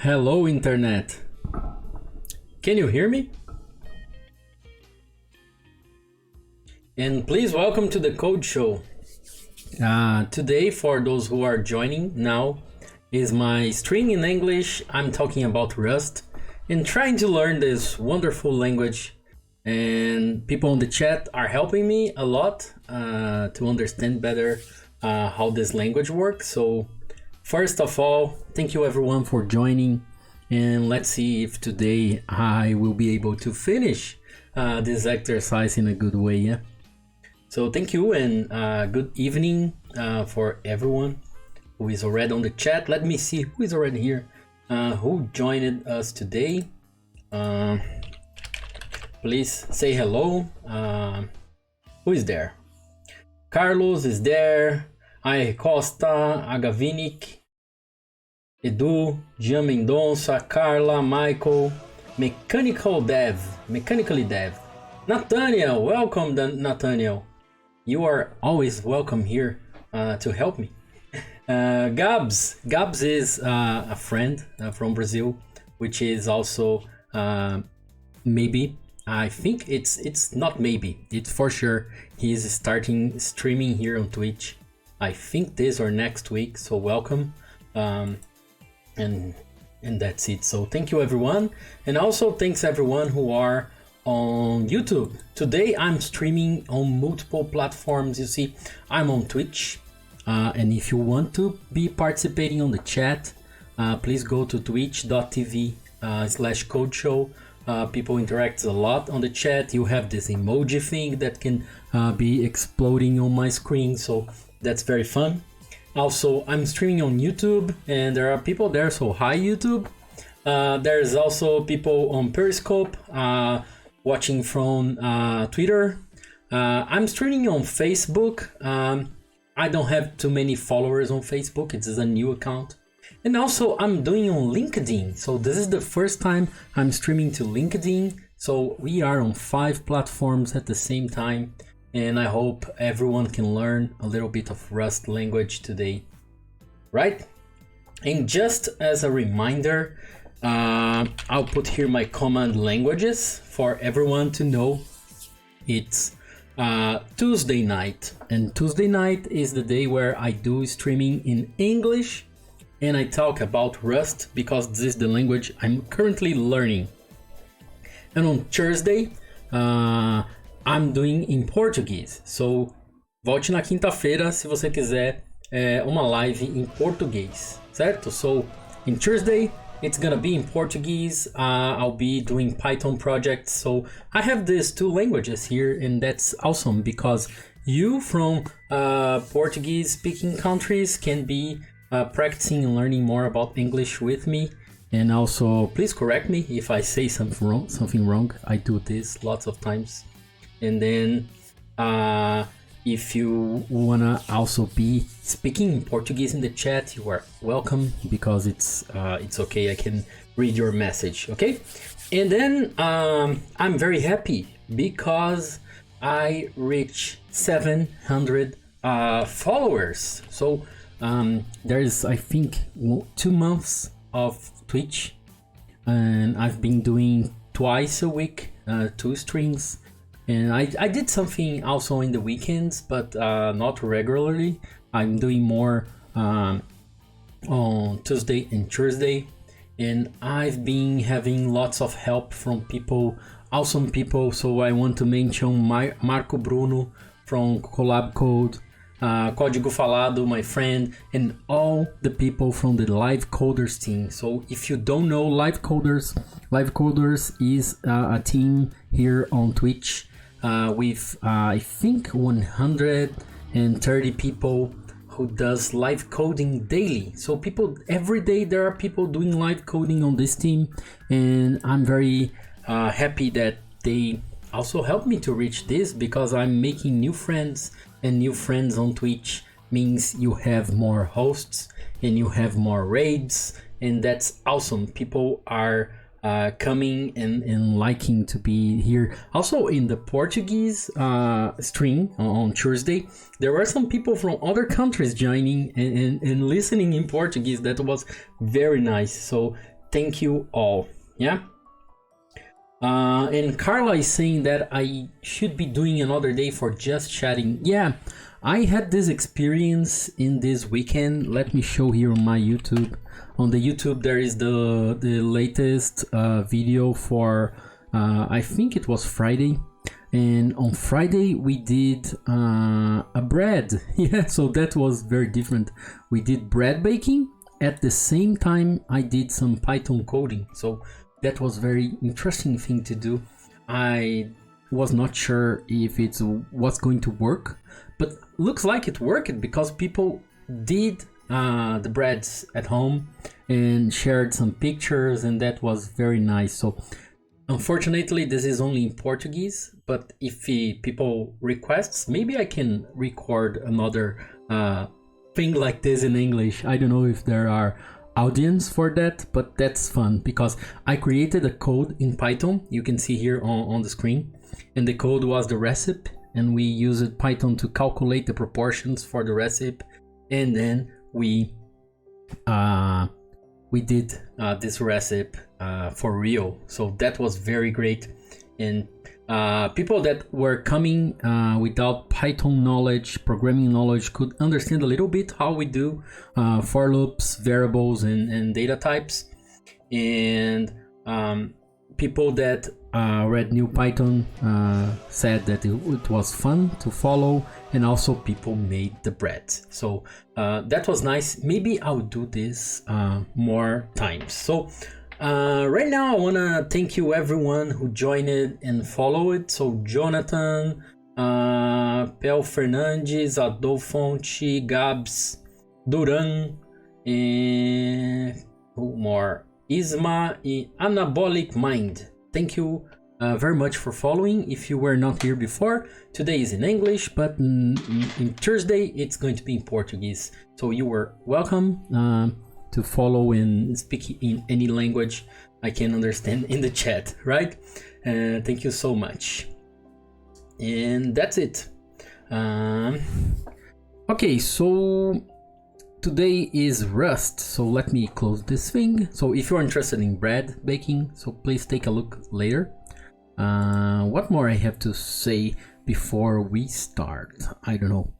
Hello, Internet. Can you hear me? And please welcome to the Code Show. Today, for those who are joining now, is my stream in English. I'm talking about Rust and trying to learn this wonderful language. And people on the chat are helping me a lot to understand better how this language works. So first of all, thank you everyone for joining. And let's see if today I will be able to finish this exercise in a good way. Yeah. So thank you and good evening for everyone who is already on the chat. Let me see who is already here, who joined us today. Please say hello. Who is there? Carlos is there. Ai Costa, Agavinic, Edu, Jean Mendonça, Carla, Michael, Mechanically Dev. Nathaniel, welcome Nathaniel. You are always welcome here to help me. Gabs is a friend from Brazil, which is also maybe. I think it's not maybe. It's for sure. He's starting streaming here on Twitch. I think this or next week. So welcome, and that's it. So thank you everyone, and also thanks everyone who are on YouTube. Today I'm streaming on multiple platforms. You see, I'm on Twitch, and if you want to be participating on the chat, please go to twitch.tv/codeshow. People interact a lot on the chat. You have this emoji thing that can be exploding on my screen, so that's very fun. Also, I'm streaming on YouTube, and there are people there, so hi YouTube. There's also people on Periscope, watching from Twitter. I'm streaming on Facebook. I don't have too many followers on Facebook. It's a new account. And also I'm doing on LinkedIn. So this is the first time I'm streaming to LinkedIn. So we are on 5 platforms at the same time. And I hope everyone can learn a little bit of Rust language today. Right? And just as a reminder, I'll put here my command languages for everyone to know. It's Tuesday night. And Tuesday night is the day where I do streaming in English. And I talk about Rust because this is the language I'm currently learning. And on Thursday, I'm doing in Portuguese. So, volte na quinta-feira se você quiser uma live em português, certo? So, in Thursday, it's gonna be in Portuguese. I'll be doing Python projects. So, I have these 2 languages here, and that's awesome because you from Portuguese-speaking countries can be practicing and learning more about English with me. And also please correct me if I say something wrong. I do this lots of times. And then if you wanna also be speaking in Portuguese in the chat, you are welcome because it's okay. I can read your message, okay? And then I'm very happy because I reached 700 followers. So there's, I think, 2 months of Twitch, and I've been doing twice a week, 2 streams, and I did something also in the weekends, but not regularly. I'm doing more on Tuesday and Thursday, and I've been having lots of help from people, awesome people. So I want to mention Marco Bruno from Collab Code, Código Falado, my friend, and all the people from the Live Coders team. So if you don't know Live Coders is a team here on Twitch with I think 130 people who does live coding daily. So people, every day there are people doing live coding on this team, and I'm very happy that they also help me to reach this because I'm making new friends, and new friends on Twitch means you have more hosts and you have more raids, and that's awesome. People are coming and liking to be here. Also in the Portuguese stream on Thursday, there were some people from other countries joining and listening in Portuguese. That was very nice. So thank you all. Yeah. And Carla is saying that I should be doing another day for just chatting. Yeah, I had this experience in this weekend. Let me show here on my YouTube. On the YouTube, there is the latest video for, I think it was Friday. And on Friday, we did a bread. Yeah, so that was very different. We did bread baking. At the same time, I did some Python coding. So that was very interesting thing to do. I was not sure if it was going to work, but looks like it worked because people did the breads at home and shared some pictures, and that was very nice. So unfortunately, this is only in Portuguese, but if people requests, maybe I can record another thing like this in English. I don't know if there are audience for that, but that's fun because I created a code in Python. You can see here on the screen, and the code was the recipe, and we used Python to calculate the proportions for the recipe, and then we did this recipe for real. So that was very great, and people that were coming without Python knowledge, programming knowledge, could understand a little bit how we do for loops, variables, and data types. And people that read New Python said that it was fun to follow, and also people made the bread. So that was nice. Maybe I'll do this more times. So right now, I want to thank you everyone who joined it and followed it. So Jonathan, Pel Fernandes, Adolfonte, Gabs, Duran, and who more? Isma and Anabolic Mind. Thank you very much for following. If you were not here before, today is in English, but in Thursday it's going to be in Portuguese. So you were welcome to follow and speak in any language I can understand in the chat, right? Thank you so much. And that's it. Okay, so today is Rust, so let me close this thing. So if you're interested in bread baking, so please take a look later. What more I have to say before we start? I don't know.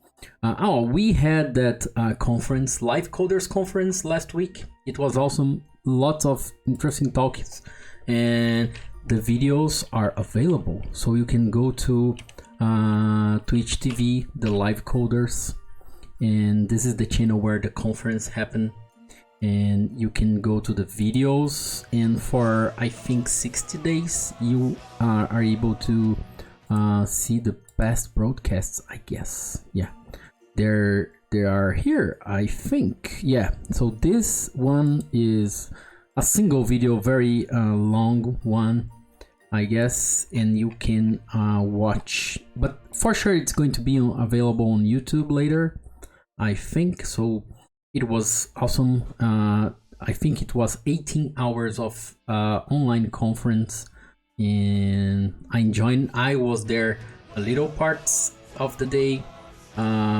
We had that conference, Live Coders Conference last week. It was awesome. Lots of interesting talks, and the videos are available. So you can go to Twitch TV, the Live Coders, and this is the channel where the conference happened. And you can go to the videos, and for I think 60 days you are able to see the past broadcasts, I guess. Yeah, they are here, I think. Yeah, so this one is a single video, very long one, I guess, and you can watch, but for sure it's going to be available on YouTube later, I think. So it was awesome. I think it was 18 hours of online conference, and I enjoyed. I was there a little parts of the day,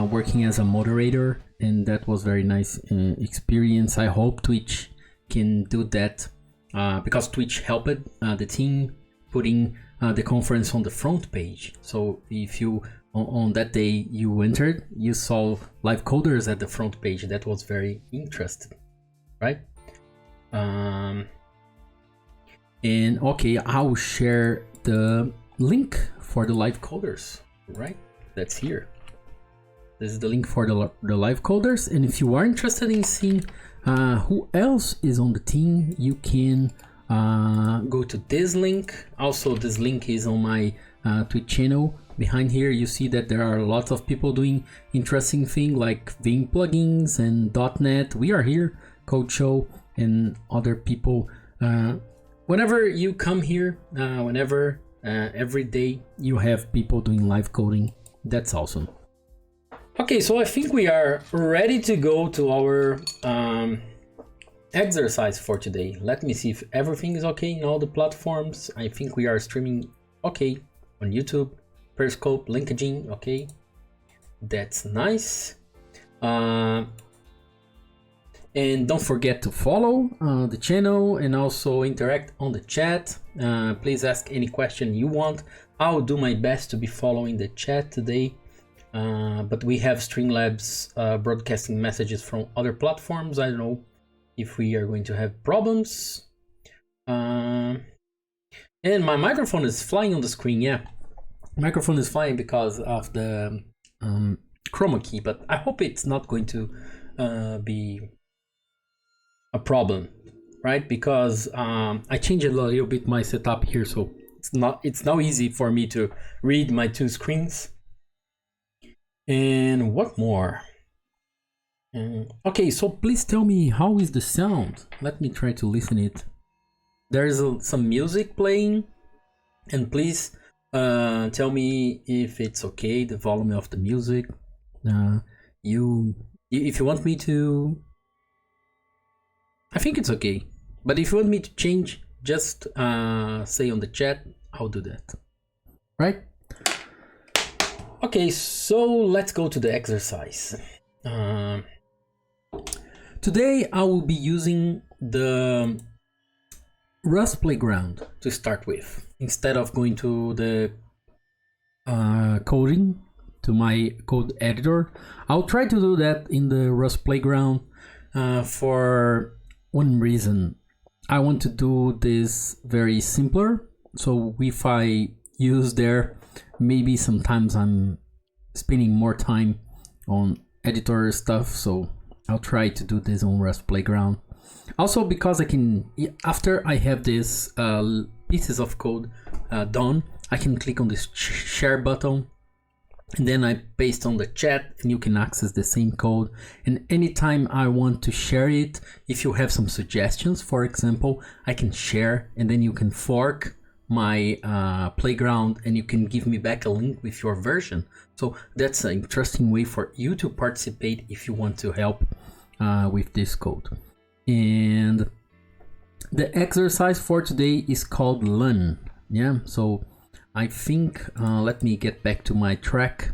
working as a moderator, and that was very nice experience. I hope Twitch can do that because Twitch helped the team putting the conference on the front page. So if you on that day you entered, you saw Live Coders at the front page. That was very interesting, right? And okay, I'll share the link for the Live Coders, right? That's here. This is the link for the Live Coders, and if you are interested in seeing who else is on the team, you can go to this link. Also, this link is on my Twitch channel. Behind here, you see that there are lots of people doing interesting things like Vim plugins and .NET. We are here, Code Show, and other people. Whenever you come here, every day you have people doing live coding. That's awesome. Okay, so I think we are ready to go to our exercise for today. Let me see if everything is okay in all the platforms. I think we are streaming okay on YouTube, Periscope, LinkedIn, okay. That's nice. And And don't forget to follow the channel and also interact on the chat. Please ask any question you want. I'll do my best to be following the chat today. But we have Streamlabs broadcasting messages from other platforms. I don't know if we are going to have problems. And my microphone is flying on the screen. Yeah, microphone is flying because of the chroma key, but I hope it's not going to be a problem, right? Because I changed a little bit my setup here, so it's now easy for me to read my two screens. And what more? Okay, so please tell me, how is the sound? Let me try to listen it. There's some music playing, and please tell me if it's okay, the volume of the music. If you want me to, I think it's okay. But if you want me to change, just say on the chat, I'll do that. Right? Okay, so let's go to the exercise. Today I will be using the Rust playground to start with, instead of going to the coding, to my code editor. I'll try to do that in the Rust playground for one reason. I want to do this very simpler. So if I use there, maybe sometimes I'm spending more time on editor stuff. So I'll try to do this on Rust playground. Also because I can, after I have this pieces of code done, I can click on this share button, and then I paste on the chat, and you can access the same code. And anytime I want to share it, if you have some suggestions, for example, I can share, and then you can fork my playground, and you can give me back a link with your version. So that's an interesting way for you to participate if you want to help with this code. And the exercise for today is called Luhn. Yeah, so I think, let me get back to my track.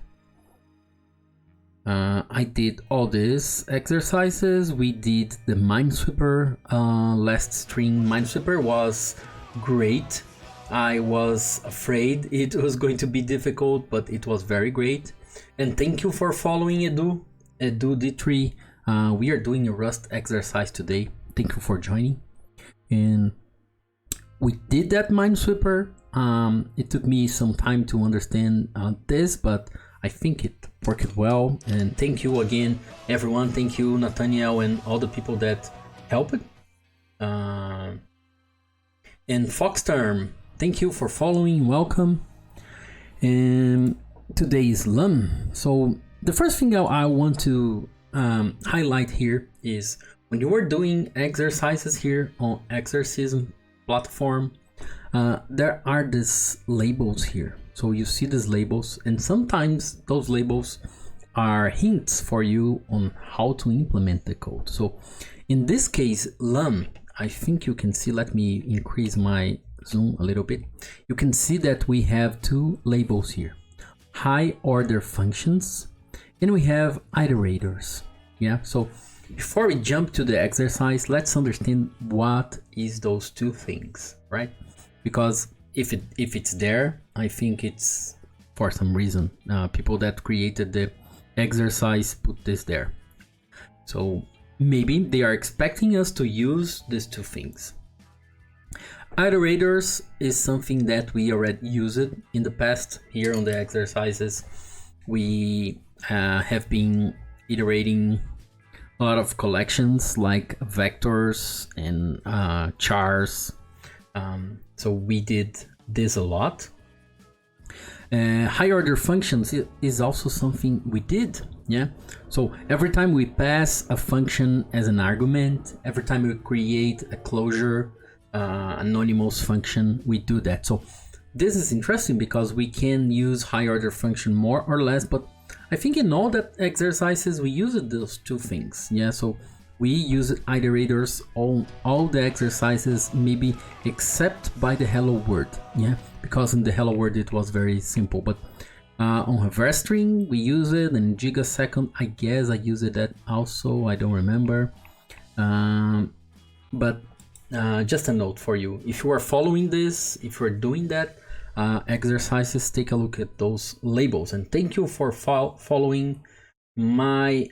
I did all these exercises. We did the Minesweeper last stream. Minesweeper was great. I was afraid it was going to be difficult, but it was very great. And thank you for following Edu D3. We are doing a Rust exercise today. Thank you for joining. And we did that Minesweeper. It took me some time to understand this, but I think it worked well. And thank you again, everyone. Thank you, Nathaniel, and all the people that helped. And Foxterm, thank you for following. Welcome. And today is Luhn. So the first thing I want to highlight here is when you are doing exercises here on Exercism platform, there are these labels here. So you see these labels, and sometimes those labels are hints for you on how to implement the code. So in this case, Luhn, I think you can see, let me increase my zoom a little bit. You can see that we have two labels here, high order functions, and we have iterators. Yeah, so before we jump to the exercise, let's understand what is those two things, right? Because if it's there, I think it's for some reason. People that created the exercise put this there. So maybe they are expecting us to use these two things. Iterators is something that we already used in the past here on the exercises. We have been iterating a lot of collections like vectors and chars. So we did this a lot. High order functions is also something we did. Yeah. So every time we pass a function as an argument, every time we create a closure, anonymous function, we do that. So this is interesting because we can use high order function more or less, but I think in all that exercises we used those two things. Yeah. So we use iterators on all the exercises, maybe except by the hello world. Yeah, because in the hello world it was very simple, but on reverse string we use it, and gigasecond I guess I use it that also, I don't remember. But just a note for you, if you are following this, if you're doing that exercises, take a look at those labels. And thank you for following my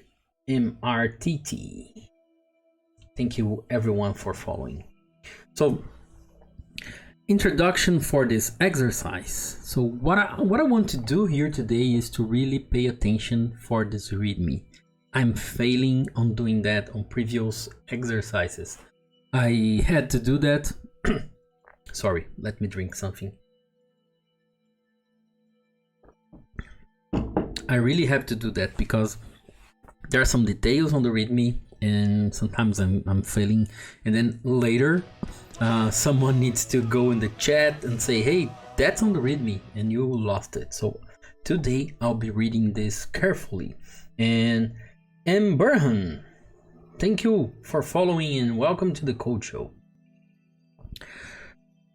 MRTT. Thank you everyone for following. So introduction for this exercise. So what I want to do here today is to really pay attention for this README. I'm failing on doing that on previous exercises. I had to do that. Sorry, let me drink something. I really have to do that because there are some details on the README and sometimes I'm failing. And then later, someone needs to go in the chat and say, hey, that's on the README and you lost it. So today I'll be reading this carefully. And M. Burhan, thank you for following and welcome to the Code Show.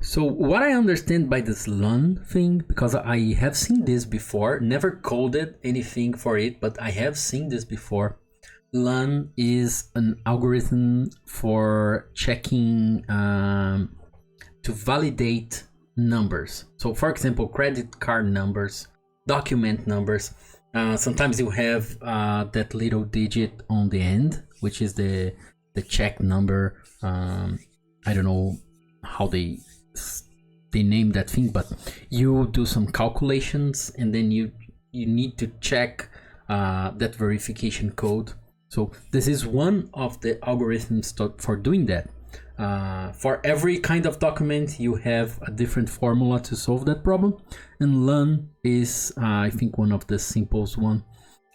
So what I understand by this Luhn thing, because I have seen this before, never coded anything for it, but I have seen this before. Luhn is an algorithm for checking to validate numbers. So for example, credit card numbers, document numbers. Sometimes you have that little digit on the end, which is the check number. I don't know how they name that thing, but you do some calculations and then you need to check that verification code. So this is one of the algorithms for doing that. For every kind of document, you have a different formula to solve that problem, and Luhn is I think one of the simplest one,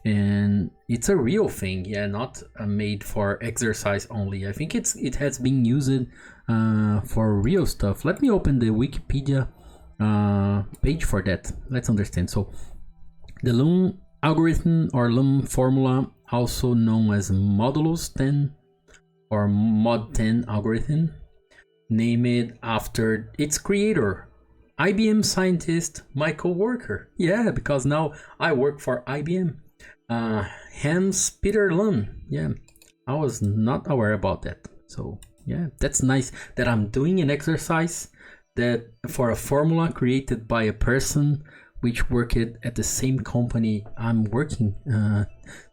and it's a real thing, yeah, not made for exercise only. I think it has been used for real stuff. Let me open the Wikipedia page for that. Let's understand. So the Luhn algorithm or Luhn formula, also known as modulus 10 or mod 10 algorithm, named after its creator, IBM scientist Michael Worker. Yeah, because now I work for IBM. Hans Peter Luhn. Yeah, I was not aware about that. So yeah, that's nice that I'm doing an exercise that for a formula created by a person which worked at the same company I'm working.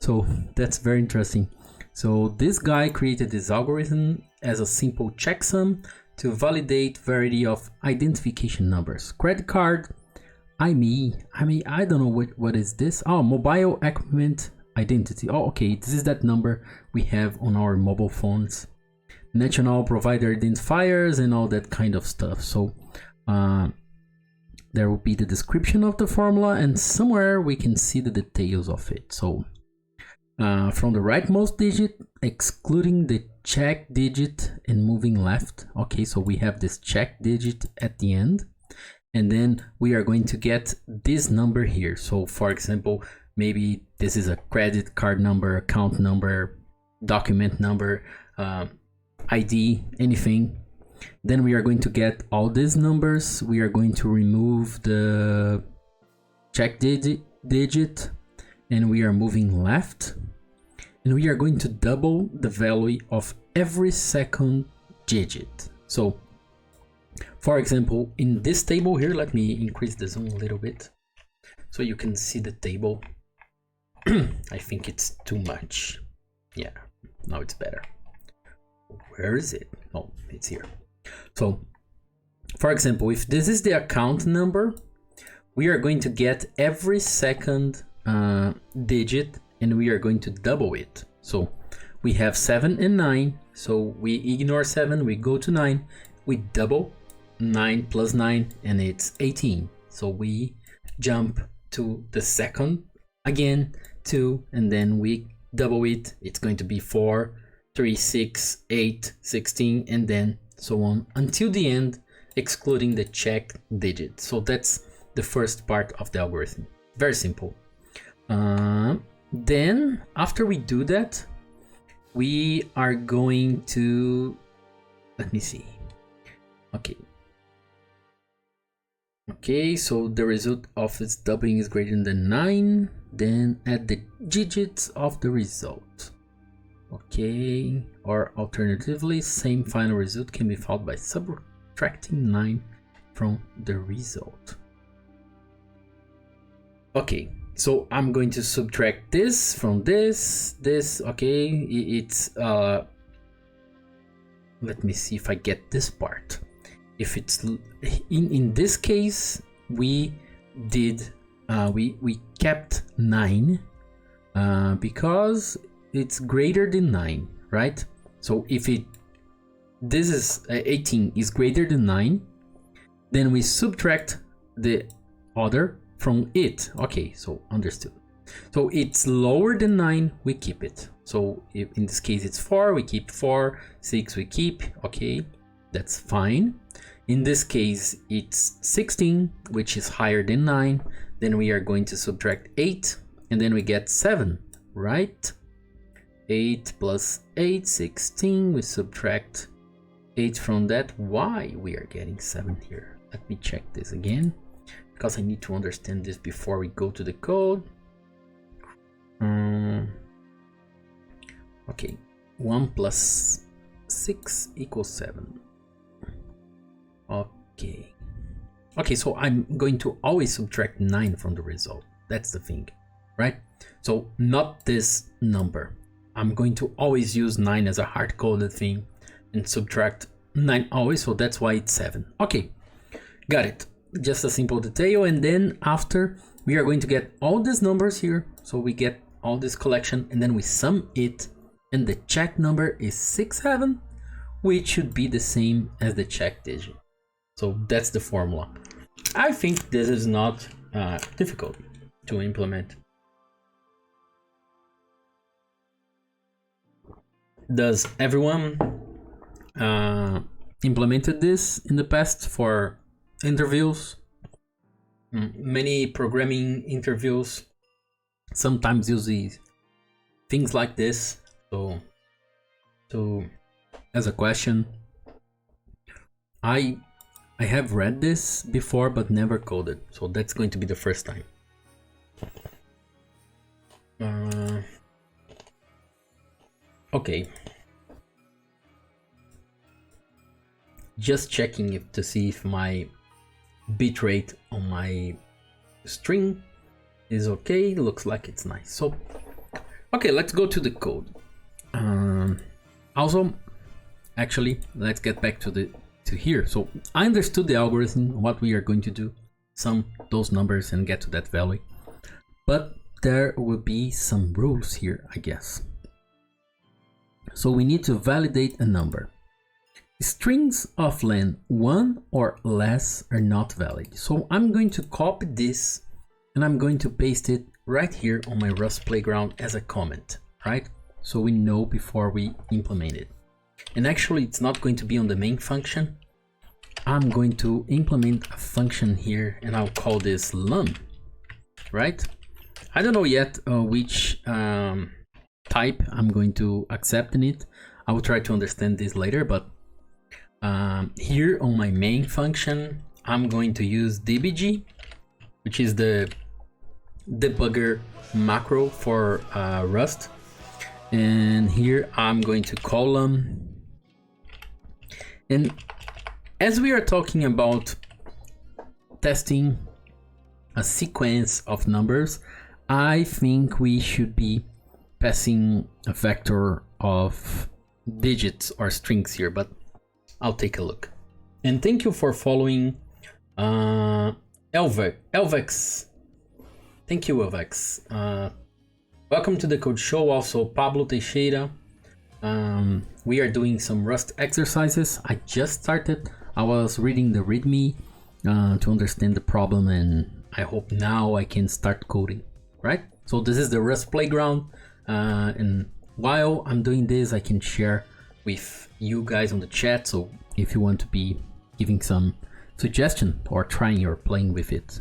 So that's very interesting. So this guy created this algorithm as a simple checksum to validate variety of identification numbers. Credit card, I don't know what is this. Oh, mobile equipment identity. Oh, okay, this is that number we have on our mobile phones. National provider identifiers and all that kind of stuff. So there will be the description of the formula, and somewhere we can see the details of it. So from the rightmost digit, excluding the check digit and moving left. Okay, so we have this check digit at the end, and then we are going to get this number here. So for example, maybe this is a credit card number, account number, document number, ID, anything. Then we are going to get all these numbers. We are going to remove the check digit and we are moving left. And we are going to double the value of every second digit. So for example, in this table here, let me increase the zoom a little bit so you can see the table. I think it's too much. Yeah, now it's better. Where is it? Oh, it's here. So for example, if this is the account number, we are going to get every second digit and we are going to double it. So we have 7 and 9. So we ignore 7, we go to 9, we double 9 plus 9 and it's 18. So we jump to the second again, 2, and then we double it. It's going to be 4, 3, 6, 8, 16, and then so on until the end, excluding the check digit. So that's the first part of the algorithm. Very simple. Then after we do that, we are going to, let me see. Okay, so the result of its doubling is greater than 9. Then add the digits of the result. Okay, or alternatively, same final result can be found by subtracting 9 from the result. Okay, so I'm going to subtract this from this, okay, it's, let me see if I get this part. If it's, in this case, we did, we kept 9, because it's greater than 9, right? So if this is 18 is greater than 9, then we subtract the other from it. Okay, so understood. So it's lower than 9, we keep it. So if in this case it's 4, we keep 4, 6 we keep, okay, that's fine. In this case it's 16, which is higher than 9, then we are going to subtract 8, and then we get 7, right? 8 plus 8, 16, we subtract 8 from that. Why we are getting 7 here? Let me check this again, because I need to understand this before we go to the code. Okay, 1 plus 6 equals 7. Okay. Okay, so I'm going to always subtract 9 from the result. That's the thing, right? So not this number. I'm going to always use 9 as a hard-coded thing and subtract 9 always, so that's why it's 7. Okay, got it. Just a simple detail, and then after we are going to get all these numbers here. So we get all this collection, and then we sum it, and the check number is 67, which should be the same as the check digit. So that's the formula. I think this is not difficult to implement. Does everyone implemented this in the past for interviews? Many programming interviews sometimes use these things like this. So as a question, I have read this before but never coded, so that's going to be the first time. Okay, just checking if to see if my bitrate on my string is okay. Looks like it's nice. So okay, let's go to the code. Also, actually, let's get back to here. So I understood the algorithm, what we are going to do, sum those numbers and get to that value, but there will be some rules here, I guess. So we need to validate a number. Strings of length 1 or less are not valid. So I'm going to copy this and I'm going to paste it right here on my Rust playground as a comment, right? So we know before we implement it. And actually it's not going to be on the main function. I'm going to implement a function here and I'll call this Luhn, right? I don't know yet which type I'm going to accept in it. I will try to understand this later, but here on my main function, I'm going to use dbg, which is the Debugger Macro for Rust. And here I'm going to call them. And as we are talking about testing a sequence of numbers, I think we should be passing a vector of digits or strings here, but I'll take a look. And thank you for following Elvex. Thank you, Elvex. Welcome to the Code Show. Also, Pablo Teixeira. We are doing some Rust exercises. I just started. I was reading the README to understand the problem, and I hope now I can start coding, right? So this is the Rust playground, and while I'm doing this, I can share with you guys on the chat. So if you want to be giving some suggestion or trying or playing with it.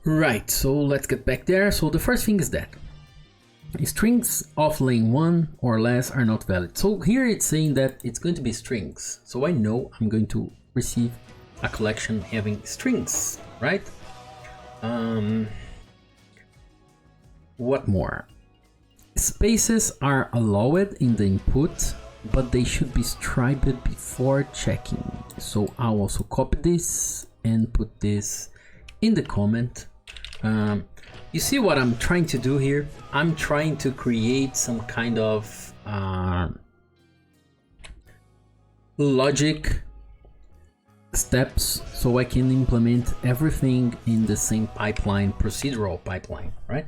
Right, so let's get back there. So the first thing is that strings of length 1 or less are not valid. So here it's saying that it's going to be strings. So I know I'm going to receive a collection having strings, right? What more? Spaces are allowed in the input, but they should be striped before checking. So I'll also copy this and put this in the comment. You see what I'm trying to do here? I'm trying to create some kind of logic steps so I can implement everything in the same pipeline, procedural pipeline, right?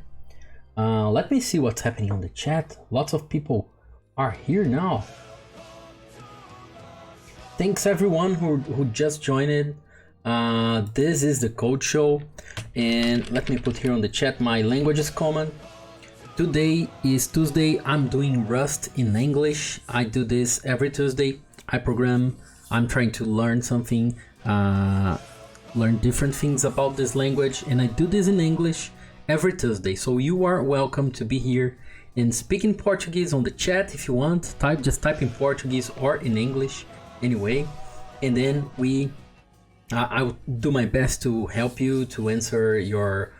Let me see what's happening on the chat. Lots of people are here now. Thanks everyone who just joined it. This is the code show, and let me put here on the chat my languages comment. Today is Tuesday. I'm doing Rust in English. I do this every Tuesday. I program. I'm trying to learn something, learn different things about this language, and I do this in English every Tuesday. So you are welcome to be here and speak in Portuguese on the chat if you want. Just type in Portuguese or in English anyway, and then I will do my best to help you to answer your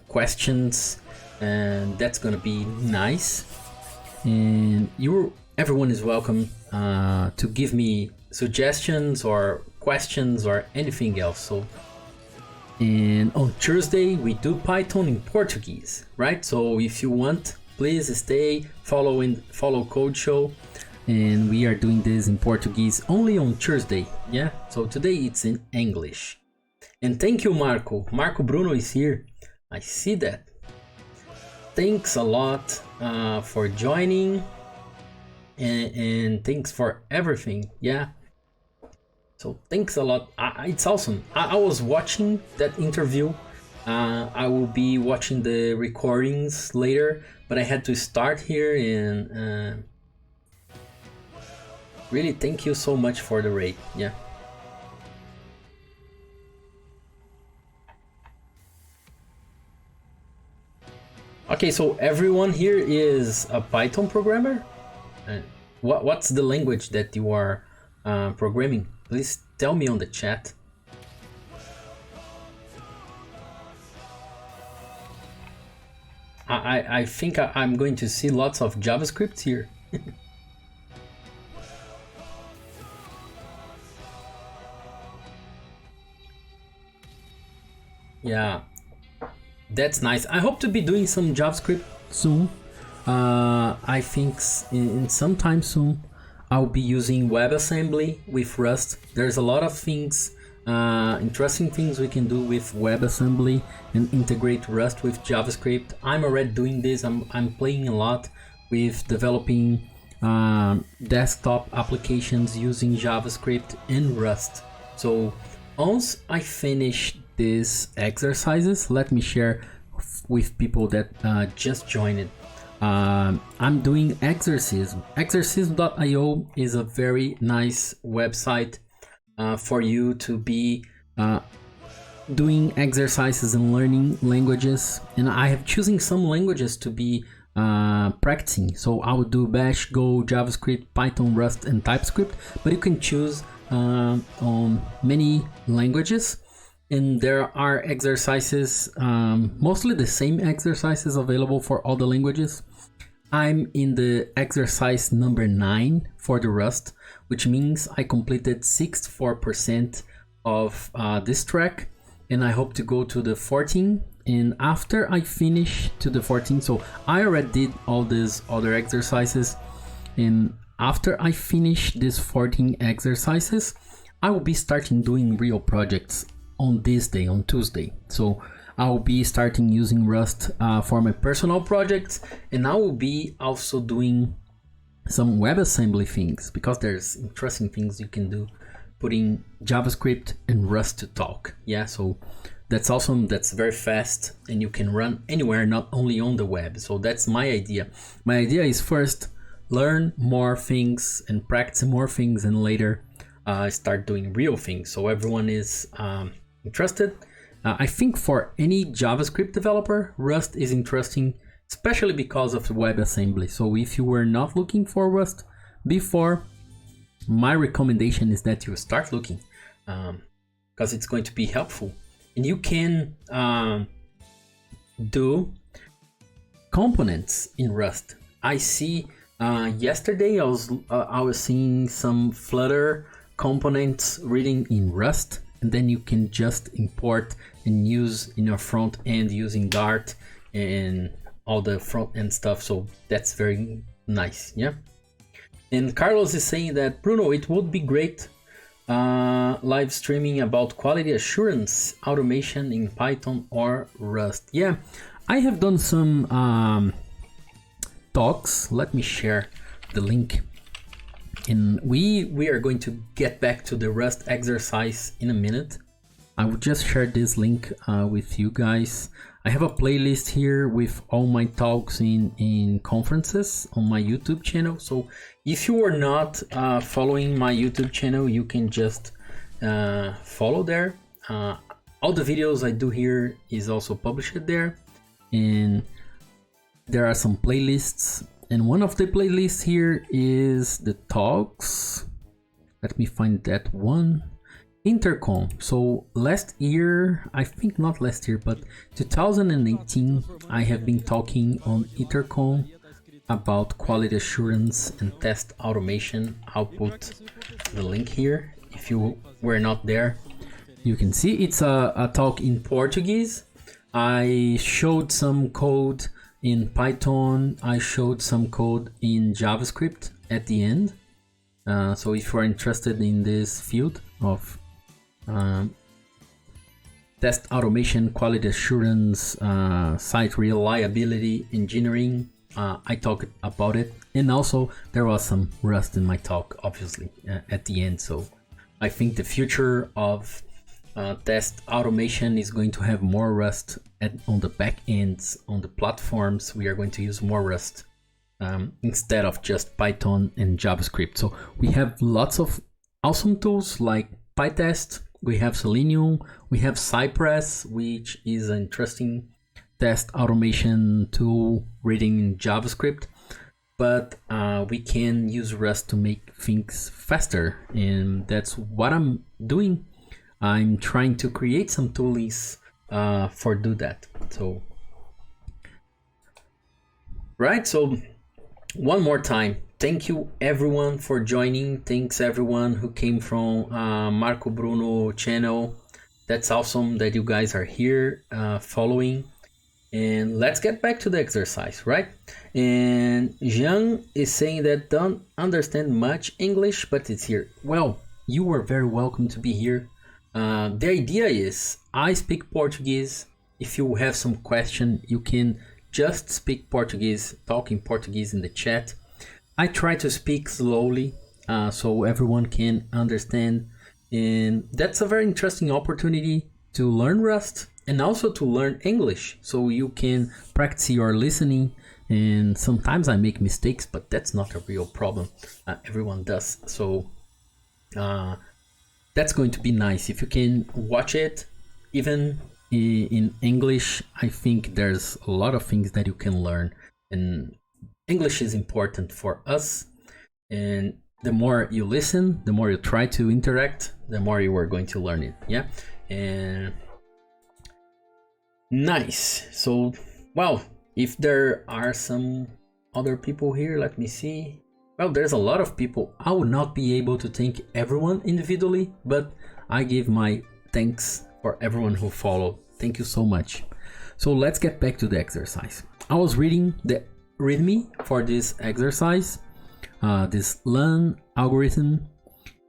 questions, and that's gonna be nice. And everyone is welcome to give me suggestions or questions or anything else. So, and on Thursday we do Python in Portuguese, right? So if you want, please stay, follow Code Show, and we are doing this in Portuguese only on Thursday. Yeah, so today it's in English. And thank you, Marco. Marco Bruno is here. I see that. Thanks a lot for joining, and thanks for everything. Yeah. So thanks a lot. It's awesome. I was watching that interview. I will be watching the recordings later, but I had to start here, and really thank you so much for the rate. Yeah. Okay, so everyone here is a Python programmer. What's the language that you are programming? Please tell me on the chat. I think I'm going to see lots of JavaScript here. Yeah, that's nice. I hope to be doing some JavaScript soon. I think in some time soon I'll be using WebAssembly with Rust. There's a lot of things, interesting things we can do with WebAssembly and integrate Rust with JavaScript. I'm already doing this. I'm playing a lot with developing desktop applications using JavaScript and Rust. So once I finish these exercises, let me share with people that just joined it. I'm doing Exercism. Exercism.io is a very nice website for you to be doing exercises and learning languages. And I have choosing some languages to be practicing. So I will do Bash, Go, JavaScript, Python, Rust, and TypeScript. But you can choose on many languages. And there are exercises, mostly the same exercises available for all the languages. I'm in the exercise number 9 for the Rust, which means I completed 64% of this track, and I hope to go to the 14. And after I finish to the 14, so I already did all these other exercises, and after I finish these 14 exercises, I will be starting doing real projects on this day, on Tuesday. So I'll be starting using Rust for my personal projects, and I will be also doing some WebAssembly things, because there's interesting things you can do putting JavaScript and Rust to talk. Yeah, so that's awesome. That's very fast, and you can run anywhere, not only on the web. So that's my idea. My idea is first learn more things and practice more things, and later start doing real things. So everyone is interested. I think for any JavaScript developer, Rust is interesting, especially because of the WebAssembly. So if you were not looking for Rust before, my recommendation is that you start looking, because it's going to be helpful. And you can do components in Rust. I see yesterday I was seeing some Flutter components reading in Rust, and then you can just import and use in your front end using Dart and all the front end stuff. So that's very nice, yeah. And Carlos is saying that, Bruno, it would be great live streaming about quality assurance automation in Python or Rust. Yeah, I have done some talks. Let me share the link. And we are going to get back to the Rust exercise in a minute. I will just share this link with you guys. I have a playlist here with all my talks in conferences on my YouTube channel. So if you are not following my YouTube channel, you can just follow there. All the videos I do here is also published there. And there are some playlists. And one of the playlists here is the talks. Let me find that one. Intercom. So last year, I think not last year, but 2018, I have been talking on Intercom about quality assurance and test automation. I'll put the link here. If you were not there, you can see it's a talk in Portuguese. I showed some code in Python. I showed some code in JavaScript at the end. So if you are interested in this field of test automation, quality assurance, site reliability engineering, I talked about it. And also there was some Rust in my talk, obviously, at the end. So I think the future of test automation is going to have more Rust on the back ends, on the platforms. We are going to use more Rust instead of just Python and JavaScript. So we have lots of awesome tools like PyTest, we have Selenium, we have Cypress, which is an interesting test automation tool reading in JavaScript, but we can use Rust to make things faster, and that's what I'm doing. I'm trying to create some toolings for do that. So, right, so one more time, thank you everyone for joining. Thanks everyone who came from Marco Bruno channel. That's awesome that you guys are here following. And let's get back to the exercise, right? And Jean is saying that don't understand much English, but it's here. Well, you are very welcome to be here. The idea is I speak Portuguese. If you have some question, you can just speak Portuguese, talk in Portuguese in the chat. I try to speak slowly so everyone can understand. And that's a very interesting opportunity to learn Rust and also to learn English. So you can practice your listening. And sometimes I make mistakes, but that's not a real problem. Everyone does. So that's going to be nice. If you can watch it, even in English, I think there's a lot of things that you can learn. And English is important for us. And the more you listen, the more you try to interact, the more you are going to learn it. Yeah. And nice. So, well, if there are some other people here, let me see. Well, there's a lot of people. I would not be able to thank everyone individually, but I give my thanks for everyone who followed. Thank you so much. So let's get back to the exercise. I was reading the README for this exercise, this Luhn algorithm,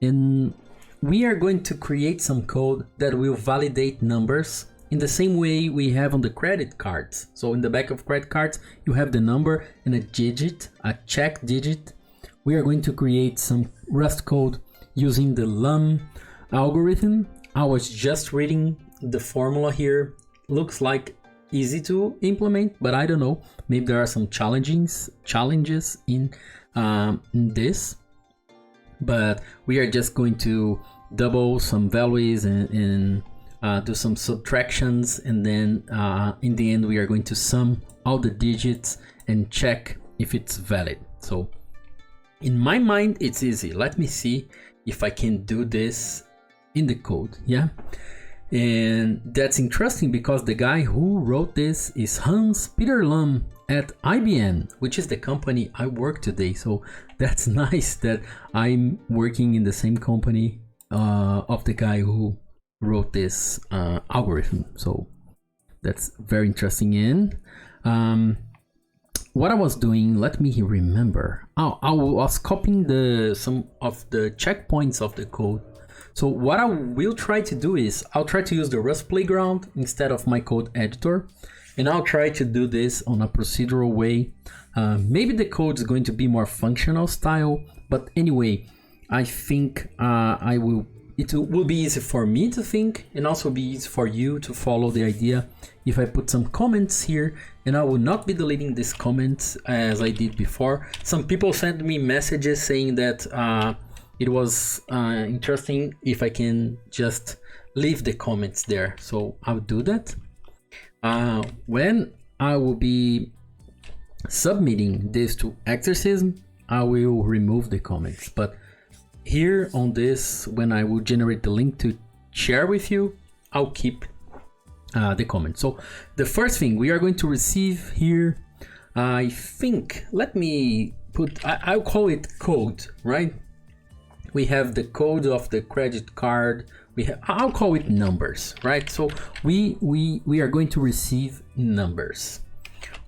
and we are going to create some code that will validate numbers in the same way we have on the credit cards. So in the back of credit cards, you have the number and a digit, a check digit. We are going to create some Rust code using the Luhn algorithm. I was just reading the formula here. Looks like easy to implement, but I don't know. Maybe there are some challenges in this. But we are just going to double some values and do some subtractions, and then in the end we are going to sum all the digits and check if it's valid. So in my mind it's easy. Let me see if I can do this in the code. Yeah, And that's interesting because the guy who wrote this is Hans-Peter Luhn at IBM, which is the company I work today. So that's nice that I'm working in the same company of the guy who wrote this algorithm. So that's very interesting. And what I was doing, let me remember. I was copying some of the checkpoints of the code. So what I will try to do is I'll try to use the Rust playground instead of my code editor. And I'll try to do this on a procedural way. Maybe the code is going to be more functional style, but anyway, I think it will be easy for me to think and also be easy for you to follow the idea if I put some comments here, and I will not be deleting these comments as I did before. Some people sent me messages saying that it was interesting if I can just leave the comments there. So I'll do that. When I will be submitting this to Exercism, I will remove the comments. But here on this, when I will generate the link to share with you, I'll keep the comments. So the first thing we are going to receive here, I think, let me put, I'll call it code, right? We have the code of the credit card. I'll call it numbers, right? So we are going to receive numbers.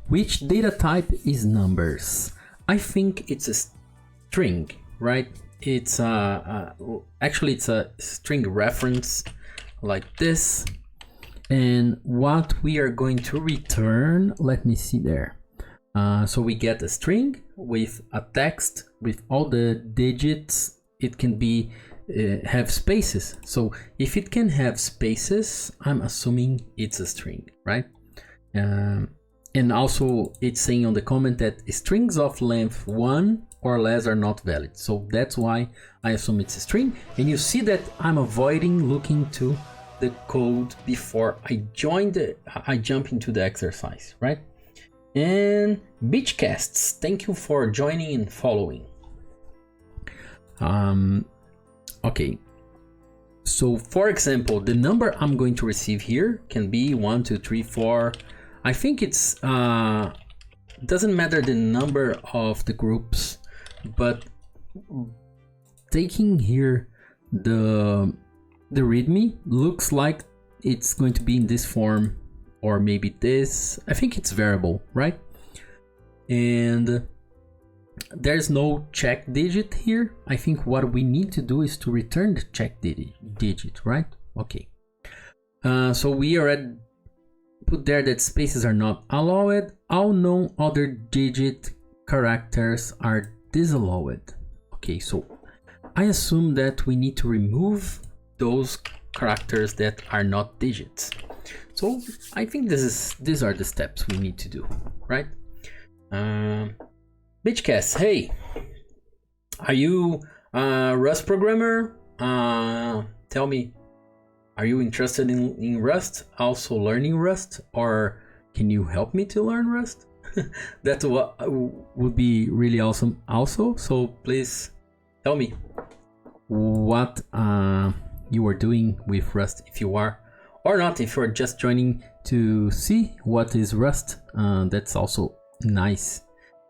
Which data type is numbers? I think it's a string, right? It's actually it's a string reference like this. And what we are going to return, let me see there. So we get a string with a text with all the digits. It can be have spaces. So if it can have spaces, I'm assuming it's a string, right? And also it's saying on the comment that strings of length 1 or less are not valid. So that's why I assume it's a string. And you see that I'm avoiding looking to the code before I jump into the exercise, right? And Beachcasts, thank you for joining and following. Okay, so for example, the number I'm going to receive here can be 1, 2, 3, 4. I think it's doesn't matter the number of the groups, but taking here the readme looks like it's going to be in this form, or maybe this. I think it's variable, right? And there's no check digit here. I think what we need to do is to return the check digit, right? Okay. So we already put there that spaces are not allowed. All known other digit characters are disallowed. Okay, so I assume that we need to remove those characters that are not digits. So I think these are the steps we need to do, right? Bitchcast, hey, are you a Rust programmer? Tell me, are you interested in Rust? Also learning Rust? Or can you help me to learn Rust? That would be really awesome also. So please tell me what you are doing with Rust, if you are, or not, if you're just joining to see what is Rust. That's also nice.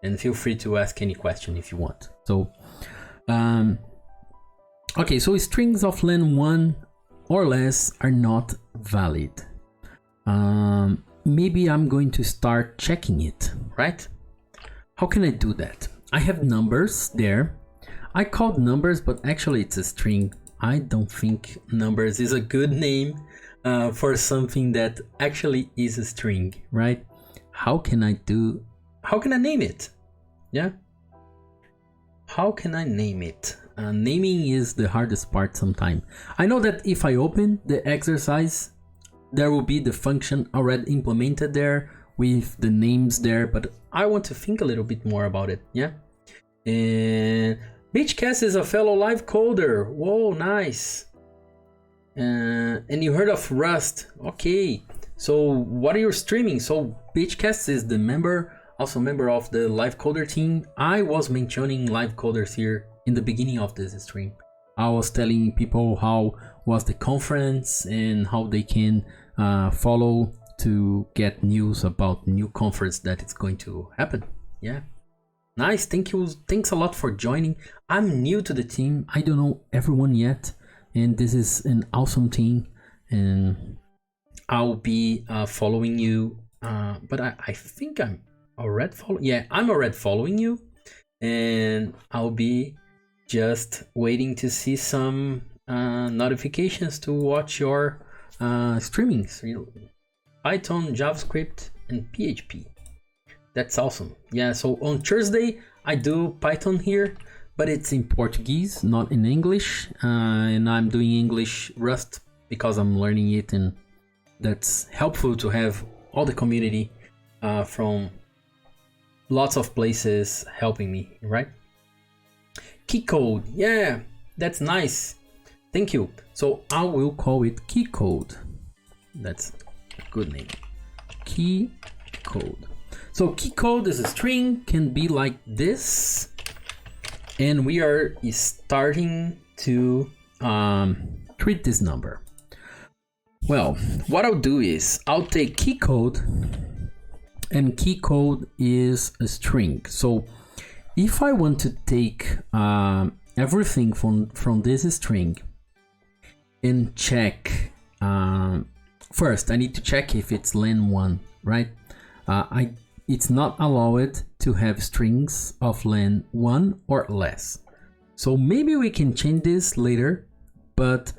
And feel free to ask any question if you want. So, okay, so strings of length 1 or less are not valid. Maybe I'm going to start checking it, right? How can I do that? I have numbers there. I called numbers, but actually it's a string. I don't think numbers is a good name for something that actually is a string, right? How can I name it? Yeah. How can I name it? Naming is the hardest part sometimes. I know that if I open the exercise, there will be the function already implemented there with the names there, but I want to think a little bit more about it. Yeah. And Beachcast is a fellow live coder. Whoa, nice. And you heard of Rust. Okay. So what are you streaming? So Beachcast is the also member of the live coder team. I was mentioning live coders here in the beginning of this stream. I was telling people how was the conference and how they can follow to get news about new conference that it's going to happen. Yeah, nice. Thank you. Thanks a lot for joining. I'm new to the team. I don't know everyone yet, and this is an awesome team, and I'll be following you. But I think I'm already following. Yeah, I'm already following you, and I'll be just waiting to see some notifications to watch your streamings. Python, JavaScript, and PHP. That's awesome. Yeah, so on Thursday, I do Python here, but it's in Portuguese, not in English. And I'm doing English Rust because I'm learning it, and that's helpful to have all the community from lots of places helping me, right? Key code, yeah, that's nice. Thank you. So I will call it key code. That's a good name. Key code. So key code is a string, can be like this. And we are starting to treat this number. Well, what I'll do is I'll take key code, and key code is a string. So if I want to take everything from this string and check, first I need to check if it's len1, right? It's not allowed to have strings of len1 or less. So maybe we can change this later, but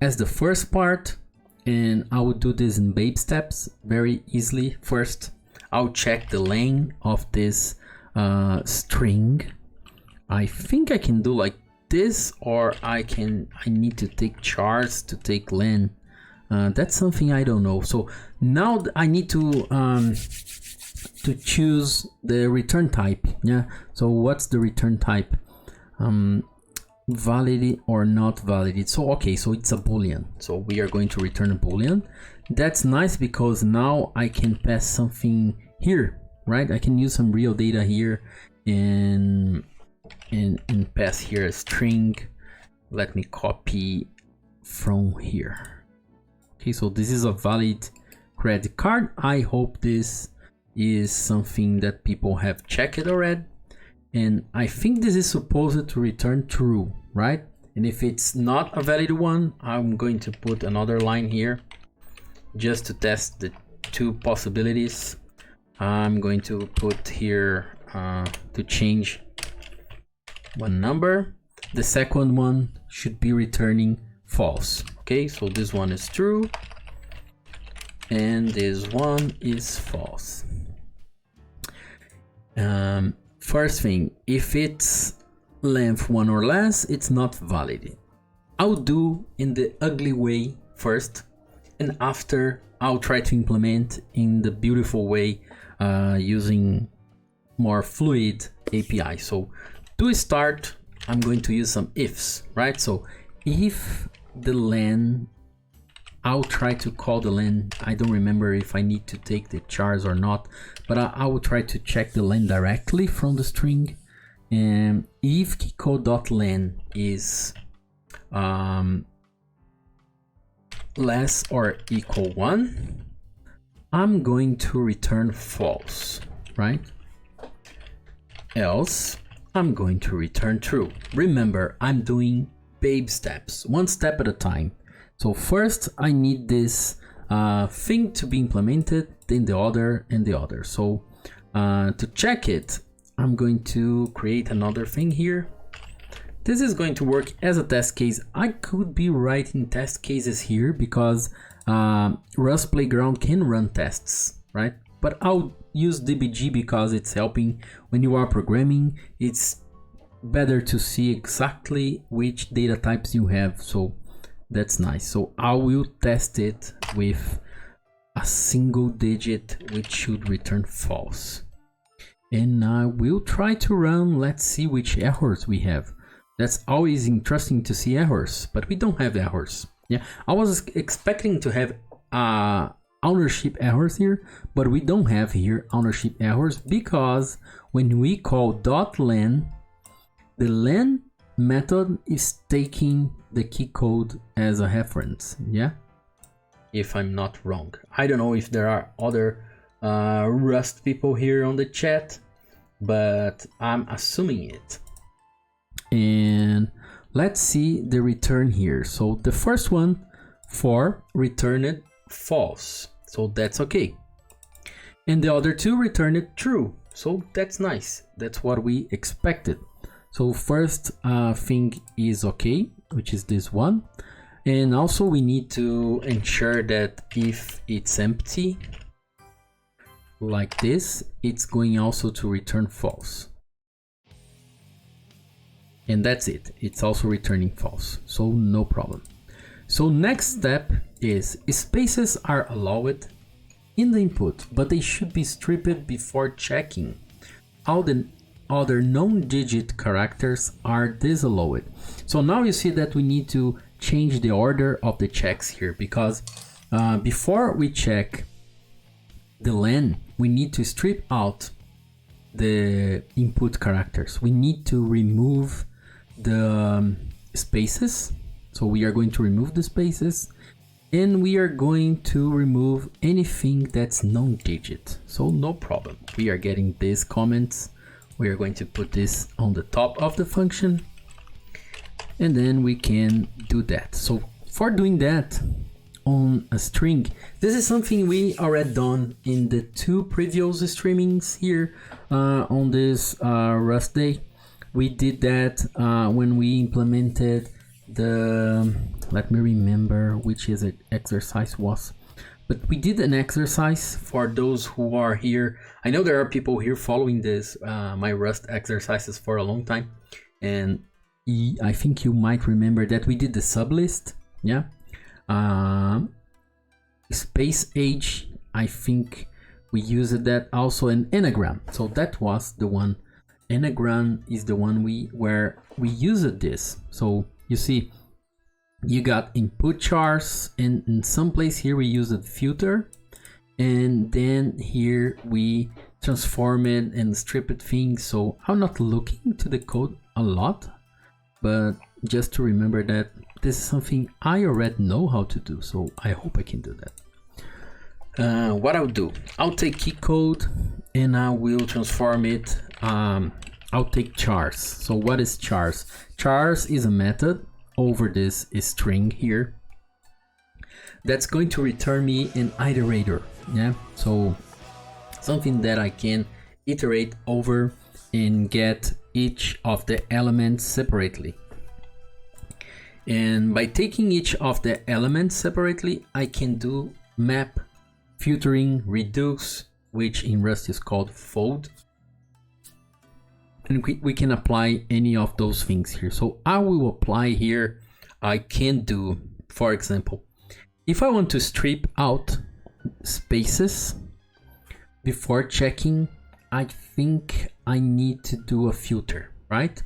as the first part, and I will do this in baby steps very easily. First, I'll check the len of this string. I think I can do like this, or I need to take chars to take len. That's something I don't know. So now I need to choose the return type. Yeah. So what's the return type? Valid or not valid. So okay, so it's a boolean. So we are going to return a boolean. That's nice because now I can pass something here, right? I can use some real data here and pass here a string. Let me copy from here. Okay, so this is a valid credit card. I hope this is something that people have checked already. And I think this is supposed to return true, right? And if it's not a valid one, I'm going to put another line here just to test the two possibilities. I'm going to put here to change one number. The second one should be returning false. Okay, so this one is true and this one is false. First thing, if it's length 1 or less, it's not valid. I'll do in the ugly way first, and after I'll try to implement in the beautiful way using more fluid API. So to start, I'm going to use some ifs, right? So if the len, I'll try to call the len. I don't remember if I need to take the chars or not, but I will try to check the len directly from the string. And if keycode.len is less or equal 1, I'm going to return false, right? Else, I'm going to return true. Remember, I'm doing baby steps, one step at a time. So first I need this thing to be implemented, then the other and the other. So to check it, I'm going to create another thing here. This is going to work as a test case. I could be writing test cases here because Rust Playground can run tests, right? But I'll use DBG because it's helping when you are programming. It's better to see exactly which data types you have. So that's nice. So I will test it with a single digit, which should return false. And I will try to run, let's see which errors we have. That's always interesting to see errors, but we don't have errors. Yeah, I was expecting to have ownership errors here, but we don't have here ownership errors because when we call .len, the len method is taking the key code as a reference, yeah? If I'm not wrong. I don't know if there are other Rust people here on the chat, but I'm assuming it. And let's see the return here. So the first one for returned false, so that's okay. And the other two returned true, so that's nice. That's what we expected. So first thing is okay, which is this one. And also we need to ensure that if it's empty, like this, it's going also to return false. And that's it. It's also returning false, so no problem. So next step is spaces are allowed in the input, but they should be stripped before checking. All the other non-digit characters are disallowed. So now you see that we need to change the order of the checks here, because before we check the len, we need to strip out the input characters. We need to remove the spaces. So we are going to remove the spaces, and we are going to remove anything that's non-digit. So no problem. We are getting these comments. We are going to put this on the top of the function, and then we can do that. So for doing that on a string, this is something we already done in the 2 previous streamings here on this Rust day. We did that when we implemented the, let me remember which is exercise was, but we did an exercise for those who are here. I know there are people here following this, my Rust exercises for a long time, and I think you might remember that we did the sublist, yeah. Space age, I think we used that also, in anagram. So that was the one. Anagram is the one where we used this. So you see, you got input chars, and in some place here we used filter, and then here we transform it and strip it things. So I'm not looking to the code a lot, but just to remember that this is something I already know how to do, so I hope I can do that. What I'll do, I'll take key code and I will transform it. I'll take chars. So what is chars? Chars is a method over this string here that's going to return me an iterator, yeah? So something that I can iterate over and get each of the elements separately. And by taking each of the elements separately, I can do map, filtering, reduce, which in Rust is called fold. And we can apply any of those things here. So I will apply here, I can do, for example, if I want to strip out spaces before checking, I think I need to do a filter, right?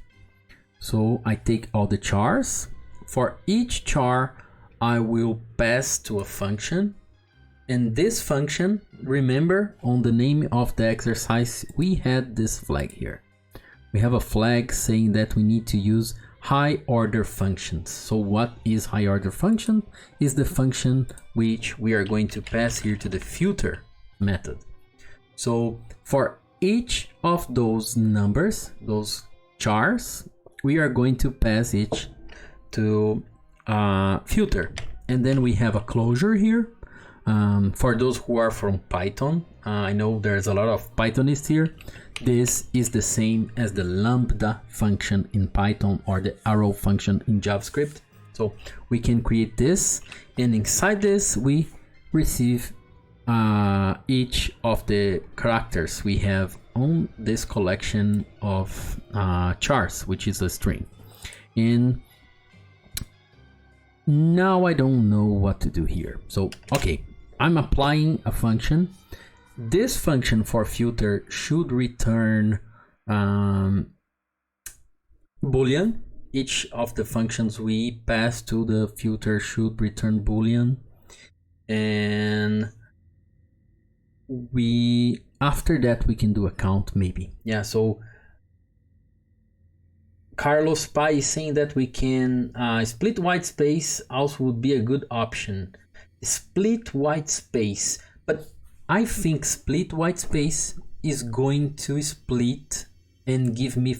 So I take all the chars. For each char, I will pass to a function. And this function, remember on the name of the exercise, we had this flag here. We have a flag saying that we need to use high order functions. So what is high order function? Is the function which we are going to pass here to the filter method. So for each of those numbers, those chars, we are going to pass each to filter. And then we have a closure here. For those who are from Python, I know there's a lot of Pythonists here. This is the same as the lambda function in Python or the arrow function in JavaScript. So we can create this, and inside this we receive each of the characters we have on this collection of chars, which is a string. And now I don't know what to do here. So, okay, I'm applying a function. This function for filter should return Boolean. Each of the functions we pass to the filter should return Boolean. And after that we can do a count maybe. Yeah, so Carlos Pai is saying that we can split white space also would be a good option. Split white space, but I think split white space is going to split and give me,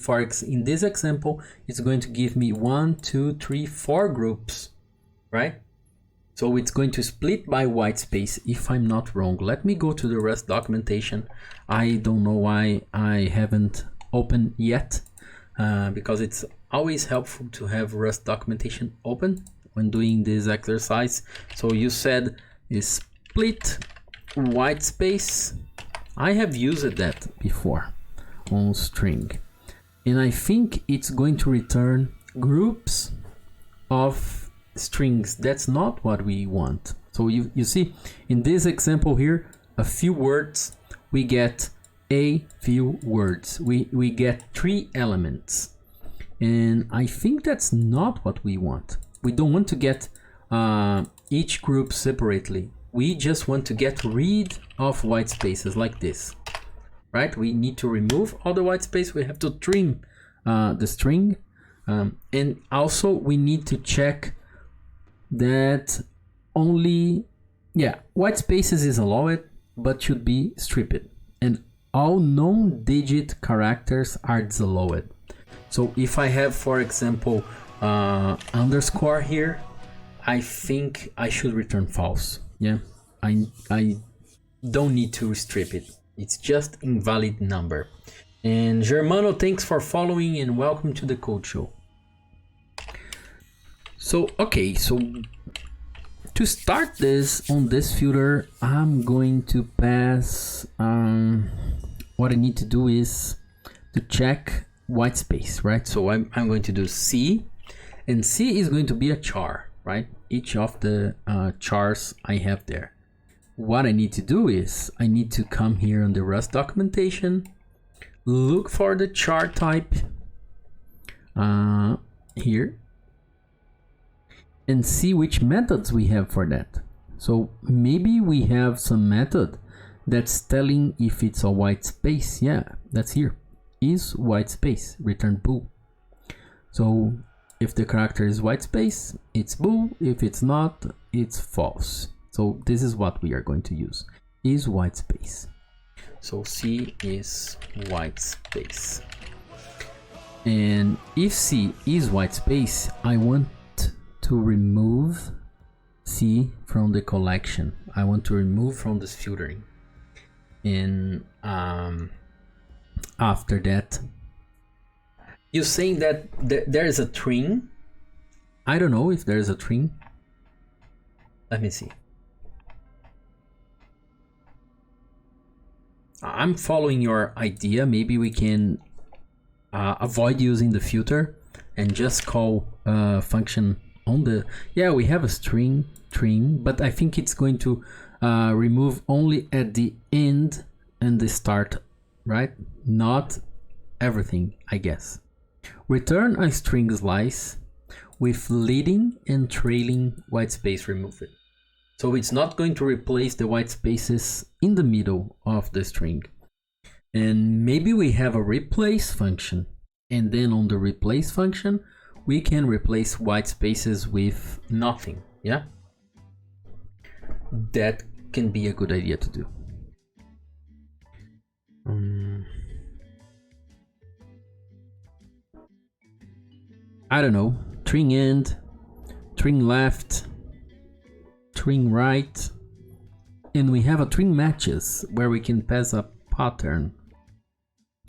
in this example, it's going to give me 1, 2, 3, 4 groups, right? So it's going to split by white space, if I'm not wrong. Let me go to the Rust documentation. I don't know why I haven't opened yet, because it's always helpful to have Rust documentation open when doing this exercise. So you said is split white space. I have used that before on string, and I think it's going to return groups of strings. That's not what we want. So you see in this example here, a few words, we get a few words, we get 3 elements, and I think that's not what we want. We don't want to get each group separately. We just want to get rid of white spaces like this, right? We need to remove all the white space. We have to trim the string, and also we need to check that only, white spaces is allowed, but should be stripped, and all non-digit characters are disallowed. So if I have, for example, underscore here, I think I should return false. Yeah, I don't need to strip it. It's just invalid number. And Germano, thanks for following and welcome to the Code Show. So, okay, so to start this on this filter, I'm going to pass, what I need to do is to check white space, right? So I'm going to do C, and C is going to be a char, right? Each of the chars I have there. What I need to do is I need to come here on the Rust documentation, look for the char type here, and see which methods we have for that. So maybe we have some method that's telling if it's a white space. Yeah, that's here. Is white space, return bool. So if the character is white space, it's bool. If it's not, it's false. So this is what we are going to use, is white space. So C is white space. And if C is white space, I want to remove C from the collection. I want to remove from this filtering. And after that, you're saying that there is a trim. I don't know if there is a trim. Let me see. I'm following your idea. Maybe we can avoid using the filter and just call a function on the, we have a string trim, but I think it's going to remove only at the end and the start, right? Not everything, I guess. Return a string slice with leading and trailing white space removed. So it's not going to replace the white spaces in the middle of the string. And maybe we have a replace function, and then on the replace function we can replace white spaces with nothing. Yeah, that can be a good idea to do. I don't know, string end, string left, string right, and we have a string matches where we can pass a pattern.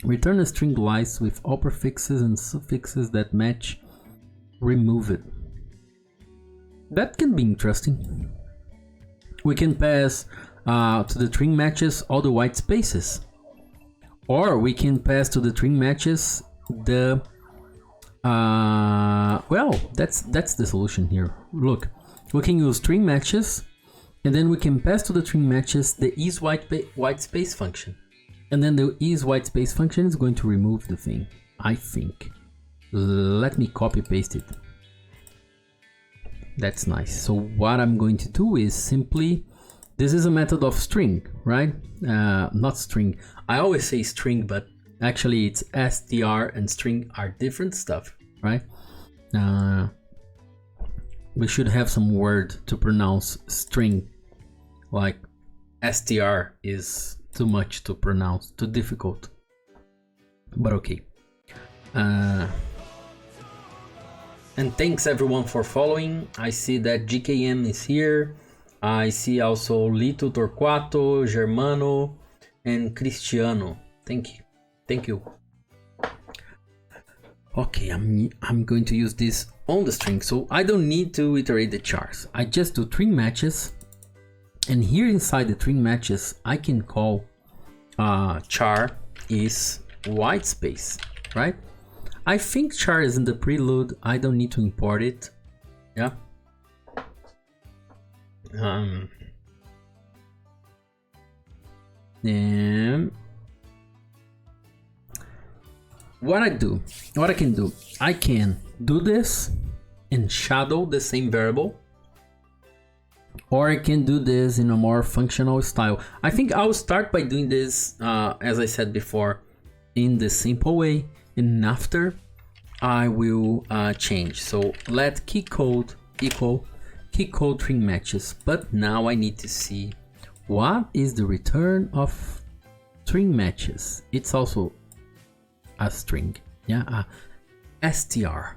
Return a string slice with all prefixes and suffixes that match, remove it. That can be interesting. We can pass to the string matches all the white spaces, or we can pass to the string matches the that's the solution here. Look, we can use string matches, and then we can pass to the string matches the is white space function, and then the is white space function is going to remove the thing, I think. Let me copy paste it. That's nice. So what I'm going to do is simply, this is a method of string, right? Not string. I always say string, but actually it's str and string are different stuff. right? We should have some word to pronounce string, like str is too much to pronounce, too difficult. But okay. And thanks everyone for following. I see that GKM is here. I see also Lito Torquato, Germano, and Cristiano. Thank you. Okay, I'm going to use this on the string, so I don't need to iterate the chars. I just do string matches, and here inside the string matches, I can call char is white space, right? I think char is in the prelude. I don't need to import it. Yeah. And what I can do, I can do this and shadow the same variable, or I can do this in a more functional style. I think I'll start by doing this, as I said before, in the simple way, and after I will change. So let key code equal key code string matches. But now I need to see what is the return of string matches. It's also a string, yeah, a str.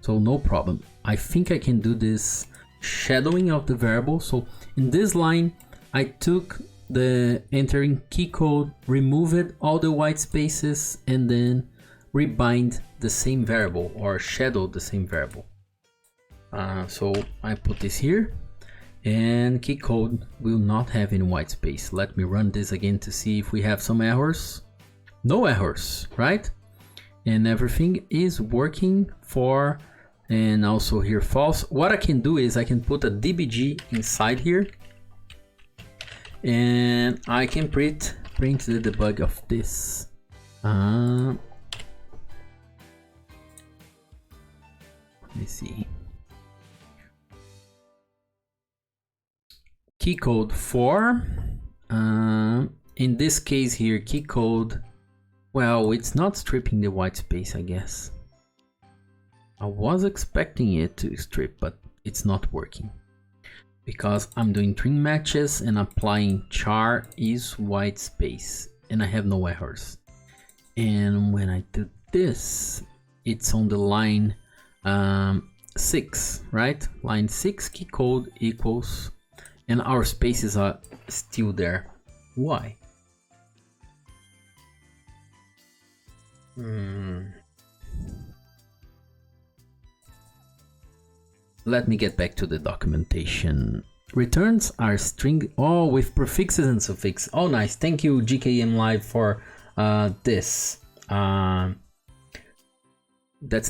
So no problem. I think I can do this shadowing of the variable. So in this line, I took the entering key code, removed all the white spaces, and then rebind the same variable or shadow the same variable. So I put this here, and key code will not have any white space. Let me run this again to see if we have some errors. No errors, right? And everything is working for, and also here false. What I can do is I can put a dbg inside here, and I can print the debug of this. Let me see. Key code 4. In this case here, key code, well, it's not stripping the white space, I guess. I was expecting it to strip, but it's not working because I'm doing string matches and applying char is white space, and I have no errors. And when I do this, it's on the line 6, right? Line 6 key code equals, and our spaces are still there. Why? Let me get back to the documentation. Returns are string, oh, with prefixes and suffixes. Oh, nice. Thank you, GKM Live, for this. That's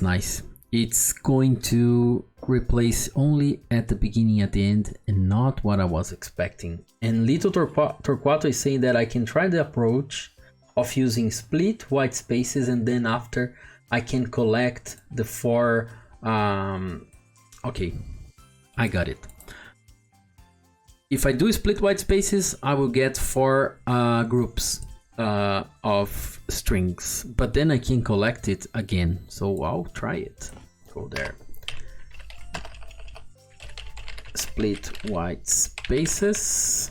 nice. It's going to replace only at the beginning, at the end, and not what I was expecting. And Lito Torquato is saying that I can try the approach of using split white spaces, and then after I can collect the 4. Okay, I got it. If I do split white spaces, I will get 4 groups of strings, but then I can collect it again. So I'll try it. Go there. Split white spaces.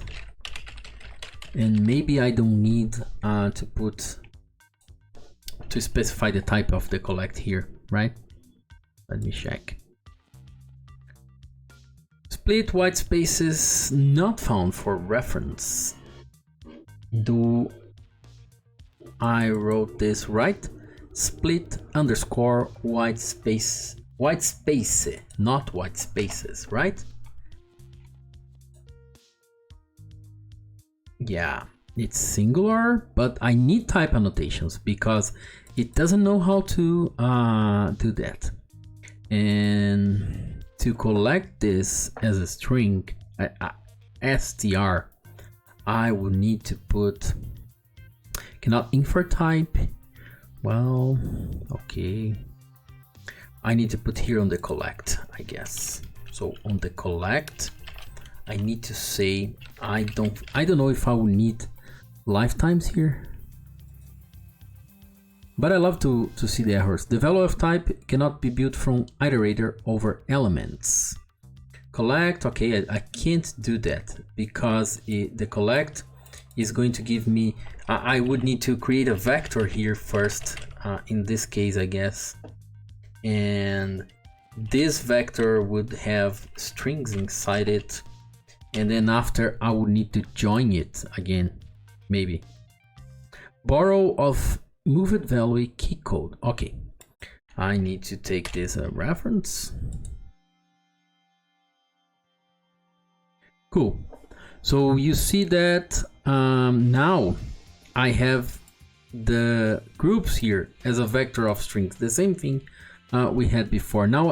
And maybe I don't need to specify the type of the collect here, right? Let me check. Split white spaces not found for reference. Do I wrote this right? Split underscore white space, not white spaces, right? Yeah, it's singular, but I need type annotations because it doesn't know how to do that. And to collect this as a string, str, I will need to put, cannot infer type. Well, okay. I need to put here on the collect, I guess. So on the collect, I need to say, I don't know if I will need lifetimes here. But I love to see the errors. The value of type cannot be built from iterator over elements. Collect, okay, I can't do that because the collect is going to give me, I would need to create a vector here first, in this case, I guess. And this vector would have strings inside it. And then after I would need to join it again, maybe. Borrow of moved value key code. Okay, I need to take this as a reference. Cool. So you see that now I have the groups here as a vector of strings. The same thing we had before. Now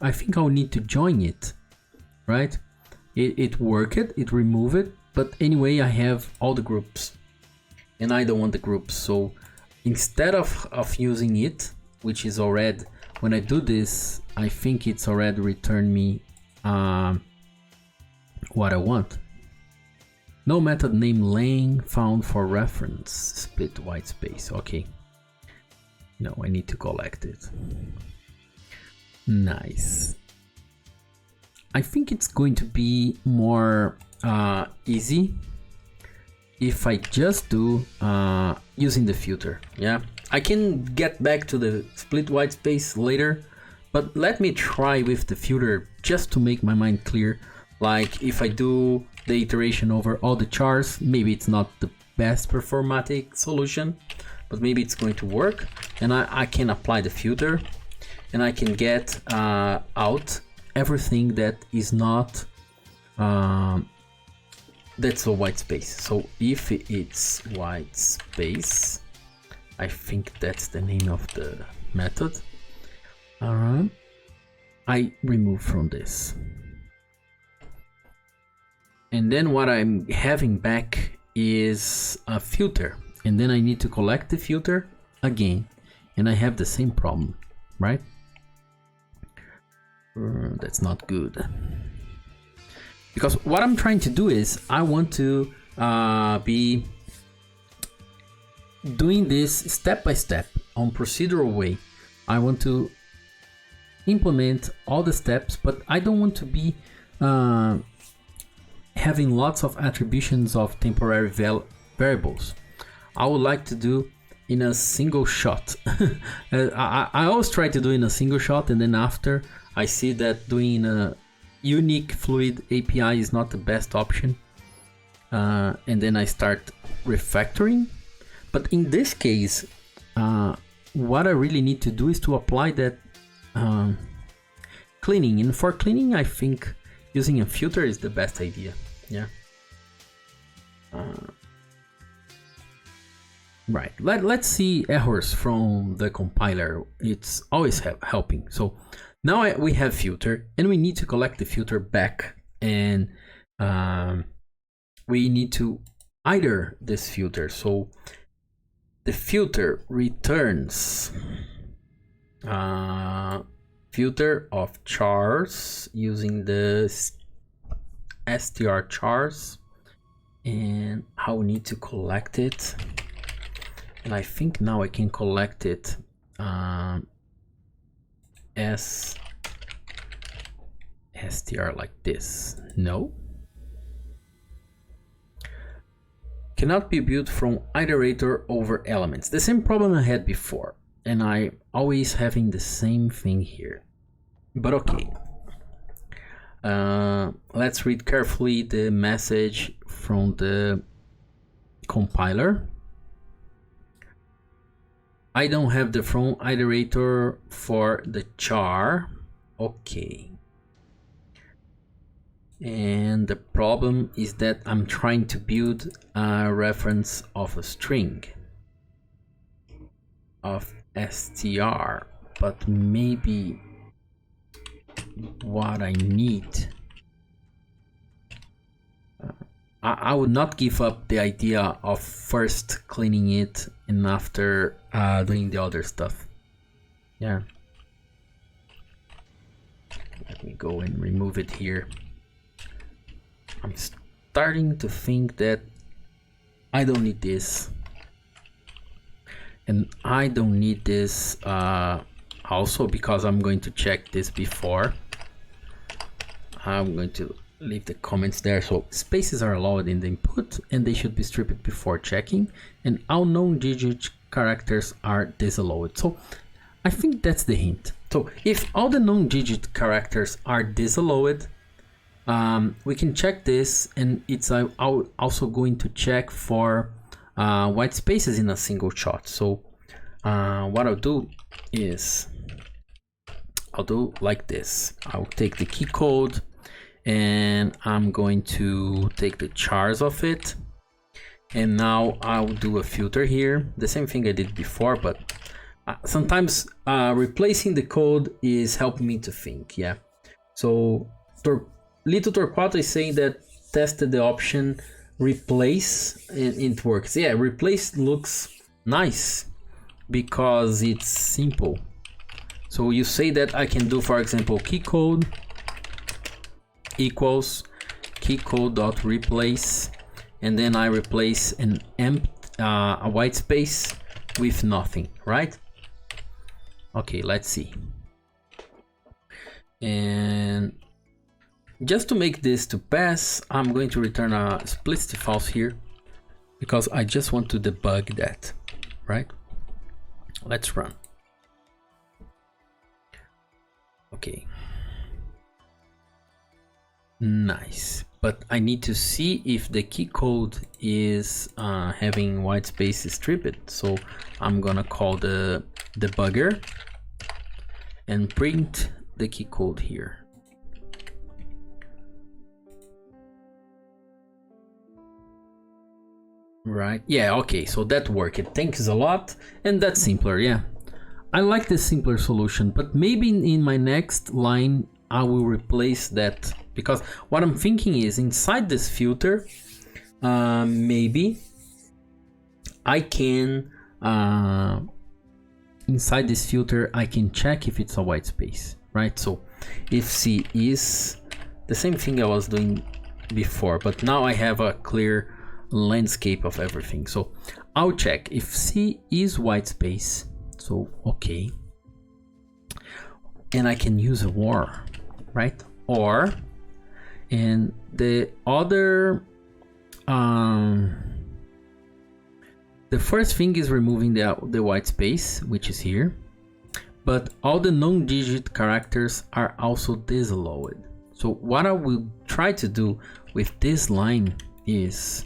I think I'll need to join it, right? It worked, it removed it, but anyway I have all the groups and I don't want the groups. So instead of using it, which is already, when I do this, I think it's already returned me what I want. No method name lang found for reference, split white space. Okay. No, I need to collect it. Nice. I think it's going to be more easy if I just do using the filter. Yeah, I can get back to the split white space later, but let me try with the filter just to make my mind clear. Like if I do the iteration over all the chars, maybe it's not the best performatic solution, but maybe it's going to work. And I can apply the filter and I can get out everything that is not that's a white space. So if it's white space, I think that's the name of the method. I remove from this. And then what I'm having back is a filter. And then I need to collect the filter again. And I have the same problem, right? That's not good. Because what I'm trying to do is I want to be doing this step by step on procedural way. I want to implement all the steps, but I don't want to be having lots of attributions of temporary variables. I would like to do in a single shot. I always try to do in a single shot, and then after I see that doing a unique fluid API is not the best option, and then I start refactoring. But in this case, what I really need to do is to apply that cleaning. And for cleaning, I think using a filter is the best idea. Yeah. Right. Let's see errors from the compiler. It's always helping. So now we have filter, and we need to collect the filter back, and we need to iter this filter. So the filter returns filter of chars using the str chars, and how we need to collect it. And I think now I can collect it as str like this. No, cannot be built from iterator over elements. The same problem I had before, and I always having the same thing here. But okay, let's read carefully the message from the compiler. I don't have the from iterator for the char. Okay. And the problem is that I'm trying to build a reference of a string of str, but maybe what I need, I would not give up the idea of first cleaning it and after doing the other stuff. Yeah. Let me go and remove it here. I'm starting to think that I don't need this. And I don't need this also because I'm going to check this before. I'm going to leave the comments there. So spaces are allowed in the input and they should be stripped before checking, and all non-digit characters are disallowed. So I think that's the hint. So if all the non-digit characters are disallowed, we can check this, and it's also going to check for white spaces in a single shot. So what I'll do is I'll do like this. I'll take the key code and I'm going to take the chars of it, and now I'll do a filter here, the same thing I did before, but sometimes replacing the code is helping me to think. Yeah, so Little Torquato is saying that tested the option replace and it works. Yeah, replace looks nice because it's simple. So you say that I can do, for example, key code equals keycode.replace, and then I replace a white space with nothing, right? Okay, let's see. And just to make this to pass, I'm going to return a explicit false here because I just want to debug that, right? Let's run. Okay. Nice, but I need to see if the key code is having white space stripped. So I'm gonna call the debugger and print the key code here. Right, yeah, okay, so that worked. Thanks a lot, and that's simpler. Yeah, I like this simpler solution, but maybe in my next line I will replace that, because what I'm thinking is inside this filter, maybe I can, inside this filter, I can check if it's a white space, right? So if C is the same thing I was doing before, but now I have a clear landscape of everything. So I'll check if C is white space. So, okay. And I can use a war, right? Or, and the other, the first thing is removing the white space, which is here, but all the non-digit characters are also disallowed. So what I will try to do with this line is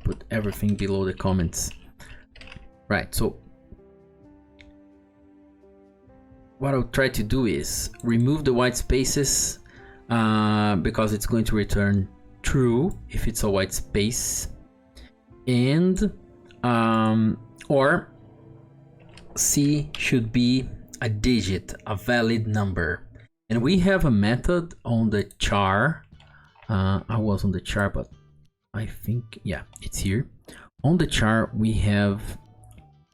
put everything below the comments. Right, so what I'll try to do is remove the white spaces because it's going to return true if it's a white space, and or C should be a digit, a valid number. And we have a method on the char. I was on the char, but I think, yeah, it's here. On the char, we have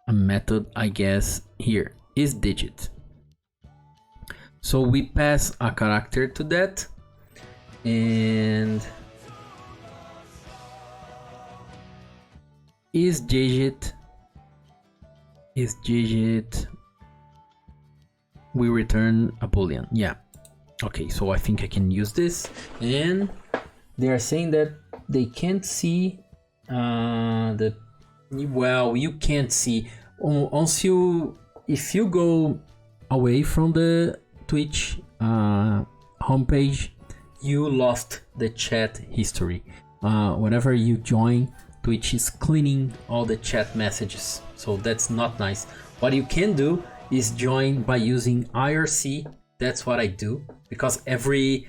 a method, I guess, here, is digit. So we pass a character to that, and is digit, we return a boolean. Yeah, okay, so I think I can use this. And they are saying that they can't see well, you can't see once if you go away from the Twitch homepage, you lost the chat history. Whenever you join, Twitch is cleaning all the chat messages, so that's not nice. What you can do is join by using IRC. That's what I do, because every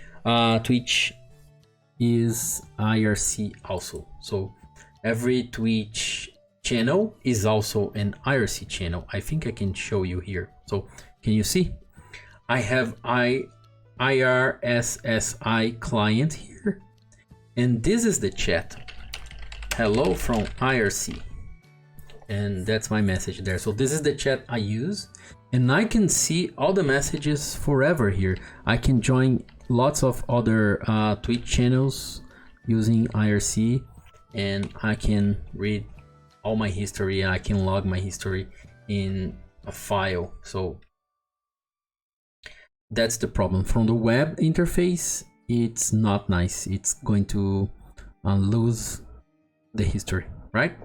Twitch is IRC also. So every Twitch channel is also an IRC channel. I think I can show you here. So can you see? I have IRSSI client here, and this is the chat. Hello from IRC. And that's my message there. So this is the chat I use, and I can see all the messages forever here. I can join lots of other Twitch channels using IRC, and I can read all my history. I can log my history in a file. So that's the problem. From the web interface, it's not nice. It's going to lose the history, right?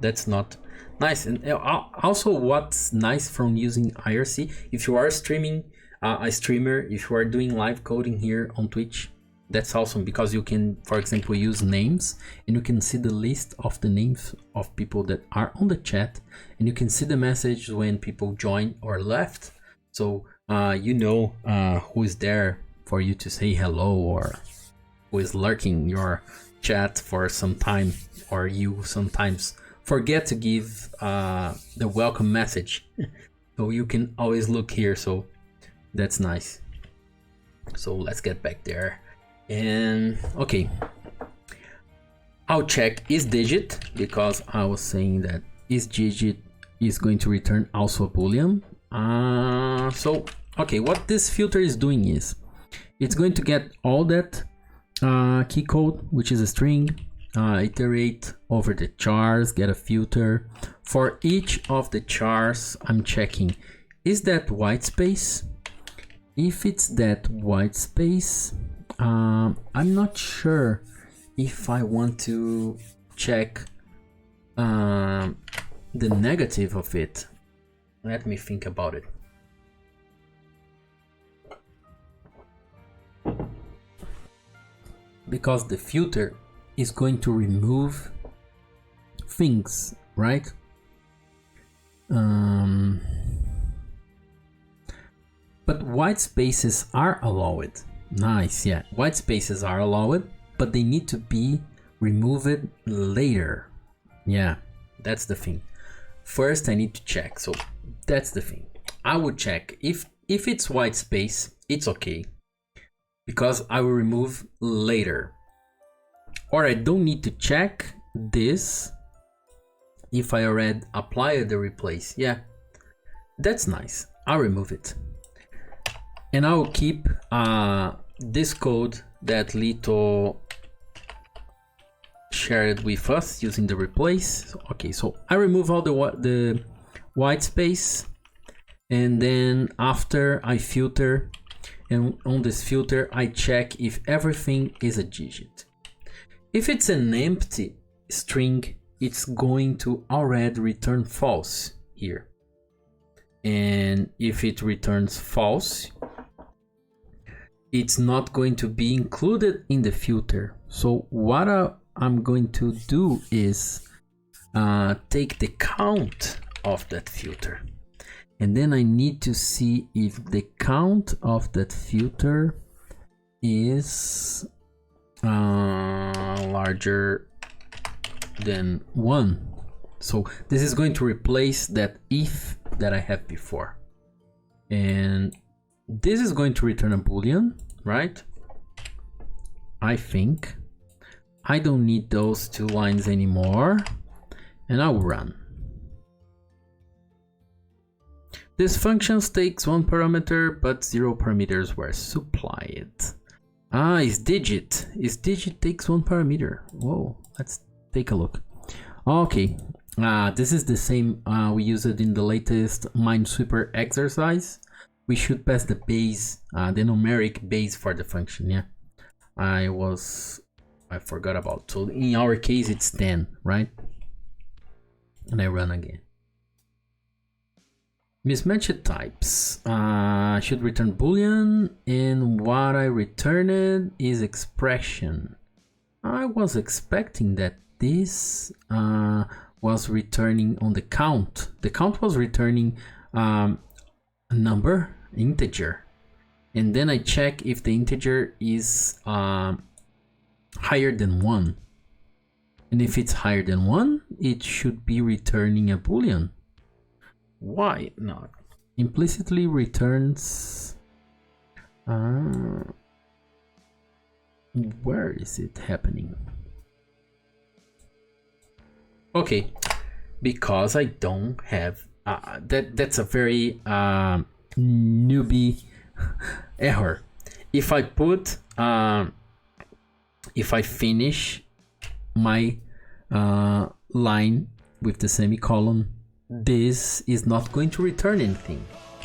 That's not nice. And also, what's nice from using IRC, if you are streaming, a streamer, if you are doing live coding here on Twitch, that's awesome, because you can, for example, use names, and you can see the list of the names of people that are on the chat, and you can see the message when people join or left. So you know who is there for you to say hello, or who is lurking your chat for some time, or you sometimes forget to give the welcome message. So you can always look here. So that's nice. So let's get back there. And okay, I'll check isDigit, because I was saying that isDigit is going to return also a boolean. So okay, what this filter is doing is it's going to get all that key code, which is a string, iterate over the chars, get a filter. For each of the chars, I'm checking, is that white space? If it's that white space, I'm not sure if I want to check the negative of it. Let me think about it. Because the filter is going to remove things, right? But white spaces are allowed. Nice, yeah. White spaces are allowed, but they need to be removed later. Yeah, that's the thing. First, I need to check. So that's the thing. I would check if it's white space, it's okay, because I will remove later. Or I don't need to check this if I already applied the replace. Yeah, that's nice. I'll remove it. And I will keep this code that Lito shared with us using the replace. Okay, so I remove all the white space, and then after I filter, and on this filter I check if everything is a digit. If it's an empty string, it's going to already return false here. And if it returns false, it's not going to be included in the filter. So what I'm going to do is take the count of that filter. And then I need to see if the count of that filter is larger than 1. So this is going to replace that if that I had before. And this is going to return a boolean, right? I think. I don't need those 2 lines anymore, and I'll run. This function takes 1 parameter, but 0 parameters were supplied. isDigit. isDigit takes 1 parameter. Whoa, let's take a look. Okay, this is the same we used it in the latest Minesweeper exercise. We should pass the base, the numeric base for the function. Yeah, I forgot about. So in our case, it's 10, right? And I run again. Mismatched types should return boolean, and what I returned is expression. I was expecting that this was returning on the count. The count was returning a number, integer, and then I check if the integer is higher than 1. And if it's higher than 1, it should be returning a boolean. Why not? Implicitly returns. Where is it happening? Okay, because I don't have that's a very newbie error. If I put if I finish my line with the semicolon, this is not going to return anything.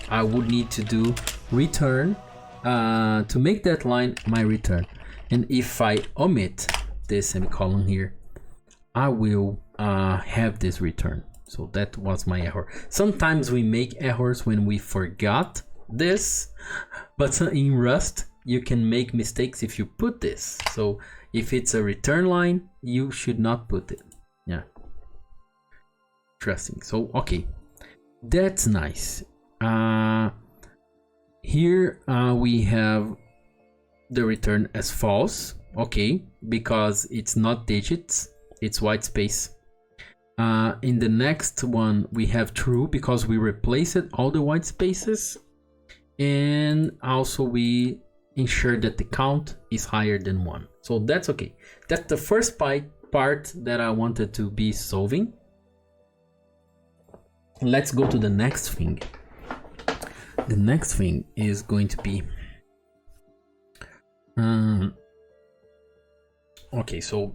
I would need to do return to make that line my return. And if I omit this semicolon here, I will have this return. So that was my error. Sometimes we make errors when we forgot this, but in Rust, you can make mistakes if you put this. So if it's a return line, you should not put it. Yeah. Interesting. So, okay. That's nice. Here we have the return as false. Okay, because it's not digits, it's white space. In the next one, we have true because we replaced all the white spaces. And also we ensure that the count is higher than 1. So that's okay. That's the first part that I wanted to be solving. Let's go to the next thing. The next thing is going to be okay, so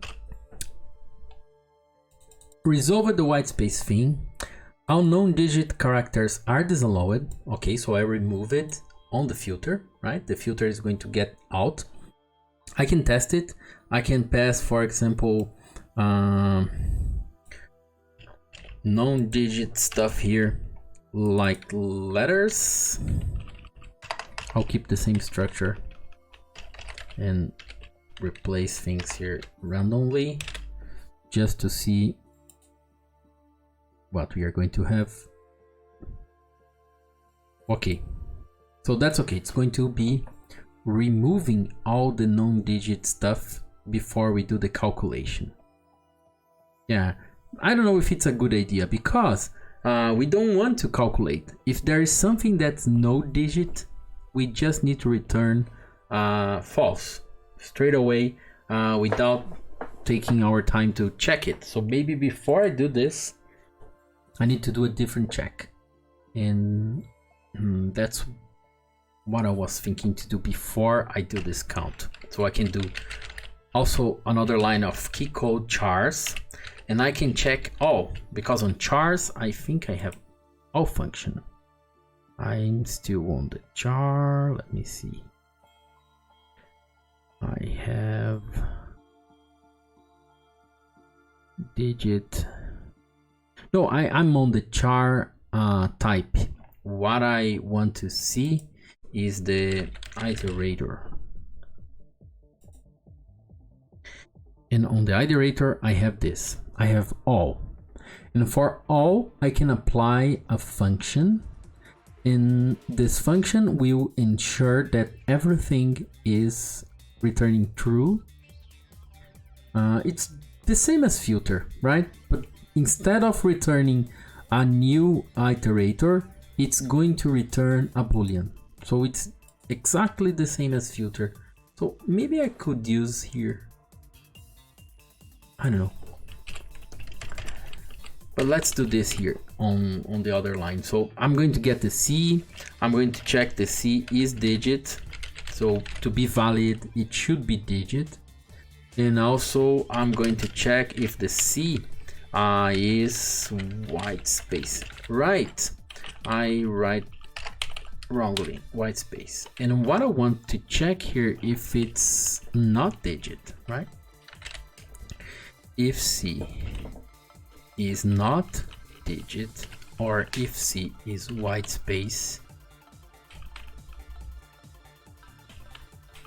resolve the white space thing. Unknown digit characters are disallowed. Okay, so I remove it on the filter, right? The filter is going to get out. I can test it. I can pass, for example, non-digit stuff here, like letters. I'll keep the same structure and replace things here randomly just to see what we are going to have. Okay, so that's okay. It's going to be removing all the non-digit stuff before we do the calculation. Yeah, I don't know if it's a good idea because we don't want to calculate. If there is something that's no digit, we just need to return false straight away without taking our time to check it. So maybe before I do this, I need to do a different check. And that's what I was thinking to do before I do this count. So I can do also another line of key code chars, and I can check all, because on chars, I think I have all function. I'm still on the char, let me see. I have digit. No, I'm on the char type. What I want to see is the iterator. And on the iterator, I have this. I have all. And for all, I can apply a function. And this function will ensure that everything is returning true. It's the same as filter, right? But instead of returning a new iterator, it's going to return a boolean. So it's exactly the same as filter. So maybe I could use here, I don't know. But let's do this here on the other line. So I'm going to get the C. I'm going to check the C is digit. So to be valid, it should be digit. And also I'm going to check if the C is white space. Right, I write wrongly, white space. And what I want to check here if it's not digit, right? If C is not digit, or if C is white space.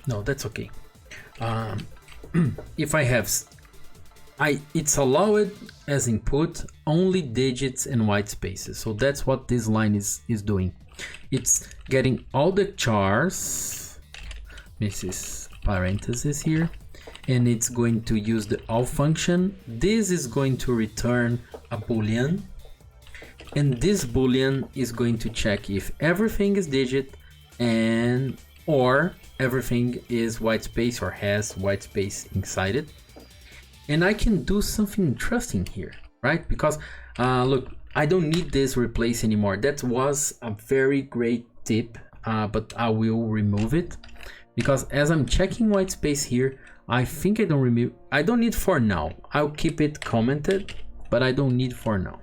No, that's okay. If I have, it's allowed as input only digits and white spaces. So that's what this line is doing. It's getting all the chars. This is parentheses here. And it's going to use the all function. This is going to return a boolean, and this boolean is going to check if everything is digit and or everything is white space or has white space inside it. And I can do something interesting here, right? Because look, I don't need this replace anymore. That was a very great tip, but I will remove it. Because as I'm checking white space here, I think I don't remove. I don't need for now. I'll keep it commented, but I don't need for now.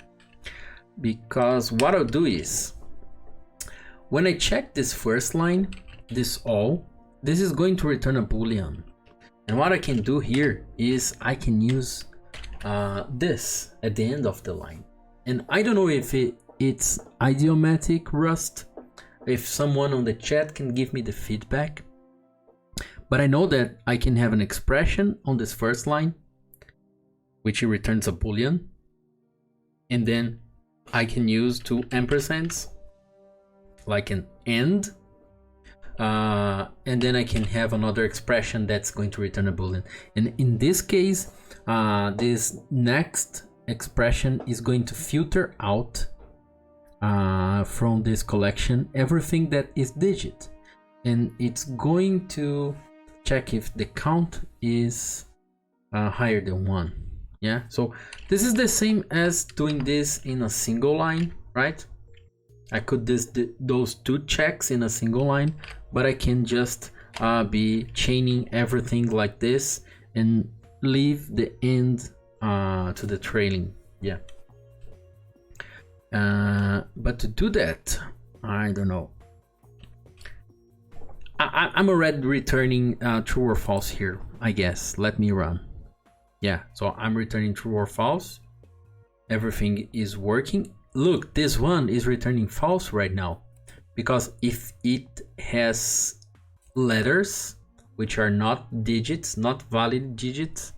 Because what I'll do is, when I check this first line, this all, this is going to return a boolean. And what I can do here is I can use this at the end of the line. And I don't know if it's idiomatic Rust, if someone on the chat can give me the feedback. But I know that I can have an expression on this first line, which returns a boolean. And then I can use two ampersands, like an and. And then I can have another expression that's going to return a boolean. And in this case, this next expression is going to filter out from this collection everything that is digit. And it's going to check if the count is higher than 1. Yeah, so this is the same as doing this in a single line, right? I could do those two checks in a single line, but I can just be chaining everything like this and leave the end to the trailing. Yeah. But to do that, I don't know. I'm already returning true or false here, I guess. Let me run. Yeah, so I'm returning true or false. Everything is working. Look, this one is returning false right now, because if it has letters which are not digits, not valid digits,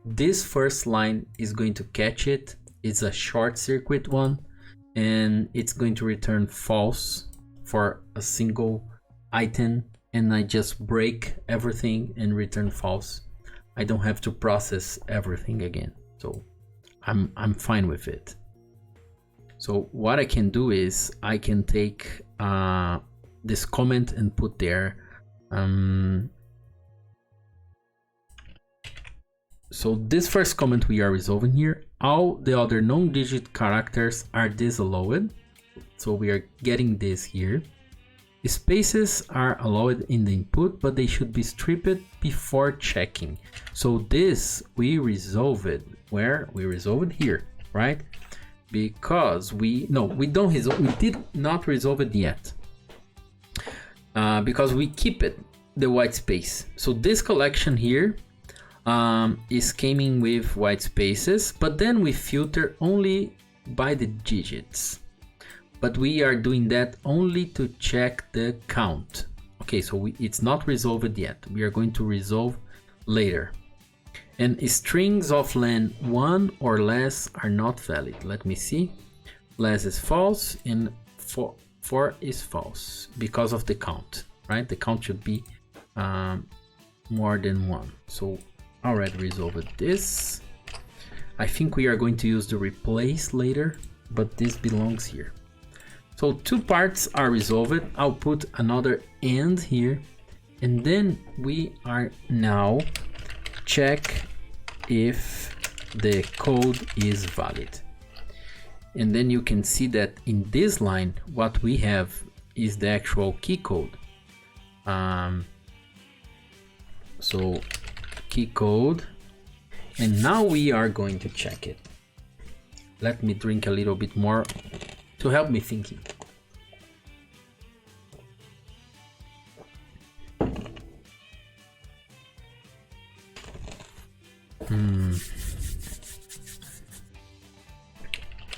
this first line is going to catch it. It's a short circuit one, and it's going to return false for a single item, and I just break everything and return false. I don't have to process everything again, so I'm fine with it. So what I can do is I can take this comment and put there. So this first comment we are resolving here. All the other non-digit characters are disallowed. So we are getting this here. Spaces are allowed in the input, but they should be stripped before checking. So this we resolve it where we resolve it here, right? Because we did not resolve it yet, because we keep it the white space. So this collection here is coming with white spaces, but then we filter only by the digits, but we are doing that only to check the count. Okay, so it's not resolved yet. We are going to resolve later. And strings of len 1 or less are not valid. Let me see. Less is false and 4 is false because of the count, right? The count should be more than 1. So I already resolved this. I think we are going to use the replace later, but this belongs here. So two parts are resolved. I'll put another and here, and then we are now check if the code is valid. And then you can see that in this line, what we have is the actual key code. So key code, and now we are going to check it. Let me drink a little bit more to help me thinking.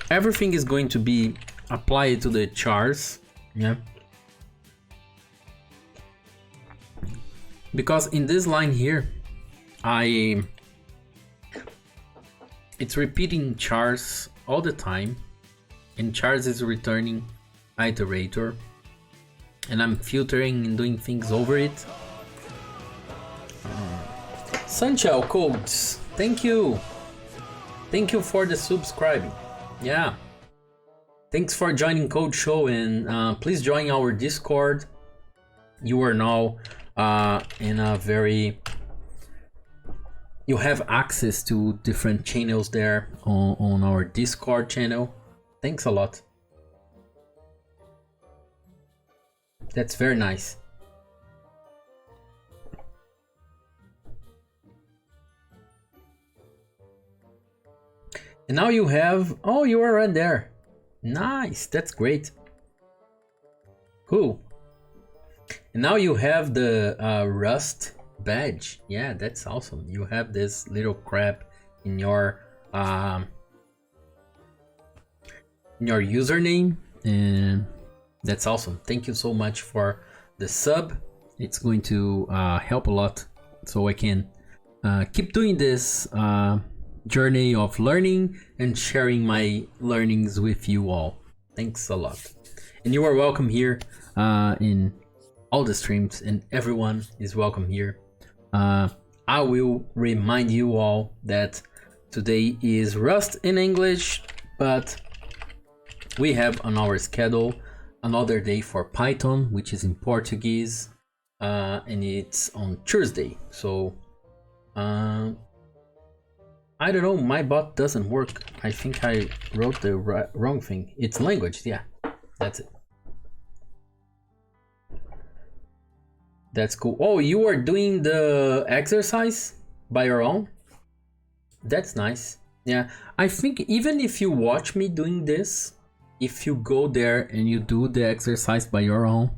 Everything is going to be applied to the chars, yeah. Because in this line here, it's repeating chars all the time, and chars is returning iterator, and I'm filtering and doing things over it. Sunshell Codes, thank you for the subscribing. Yeah, thanks for joining Code Show, and please join our Discord. You are now in a very, you have access to different channels there on our Discord channel. Thanks a lot. That's very nice. And now you have, oh, you are right there. Nice, that's great. Cool. And now you have the Rust badge. Yeah, that's awesome. You have this little crab in your username, and that's awesome. Thank you so much for the sub. It's going to help a lot, so I can keep doing this journey of learning and sharing my learnings with you all. Thanks a lot. And you are welcome here in all the streams, and everyone is welcome here. I will remind you all that today is Rust in English, but we have on our schedule another day for Python, which is in Portuguese, and it's on Tuesday. So I don't know, my bot doesn't work. I think I wrote the wrong thing. It's language, yeah, that's it. That's cool. Oh, you are doing the exercise by your own? That's nice. Yeah, I think even if you watch me doing this, if you go there and you do the exercise by your own,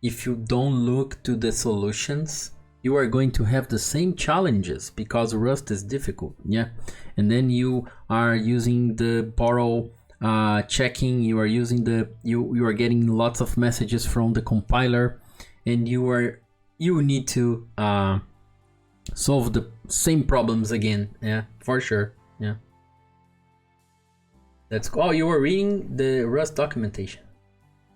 if you don't look to the solutions, you are going to have the same challenges because Rust is difficult. Yeah, and then you are using the borrow checking. You are using the you are getting lots of messages from the compiler, and you need to solve the same problems again. Yeah, for sure. Yeah, that's cool. Oh, you were reading the Rust documentation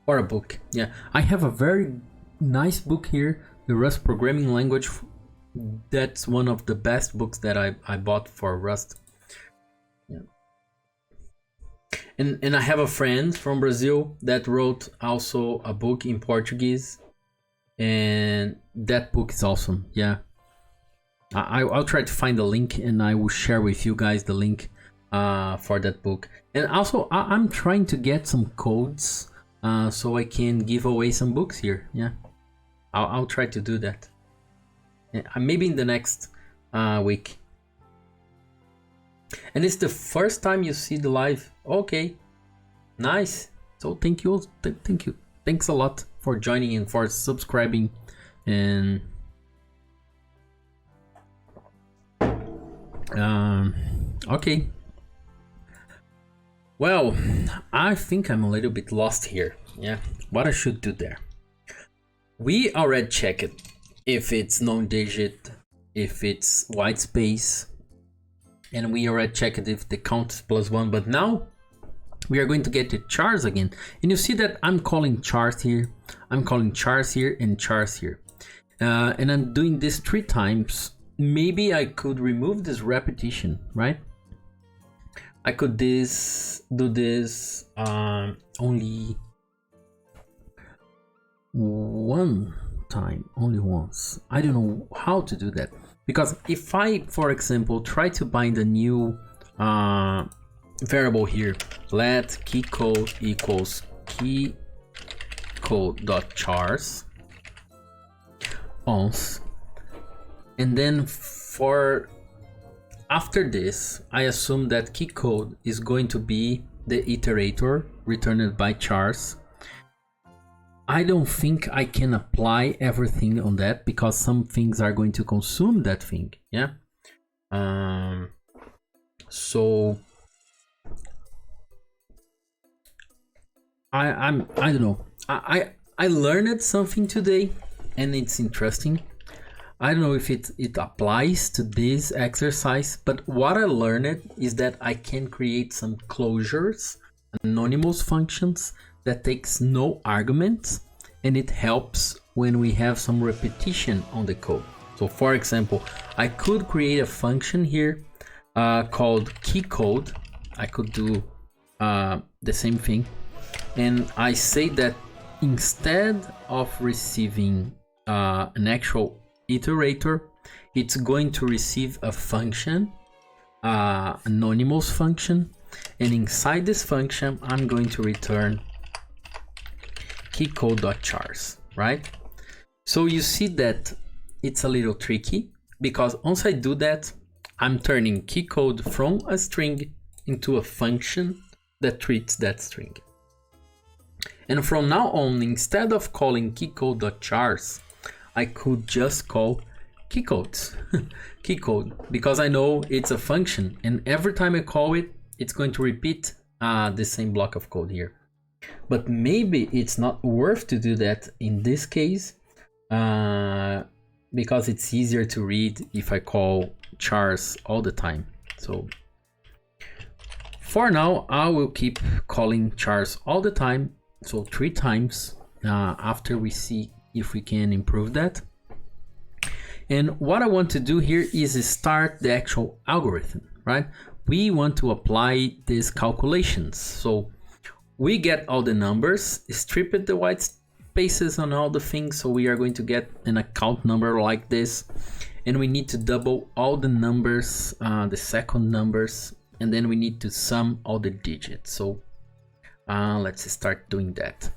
or a book. Yeah, I have a very nice book here, the Rust programming language. That's one of the best books that I bought for Rust. Yeah. And I have a friend from Brazil that wrote also a book in Portuguese, and that book is awesome. Yeah, I'll try to find the link, and I will share with you guys the link for that book. And also I'm trying to get some codes so I can give away some books here. Yeah, I'll try to do that. Maybe in the next week. And it's the first time you see the live. Okay, nice. So thank you. Thanks a lot for joining and for subscribing. And okay. Well, I think I'm a little bit lost here. Yeah, what I should do there. We already checked if it's non-digit, if it's white space, and we already checked if the count is +1, but now we are going to get the chars again. And you see that I'm calling chars here, I'm calling chars here, and chars here. And I'm doing this 3 times. Maybe I could remove this repetition, right? I could do this only one time, only once. I don't know how to do that, because if I, for example, try to bind a new variable here, let keycode equals keycode.chars once, and then for after this, I assume that keycode is going to be the iterator returned by chars. I don't think I can apply everything on that because some things are going to consume that thing. Yeah. So I don't know. I learned something today, and it's interesting. I don't know if it applies to this exercise, but what I learned is that I can create some closures, anonymous functions that takes no arguments, and it helps when we have some repetition on the code. So for example, I could create a function here called keycode. I could do the same thing, and I say that instead of receiving an actual iterator, it's going to receive a function, anonymous function, and inside this function I'm going to return keycode.chars, right? So you see that it's a little tricky, because once I do that, I'm turning keycode from a string into a function that treats that string. And from now on, instead of calling keycode.chars, I could just call keycodes, keycode, because I know it's a function, and every time I call it, it's going to repeat the same block of code here. But maybe it's not worth to do that in this case, because it's easier to read if I call chars all the time. So for now, I will keep calling chars all the time, so 3 times, after we see if we can improve that. And what I want to do here is start the actual algorithm, right? We want to apply these calculations. So we get all the numbers, strip it the white spaces on all the things. So we are going to get an account number like this. And we need to double all the numbers, the second numbers. And then we need to sum all the digits. So let's start doing that.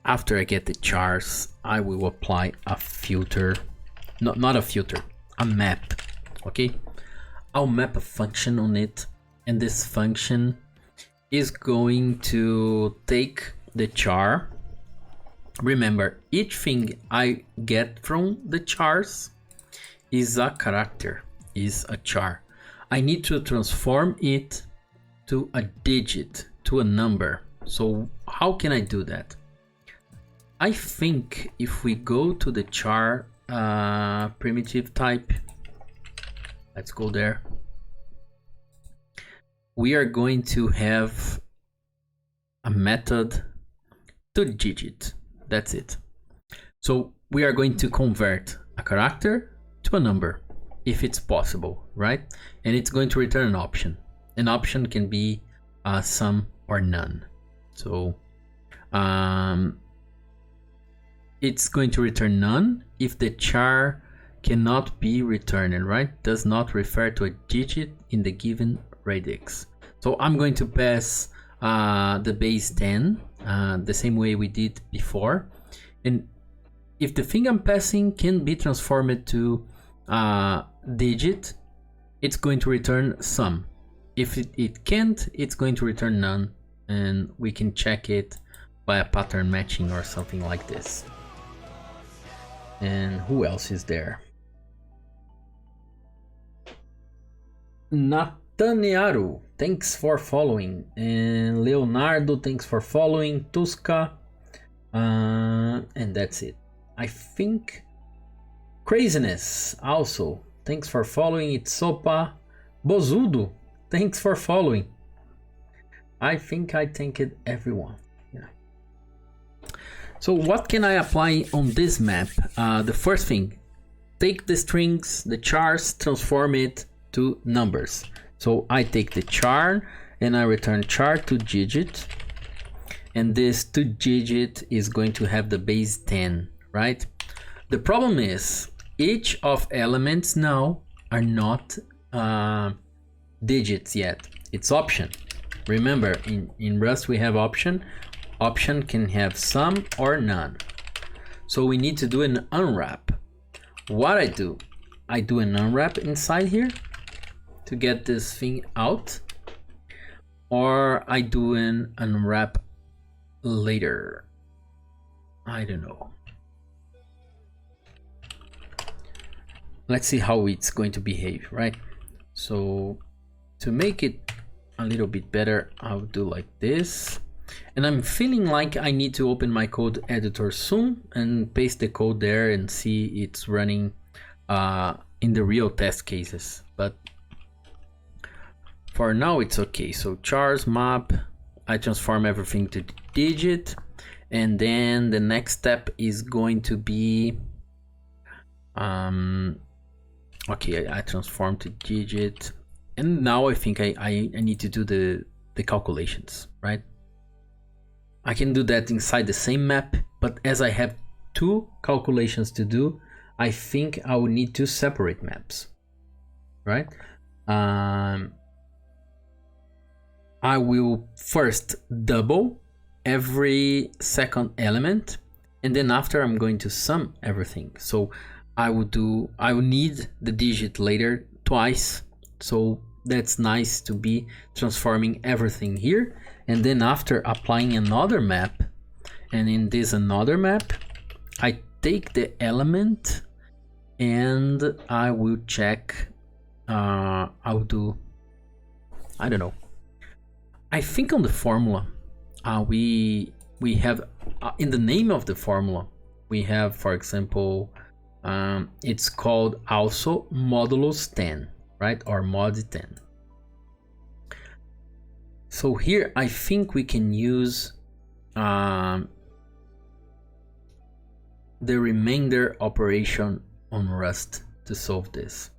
After I get the chars, I will apply a filter, not a filter, a map, okay? I'll map a function on it, and this function is going to take the char. Remember, each thing I get from the chars is a character, is a char. I need to transform it to a digit, to a number. So how can I do that? I think if we go to the char primitive type, let's go there. We are going to have a method toDigit. That's it. So we are going to convert a character to a number, if it's possible, right? And it's going to return an option. An option can be some or none. So it's going to return none if the char cannot be returned, right? Does not refer to a digit in the given radix. So I'm going to pass the base 10, the same way we did before. And if the thing I'm passing can be transformed to digit, it's going to return some. If it can't, it's going to return none. And we can check it by a pattern matching or something like this. And who else is there? Natanearu, thanks for following. And Leonardo, thanks for following. Tuska, and that's it. I think Craziness also, thanks for following. It's Sopa. Bozudo, thanks for following. I think I thanked everyone. Yeah. So what can I apply on this map? The first thing, take the strings, the chars, transform it to numbers. So I take the char and I return char toDigit. And this toDigit is going to have the base 10, right? The problem is each of elements now are not digits yet. It's option. Remember, in Rust we have option. Option can have some or none. So we need to do an unwrap. What I do an unwrap inside here to get this thing out, or I do an unwrap later. I don't know. Let's see how it's going to behave, right? So to make it a little bit better, I'll do like this. And I'm feeling like I need to open my code editor soon and paste the code there and see it's running in the real test cases. But for now, it's okay. So chars map, I transform everything to digit. And then the next step is going to be, okay, I transform to digit. And now I think I need to do the calculations, right? I can do that inside the same map, but as I have 2 calculations to do, I think I will need 2 separate maps, right? I will first double every second element, and then after I'm going to sum everything. So I will need the digit later twice, So that's nice to be transforming everything here. And then after applying another map, and in this another map, I take the element and I will check, I'll do, I don't know. I think on the formula, we have, in the name of the formula, we have, for example, it's called also modulus 10, right? Or mod 10. So here I think we can use the remainder operation on Rust to solve this.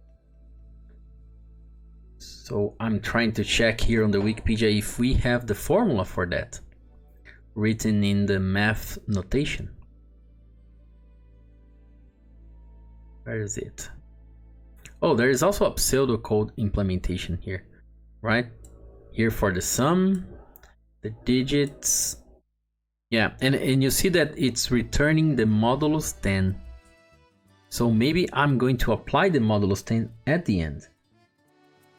So I'm trying to check here on the Wikipedia if we have the formula for that written in the math notation. Where is it? Oh, there is also a pseudocode implementation here, right? Here for the sum, the digits. Yeah, and you see that it's returning the modulus 10. So maybe I'm going to apply the modulus 10 at the end,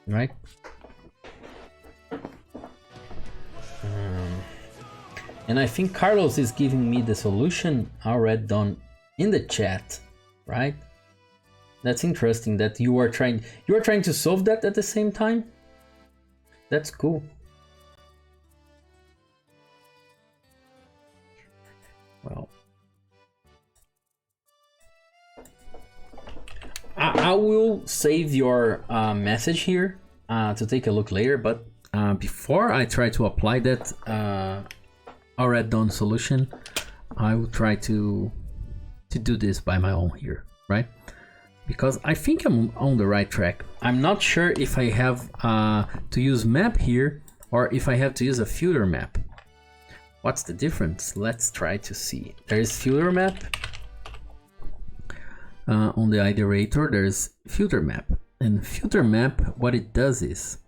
right? And I think Carlos is giving me the solution already done in the chat, right? That's interesting that you are trying to solve that at the same time. That's cool. Well, I will save your message here to take a look later, but before I try to apply that already done solution, I will try to do this by my own here, right? Because I think I'm on the right track. I'm not sure if I have to use map here or if I have to use a filter map. What's the difference? Let's try to see. There is filter map. On the iterator, there's filter map. And filter map, what it does is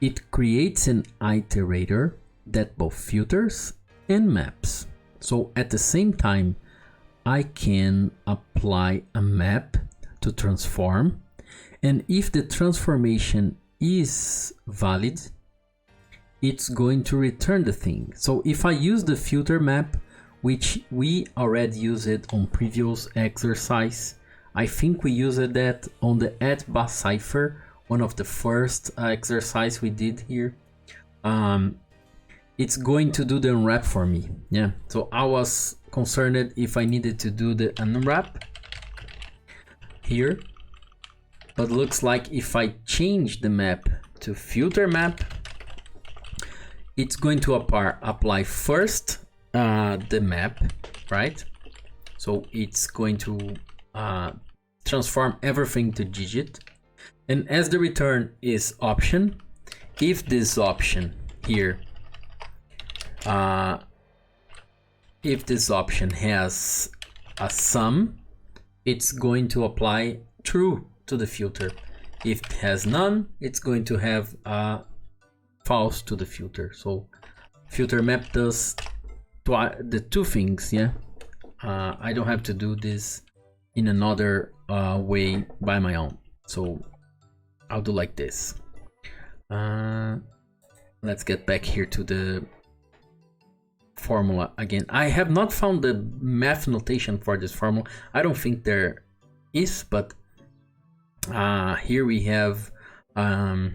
it creates an iterator that both filters and maps. So at the same time, I can apply a map to transform, and if the transformation is valid, it's going to return the thing. So if I use the filter map, which we already used it on previous exercise, I think we used that on the @bus cipher, one of the first exercise we did here. It's going to do the unwrap for me. Yeah, so I was concerned if I needed to do the unwrap here, but looks like if I change the map to filter map, it's going to apply first the map, right? So it's going to transform everything to digit, and as the return is option, if this option here, if this option has a sum, it's going to apply true to the filter. If it has none, it's going to have false to the filter. So filter map does the two things, yeah. I don't have to do this in another way by my own. So I'll do like this. Let's get back here to the formula again. I have not found the math notation for this formula. I don't think there is, but here we have the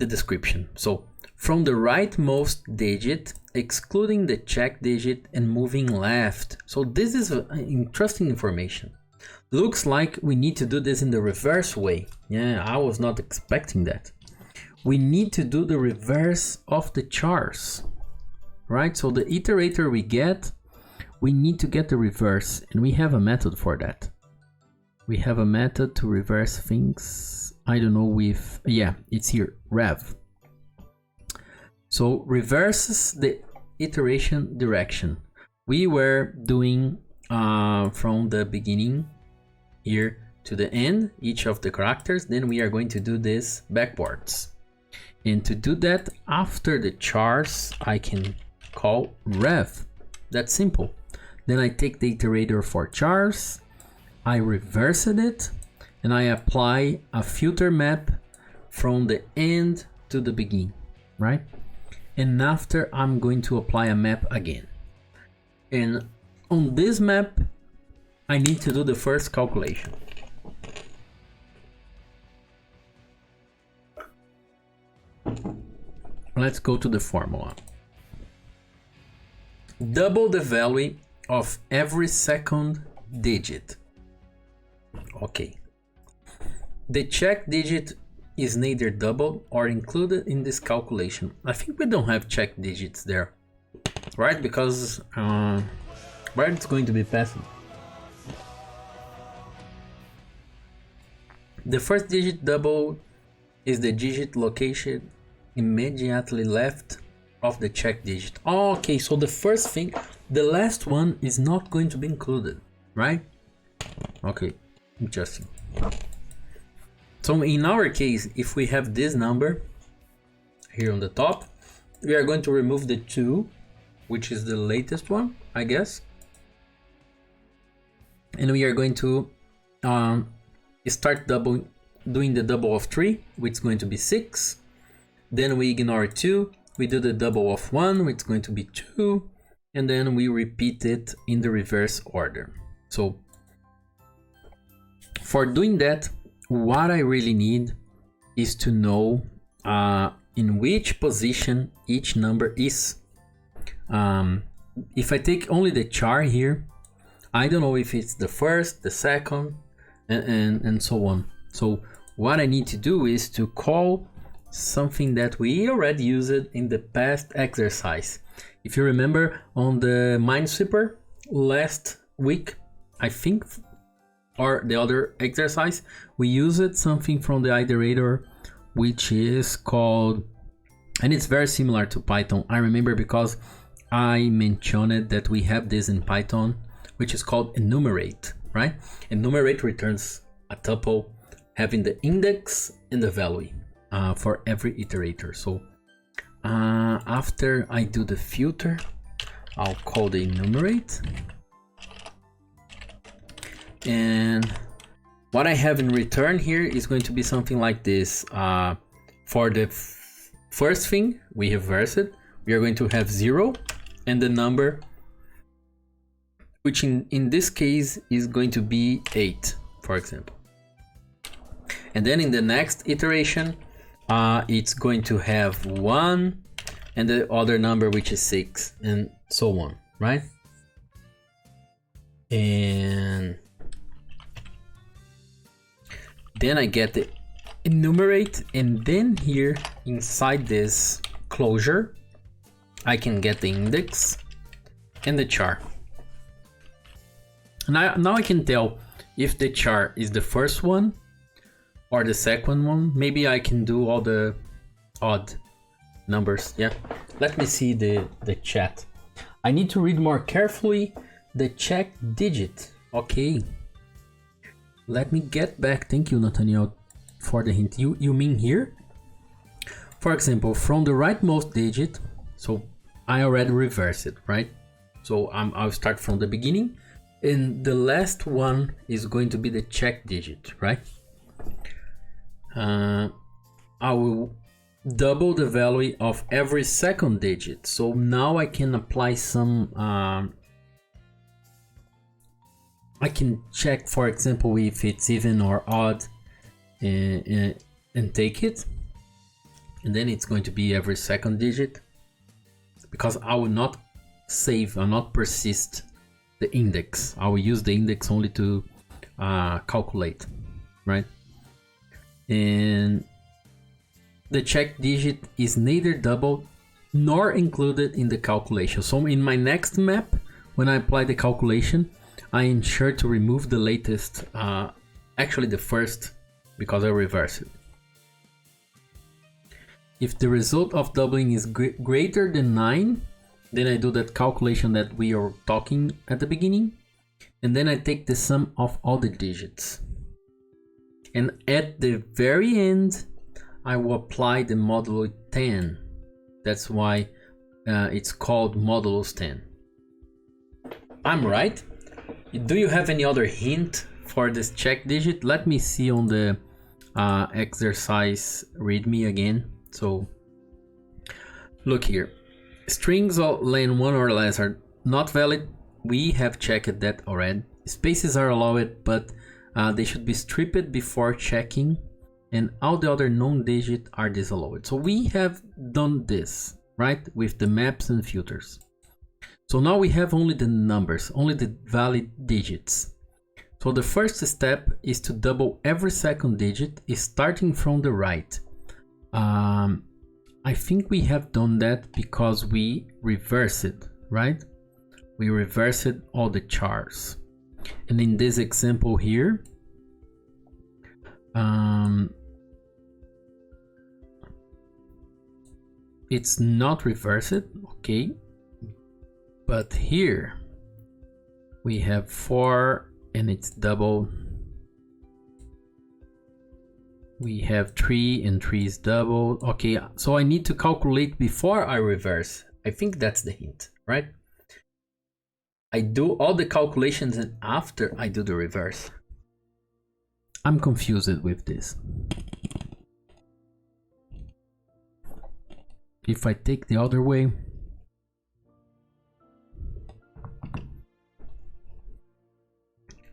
description. So from the rightmost digit, excluding the check digit and moving left. So this is interesting information. Looks like we need to do this in the reverse way. Yeah, I was not expecting that. We need to do the reverse of the chars, right? So the iterator we need to get the reverse, and we have a method for that. We have a method to reverse things. I don't know with, yeah, it's here, rev. So reverses the iteration direction. We were doing from the beginning here to the end, each of the characters. Then we are going to do this backwards. And to do that, after the chars, I can call rev. That's simple. Then I take the iterator for chars, I reversed it, and I apply a filter map from the end to the beginning, right? And after I'm going to apply a map again. And on this map, I need to do the first calculation. Let's go to the formula. Double the value of every second digit. Okay. The check digit is neither doubled or included in this calculation. I think we don't have check digits there, right? Because where it's going to be passive. The first digit double is the digit location immediately left of the check digit. Okay, so the first thing, the last one is not going to be included, right? Okay, interesting. So in our case, if we have this number here on the top, we are going to remove the 2, which is the latest one, I guess. And we are going to start doing the double of 3, which is going to be 6. Then we ignore 2, we do the double of 1, which is going to be 2, and then we repeat it in the reverse order. So for doing that, what I really need is to know in which position each number is. If I take only the char here, I don't know if it's the first, the second, and so on. So what I need to do is to call something that we already used in the past exercise. If you remember on the Minesweeper last week, I think, or the other exercise, we used something from the iterator, which is called, and it's very similar to Python. I remember because I mentioned that we have this in Python, which is called enumerate, right? Enumerate returns a tuple having the index and the value for every iterator. So after I do the filter, I'll call the enumerate. And what I have in return here is going to be something like this. For the first thing, we reverse it. We are going to have 0 and the number, which in this case is going to be 8, for example. And then in the next iteration, it's going to have 1 and the other number, which is 6, and so on, right? And then I get the enumerate, and then here inside this closure, I can get the index and the char. Now I can tell if the char is the first one or the second one. Maybe I can do all the odd numbers. Yeah, let me see the chat. I need to read more carefully the check digit. Okay, let me get back. Thank you, Nathaniel, for the hint. You mean here? For example, from the rightmost digit, so I already reversed it, right? So I'll start from the beginning, and the last one is going to be the check digit, right? I will double the value of every second digit. So now I can apply some, I can check, for example, if it's even or odd, and take it. And then it's going to be every second digit, because I will not save, I will not persist the index. I will use the index only to calculate, right? And the check digit is neither doubled nor included in the calculation. So in my next map, when I apply the calculation, I ensure to remove the latest, actually the first, because I reverse it. If the result of doubling is greater than 9, then I do that calculation that we are talking at the beginning, and then I take the sum of all the digits. And at the very end, I will apply the modulo 10. That's why it's called modulus 10. I'm right? Do you have any other hint for this check digit. Let me see on the exercise readme again. So look here, strings of length 1 or less are not valid. We have checked that already. Spaces are allowed, but they should be stripped before checking, and all the other known digits are disallowed. So we have done this, right, with the maps and filters. So now we have only the numbers, only the valid digits. So the first step is to double every second digit, starting from the right. I think we have done that because we reverse it, right? We reversed all the chars. And in this example here, it's not reversed, okay? But here we have 4 and it's double. We have 3 and 3 is double. Okay, so I need to calculate before I reverse. I think that's the hint, right? I do all the calculations and after I do the reverse. I'm confused with this. If I take the other way,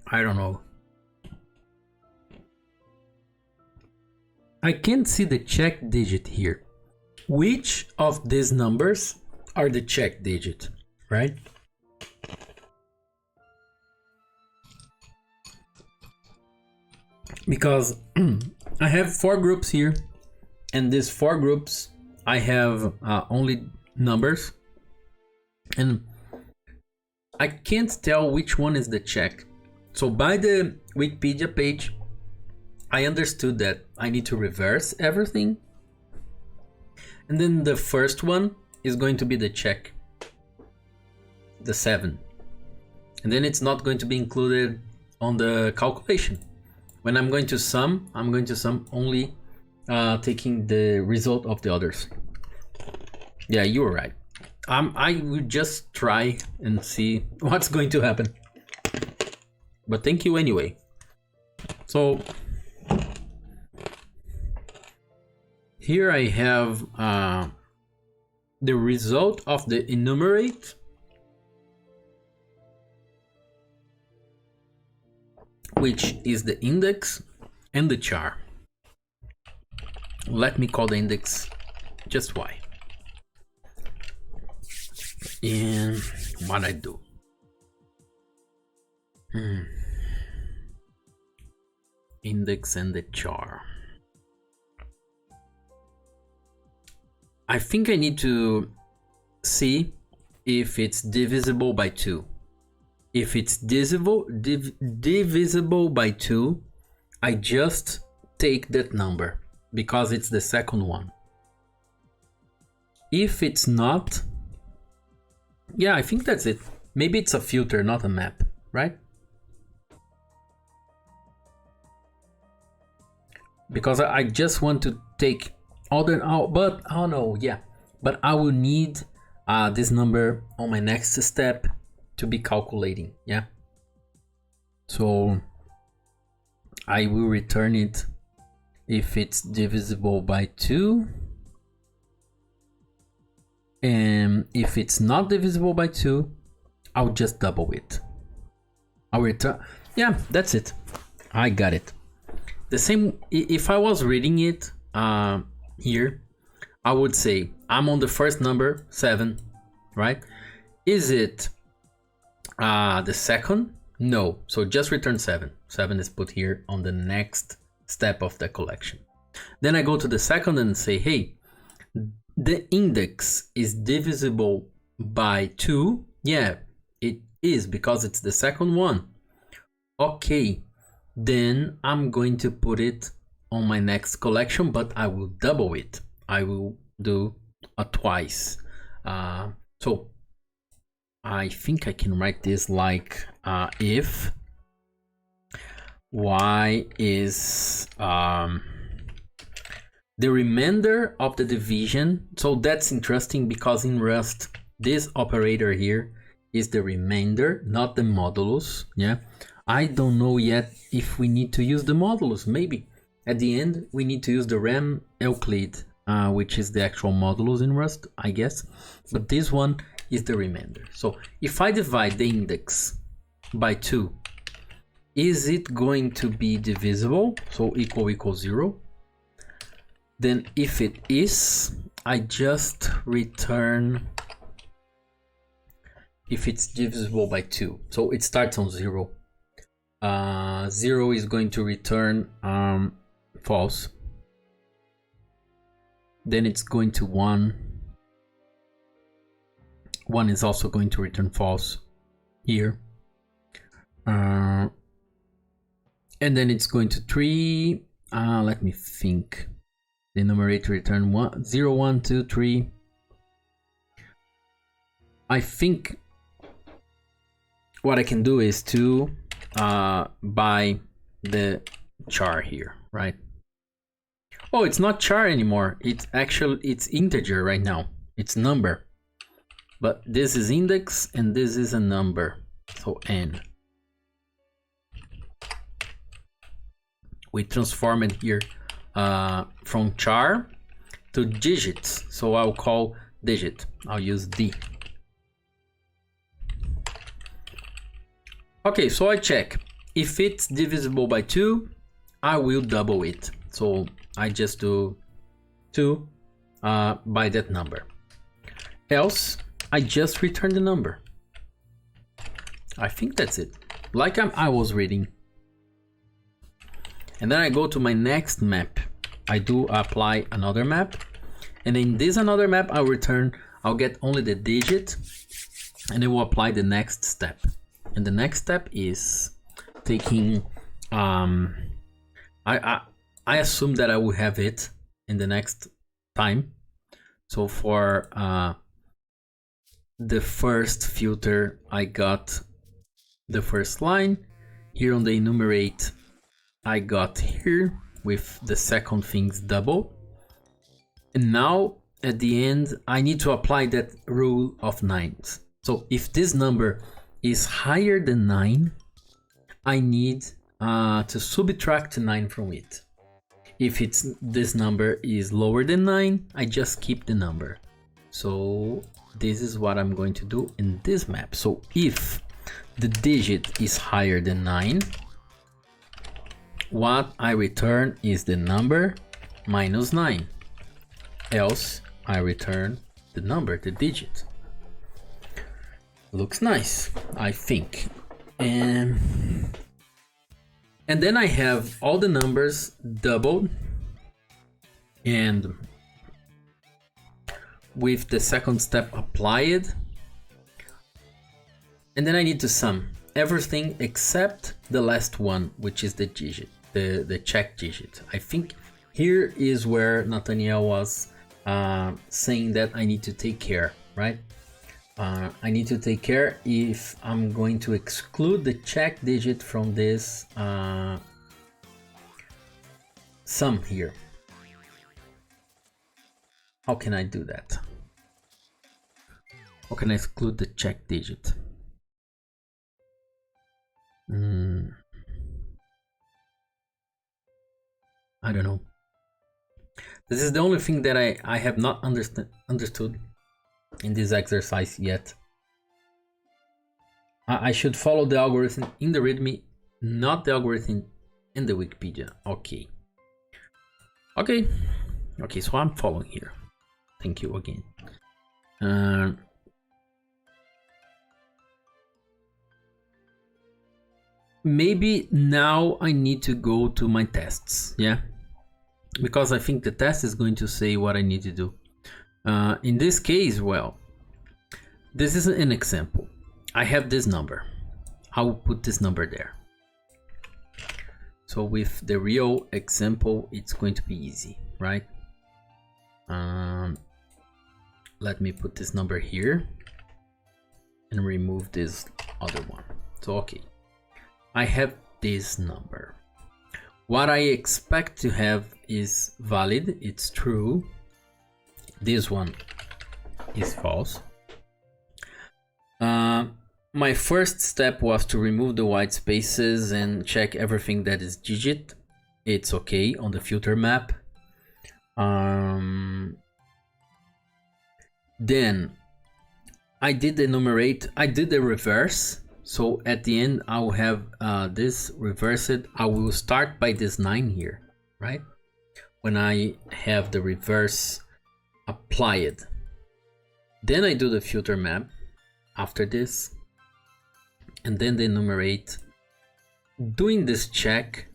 I don't know. I can't see the check digit here. Which of these numbers are the check digit, right? Because I have 4 groups here, and these 4 groups I have only numbers, and I can't tell which one is the check. So by the Wikipedia page, I understood that I need to reverse everything, and then the first one is going to be the check, the 7, and then it's not going to be included on the calculation. When I'm going to sum only taking the result of the others. Yeah, you were right. I will just try and see what's going to happen. But thank you anyway. So here I have the result of the enumerate, which is the index and the char. Let me call the index just y. And what I do. Index and the char. I think I need to see if it's divisible by 2. If it's divisible by 2, I just take that number because it's the second one. If it's not, yeah, I think that's it. Maybe it's a filter, not a map, right? Because I just want to take all the, but oh no, yeah, but I will need this number on my next step to be calculating, yeah. So I will return it if it's divisible by 2, and if it's not divisible by 2, I'll just double it. I'll return, yeah, that's it. I got it. The same, if I was reading it here, I would say I'm on the first number, 7, right? Is it the second? No, so just return 7. 7 is put here on the next step of the collection. Then I go to the second and say, hey, the index is divisible by 2. Yeah, it is because it's the second one. Okay, then I'm going to put it on my next collection, but I will double it. I will do a twice. So I think I can write this like if y is the remainder of the division. So that's interesting because in Rust, this operator here is the remainder, not the modulus, yeah, I don't know yet if we need to use the modulus. Maybe at the end we need to use the rem Euclid, which is the actual modulus in Rust, I guess. But this one is the remainder. So if I divide the index by 2, is it going to be divisible? So equals 0. Then if it is, I just return if it's divisible by 2. So it starts on 0. 0 is going to return false. Then it's going to 1. 1 is also going to return false here. And then it's going to 3. Let me think. The numerator return 1, 0, 1, 2, 3. I think what I can do is to by the char here, right? Oh, it's not char anymore. It's integer right now. It's number. But this is index and this is a number. So n. We transform it here from char to digits. So I'll call digit. I'll use d. Okay, so I check. If it's divisible by 2, I will double it. So I just do 2 by that number. Else, I just return the number. I think that's it. Like I was reading. And then I go to my next map. I do apply another map. And in this another map, I'll get only the digit. And it will apply the next step. And the next step is taking, I assume that I will have it in the next time. So for the first filter, I got the first line. Here on the enumerate, I got here with the second things double. And now at the end, I need to apply that rule of 9s. So if this number is higher than 9, I need to subtract 9 from it. If this number is lower than 9, I just keep the number. So this is what I'm going to do in this map. So if the digit is higher than 9, what I return is the number minus 9. Else I return the number, the digit. Looks nice, I think. And then I have all the numbers doubled, and with the second step applied. And then I need to sum everything except the last one, which is the digit, the check digit. I think here is where Nathaniel was saying that I need to take care, right? I need to take care if I'm going to exclude the check digit from this sum here. How can I do that? How can I exclude the check digit? I don't know. This is the only thing that I have not understood in this exercise yet. I should follow the algorithm in the README, not the algorithm in the Wikipedia. Okay, so I'm following here. Thank you again. Maybe now I need to go to my tests, yeah? Because I think the test is going to say what I need to do. In this case, well, this is an example. I have this number. I will put this number there. So with the real example, it's going to be easy, right? Let me put this number here and remove this other one. So, okay, I have this number. What I expect to have is valid, it's true. This one is false. my first step was to remove the white spaces and check everything that is digit. It's okay on the filter map. Then I did enumerate, I did the reverse. So at the end, I will have this reversed. I will start by this 9 here, right? When I have the reverse applied. Then I do the filter map after this. And then the enumerate. Doing this check,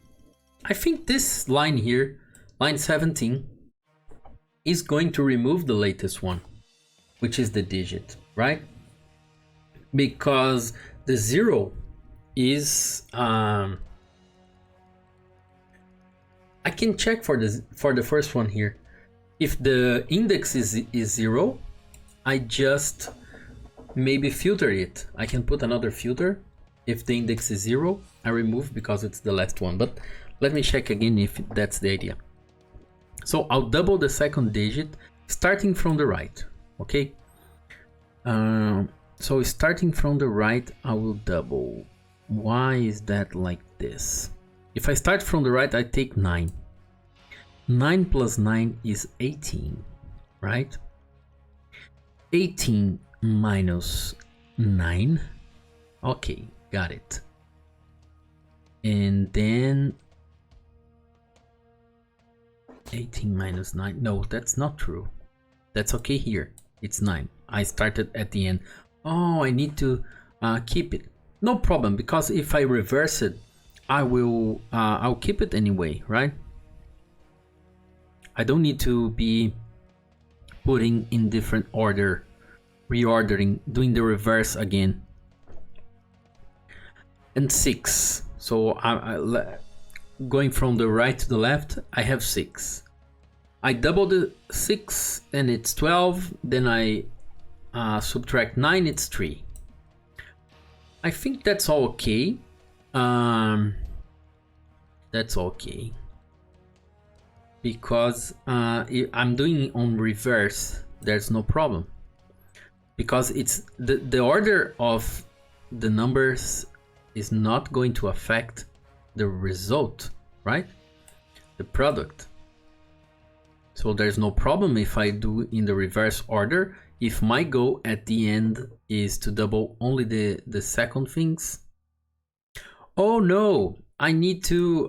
I think this line here, line 17, is going to remove the latest one, which is the digit, right? Because the 0 is I can check for the first one here. If the index is 0, I just maybe filter it. I can put another filter. If the index is 0, I remove because it's the last one. But let me check again if that's the idea. So I'll double the second digit starting from the right, okay? So starting from the right, I will double. Why is that like this? If I start from the right, I take 9. 9 plus 9 is 18, right? 18 minus 9. Okay, got it. And then 18 minus 9. No, that's not true. That's okay here. It's 9. I started at the end. Oh, I need to keep it. No problem, because if I reverse it, I'll keep it anyway, right? I don't need to be putting in different order, reordering, doing the reverse again. And 6. So going from the right to the left, I have 6. I double the 6 and it's 12. Then I subtract 9, it's 3. I think that's all okay. That's okay. Because I'm doing it on reverse, there's no problem. Because it's the order of the numbers is not going to affect the result, right? The product. So there's no problem if I do in the reverse order. If my goal at the end is to double only the second things. Oh no, I need to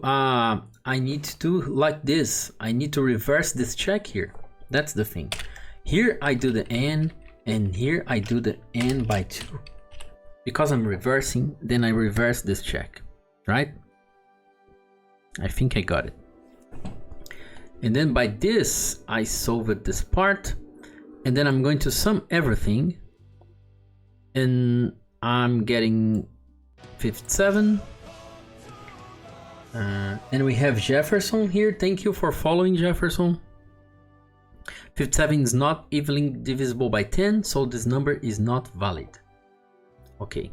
do like this. I need to reverse this check here. That's the thing. Here I do the n, and here I do the n by 2. Because I'm reversing, then I reverse this check, right? I think I got it. And then by this, I solved this part. And then I'm going to sum everything. And I'm getting 57. And we have Jefferson here. Thank you for following, Jefferson. 57 is not evenly divisible by 10, so this number is not valid. Okay.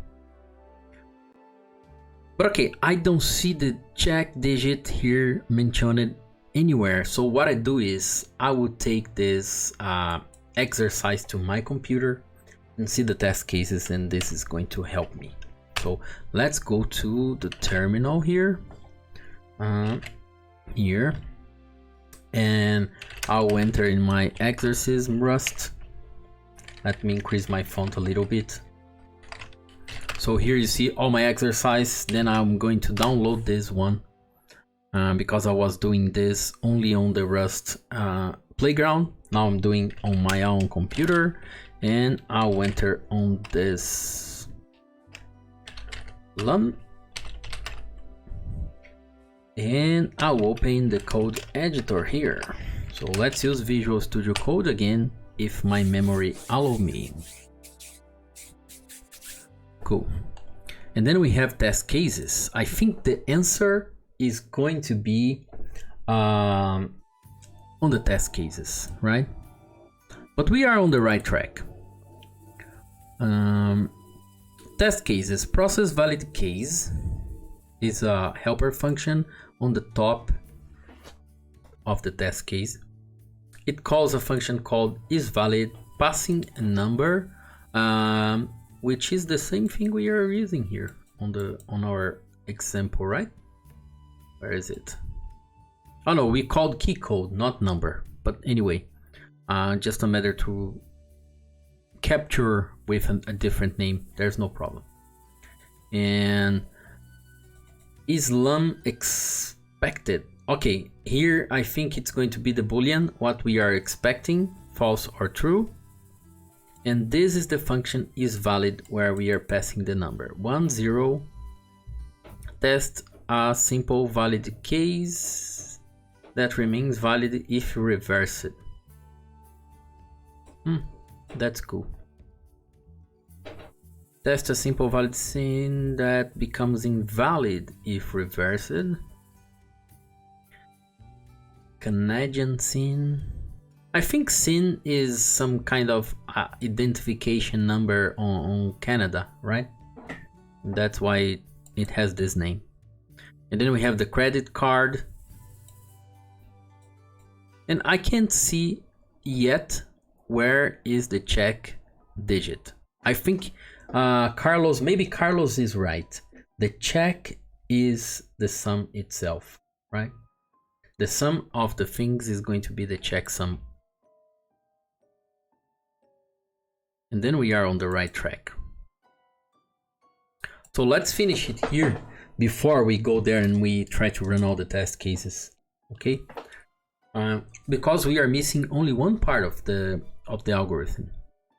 But okay, I don't see the check digit here mentioned anywhere. So what I do is I will take this exercise to my computer and see the test cases, and this is going to help me. So let's go to the terminal here. Here, and I'll enter in my exercism Rust. Let me increase my font a little bit. So here you see all my exercise. Then I'm going to download this one because I was doing this only on the Rust playground. Now I'm doing on my own computer, and I'll enter on this Luhn. And I'll open the code editor here. So let's use Visual Studio Code again, if my memory allow me. Cool. And then we have test cases. I think the answer is going to be on the test cases, right? But we are on the right track. Test cases, process valid case is a helper function on the top of the test case. It calls a function called isValid, passing a number which is the same thing we are using here on our example, right? Where is it? Oh no, we called key code, not number. But anyway, just a matter to capture with a different name. There's no problem. And is Luhn expected? Okay, here I think it's going to be the boolean, what we are expecting, false or true. And this is the function is valid, where we are passing the number 1 0. Test a simple valid case that remains valid if reversed. That's cool. Test a simple valid scene that becomes invalid if reversed. Canadian scene. I think scene is some kind of identification number on Canada, right? That's why it has this name. And then we have the credit card. And I can't see yet where is the check digit. I think Carlos, maybe Carlos is right. The check is the sum itself, right? The sum of the things is going to be the checksum. And then we are on the right track. So let's finish it here before we go there and we try to run all the test cases, okay? Because we are missing only one part of the algorithm.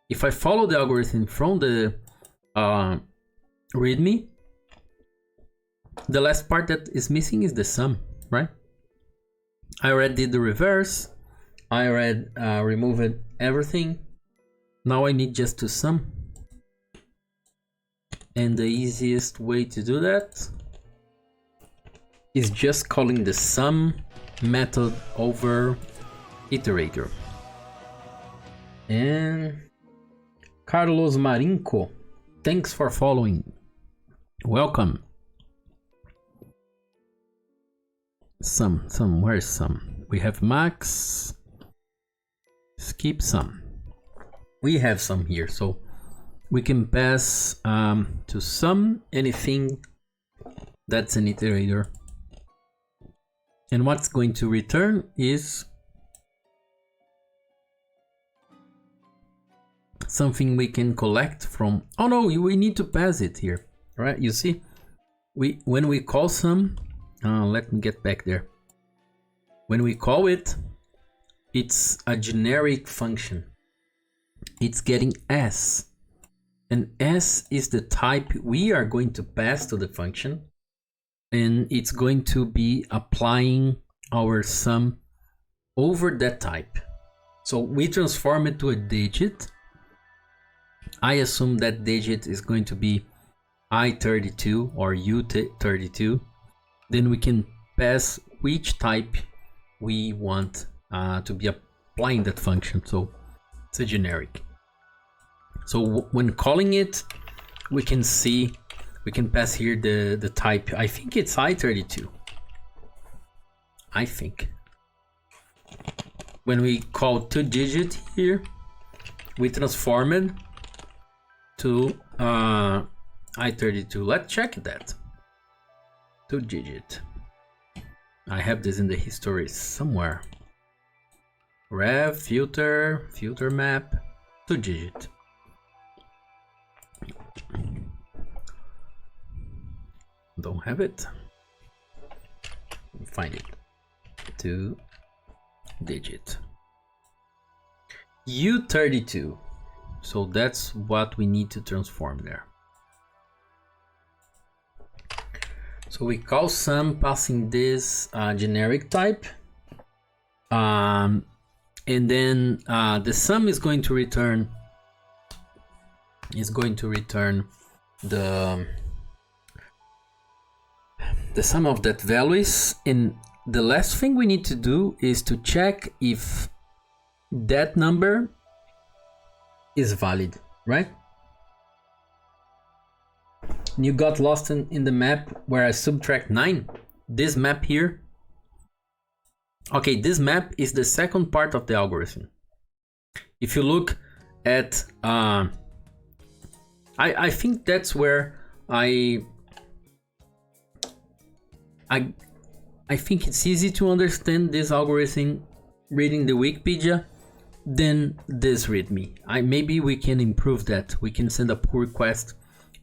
If I follow the algorithm from the README, the last part that is missing is the sum, right? I already did the reverse. I already removed everything. Now I need just to sum. And the easiest way to do that is just calling the sum method over iterator. And Carlos Marinco, thanks for following. Welcome. Sum, where's sum? We have max, skip sum. We have some here, so we can pass to sum anything that's an iterator. And what's going to return is something we can collect from. Oh no, we need to pass it here, right? You see, when we call sum, let me get back there. When we call it, it's a generic function. It's getting s, and s is the type we are going to pass to the function, and it's going to be applying our sum over that type. So we transform it to a digit. I assume that digit is going to be I32 or U32. Then we can pass which type we want to be applying that function. So it's a generic. So when calling it, we can see, we can pass here the type. I think it's I32. I think. When we call 2-digit here, we transform it to I32. Let's check that. 2-digit. I have this in the history somewhere. Rev, filter map, 2-digit. Don't have it. Find it. 2-digit. U32. So that's what we need to transform there. So we call sum passing this generic type. And then the sum is going to return the sum of that values. And the last thing we need to do is to check if that number is valid, right? You got lost in the map where I subtract 9. This map here. Okay, this map is the second part of the algorithm. If you look at I think that's where I think it's easy to understand this algorithm reading the Wikipedia than this README. Maybe we can improve that. We can send a pull request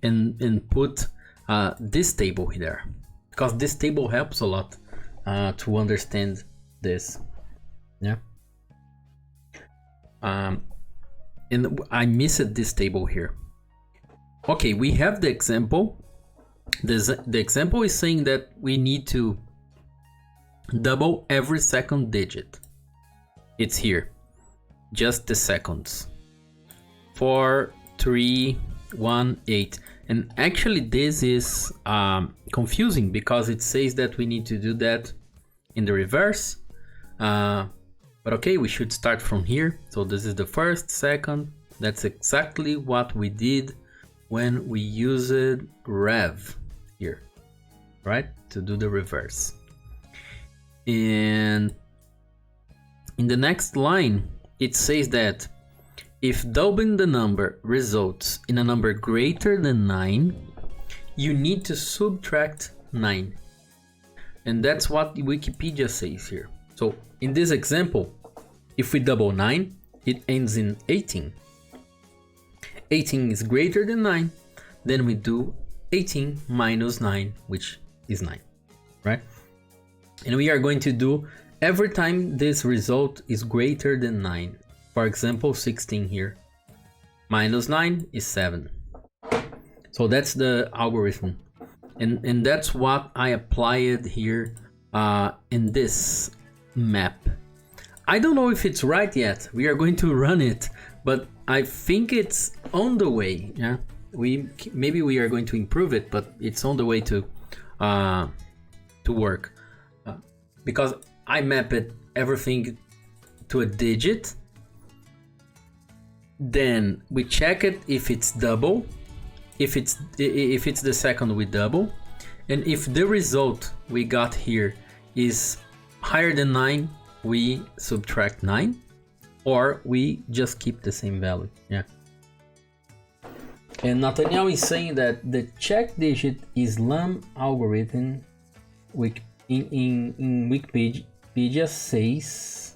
and put this table here, because this table helps a lot to understand this. Yeah. And I missed this table here. Okay, we have the example. The example is saying that we need to double every second digit. It's here, just the seconds. 4, 3, 1, 8. And actually this is confusing because it says that we need to do that in the reverse. But okay, we should start from here. So this is the first, second. That's exactly what we did when we used rev here, right? To do the reverse. And in the next line, it says that if doubling the number results in a number greater than 9, you need to subtract 9. And that's what Wikipedia says here. So in this example, if we double 9, it ends in 18. 18 is greater than 9, then we do 18 minus 9, which is 9, right? And we are going to do every time this result is greater than 9. For example, 16 here. Minus 9 is 7. So that's the algorithm. And that's what I applied here in this map. I don't know if it's right yet. We are going to run it, but I think it's on the way. Yeah, maybe we are going to improve it, but it's on the way to work because I mapped everything to a digit. Then we check it if it's double. If it's the second, we double, and if the result we got here is higher than 9, we subtract 9, or we just keep the same value. Yeah. And Nathaniel is saying that the check digit is Luhn algorithm in Wikipedia says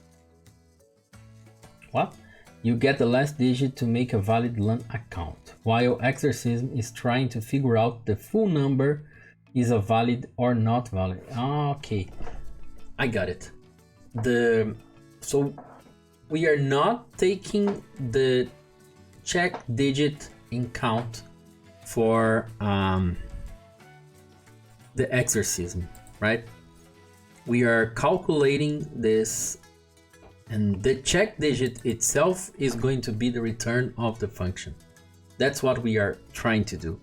what? You get the last digit to make a valid Luhn account, while exorcism is trying to figure out the full number is a valid or not valid. Okay, I got it. So we are not taking the check digit in count for the exorcism, right? We are calculating this, and the check digit itself is going to be the return of the function. That's what we are trying to do.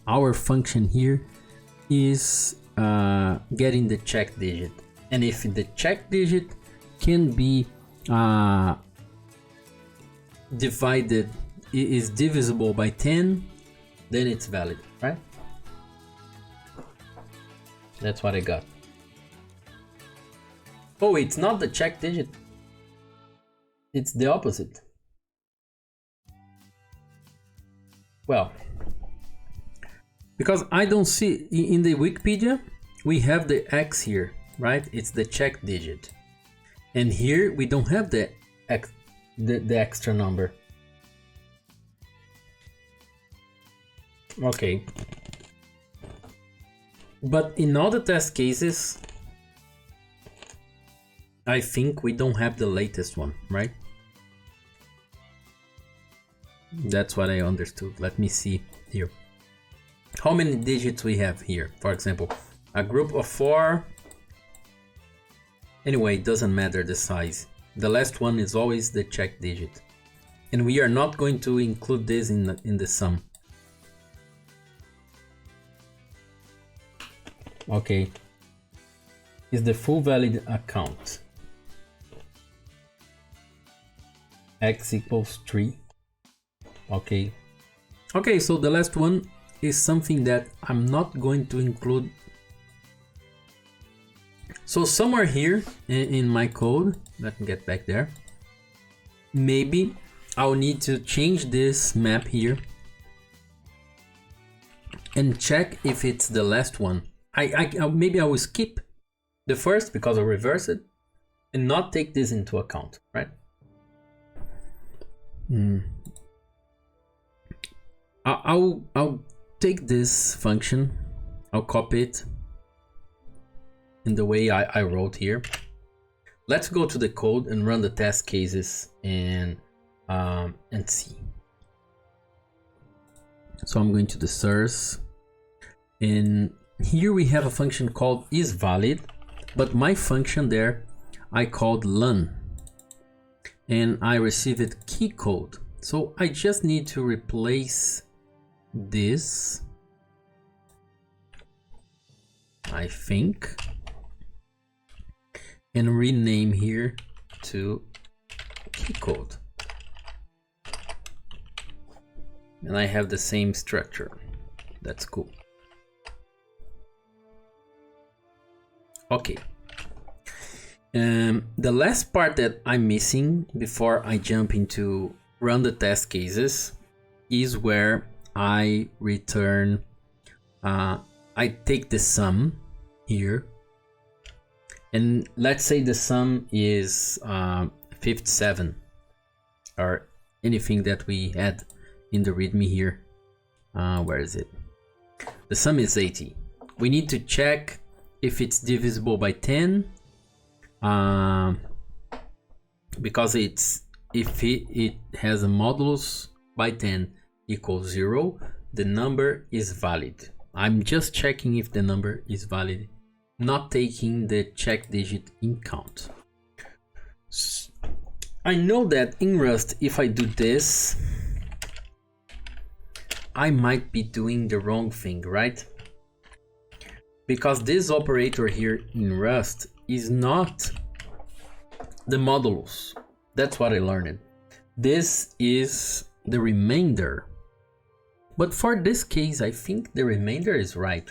Our function here is getting the check digit, and if the check digit can be divided, is divisible by 10, then it's valid, right? That's what I got. Oh, it's not the check digit. It's the opposite. Well, because I don't see in the Wikipedia, we have the X here, right? It's the check digit. And here we don't have the extra number. Okay. But in all the test cases, I think we don't have the latest one, right? That's what I understood. Let me see here. How many digits we have here? For example, a group of 4. Anyway, it doesn't matter the size. The last one is always the check digit. And we are not going to include this in the sum. Okay. Is the full valid account. X equals 3. Okay. Okay, so the last one is something that I'm not going to include. So somewhere here in my code, let me get back there. Maybe I'll need to change this map here and check if it's the last one. Maybe I will skip the first because I'll reverse it and not take this into account, right? I'll take this function, I'll copy it in the way I wrote here. Let's go to the code and run the test cases and see. So I'm going to the source, and here we have a function called isValid, but my function there I called Luhn, and I received key code. So I just need to replace this, I think, and rename here to key code. And I have the same structure. That's cool. Okay. The last part that I'm missing before I jump into run the test cases is where I return, I take the sum here, and let's say the sum is 57 or anything that we had in the readme here. Where is it? The sum is 80. We need to check if it's divisible by 10, because if it has a modulus by 10 equals 0, the number is valid. I'm just checking if the number is valid, not taking the check digit in count. I know that in Rust, if I do this, I might be doing the wrong thing, right? Because this operator here in Rust is not the modulus. That's what I learned. This is the remainder. But for this case, I think the remainder is right?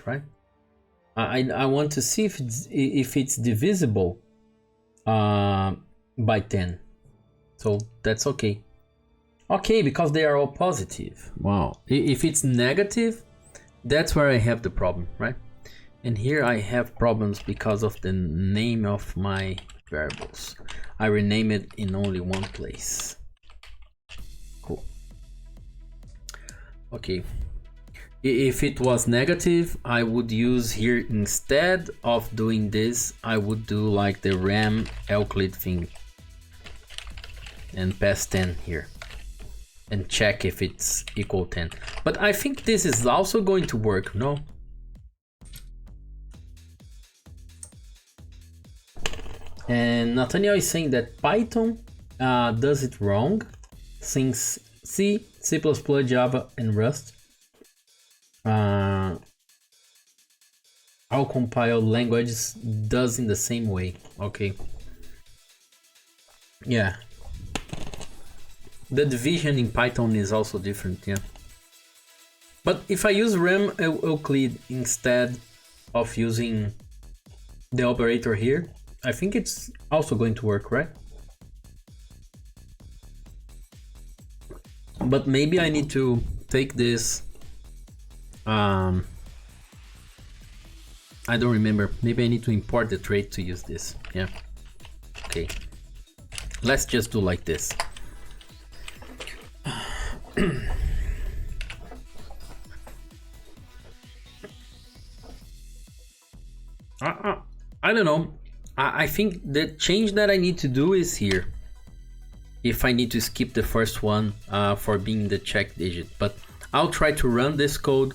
I want to see if it's divisible by 10. So that's okay. Okay, because they are all positive. Wow. If it's negative, that's where I have the problem, right? And here I have problems because of the name of my variables. I rename it in only one place. Cool. Okay. If it was negative, I would use here, instead of doing this, I would do like the RAM Euclid thing and pass 10 here and check if it's equal 10. But I think this is also going to work, no? And Nathaniel is saying that Python does it wrong, since C, C++, Java, and Rust all compiled languages does in the same way. Okay. Yeah. The division in Python is also different, yeah. But if I use RAM Euclid instead of using the operator here, I think it's also going to work, right? But maybe I need to take this, I don't remember. Maybe I need to import the trait to use this, yeah. Okay, let's just do like this. I don't know. I think the change that I need to do is here. If I need to skip the first one for being the check digit, but I'll try to run this code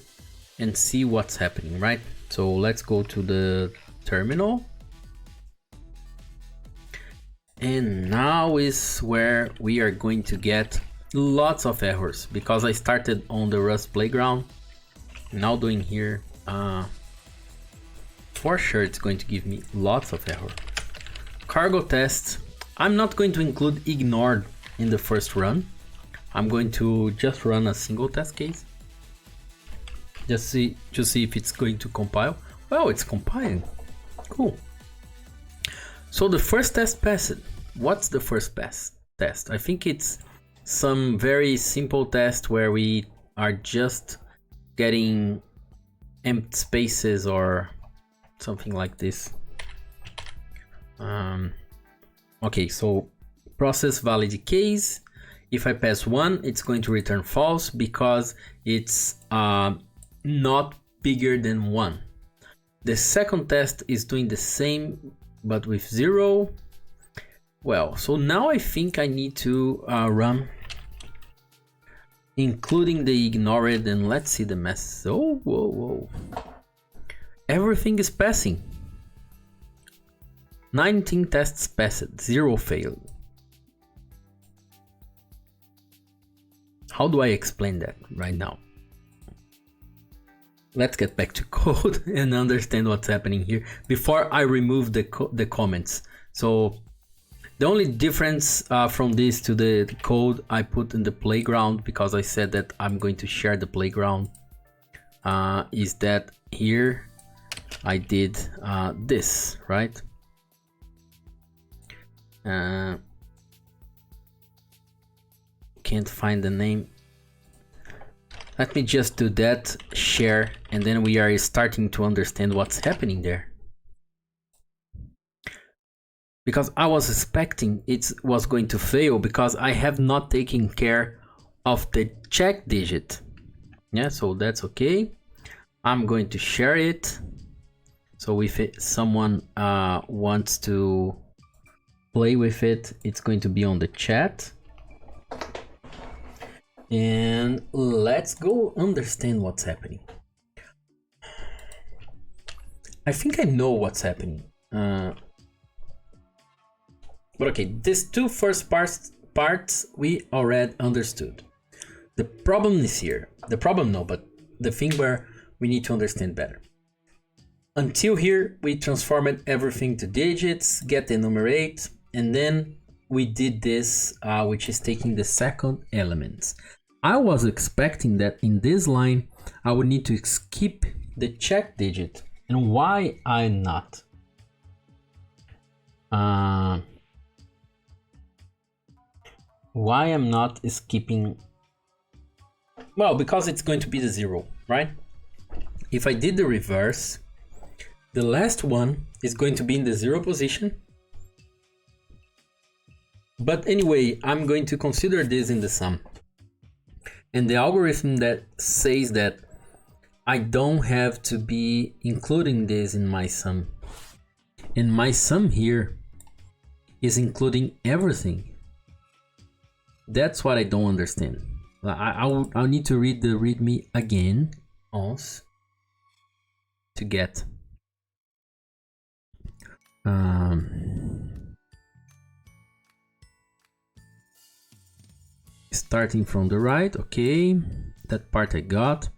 and see what's happening, right? So let's go to the terminal. And now is where we are going to get lots of errors, because I started on the Rust playground. Now doing here, for sure it's going to give me lots of error. Cargo test, I'm not going to include ignored in the first run. I'm going to just run a single test case, just to see if it's going to compile. Well, it's compiling. Cool. So the first test passed. What's the first test? I think it's some very simple test where we are just getting empty spaces or something like this. Okay, so process valid case. If I pass 1, it's going to return false because it's not bigger than 1. The second test is doing the same but with 0. Well, so now I think I need to run including the ignored, and let's see the mess. Oh, whoa. Everything is passing. 19 tests passed, 0 failed. How do I explain that right now? Let's get back to code and understand what's happening here before I remove the comments. So the only difference from this to the code I put in the playground, because I said that I'm going to share the playground, is that here I did this, right? Can't find the name. Let me just do that, share, and then we are starting to understand what's happening there. Because I was expecting it was going to fail because I have not taken care of the check digit. Yeah, so that's okay. I'm going to share it. So if someone wants to play with it, it's going to be on the chat. And let's go understand what's happening. I think I know what's happening. But okay, these two first parts we already understood. The problem is here. The problem, no, but the thing where we need to understand better. Until here, we transformed everything to digits, get enumerate, and then we did this, which is taking the second element. I was expecting that in this line, I would need to skip the check digit. And why I'm not? Why I'm not skipping? Well, because it's going to be the 0, right? If I did the reverse, the last one is going to be in the 0 position. But anyway, I'm going to consider this in the sum. And the algorithm that says that I don't have to be including this in my sum. And my sum here is including everything. That's what I don't understand. I'll need to read the README again once to get starting from the right. Okay, that part I got.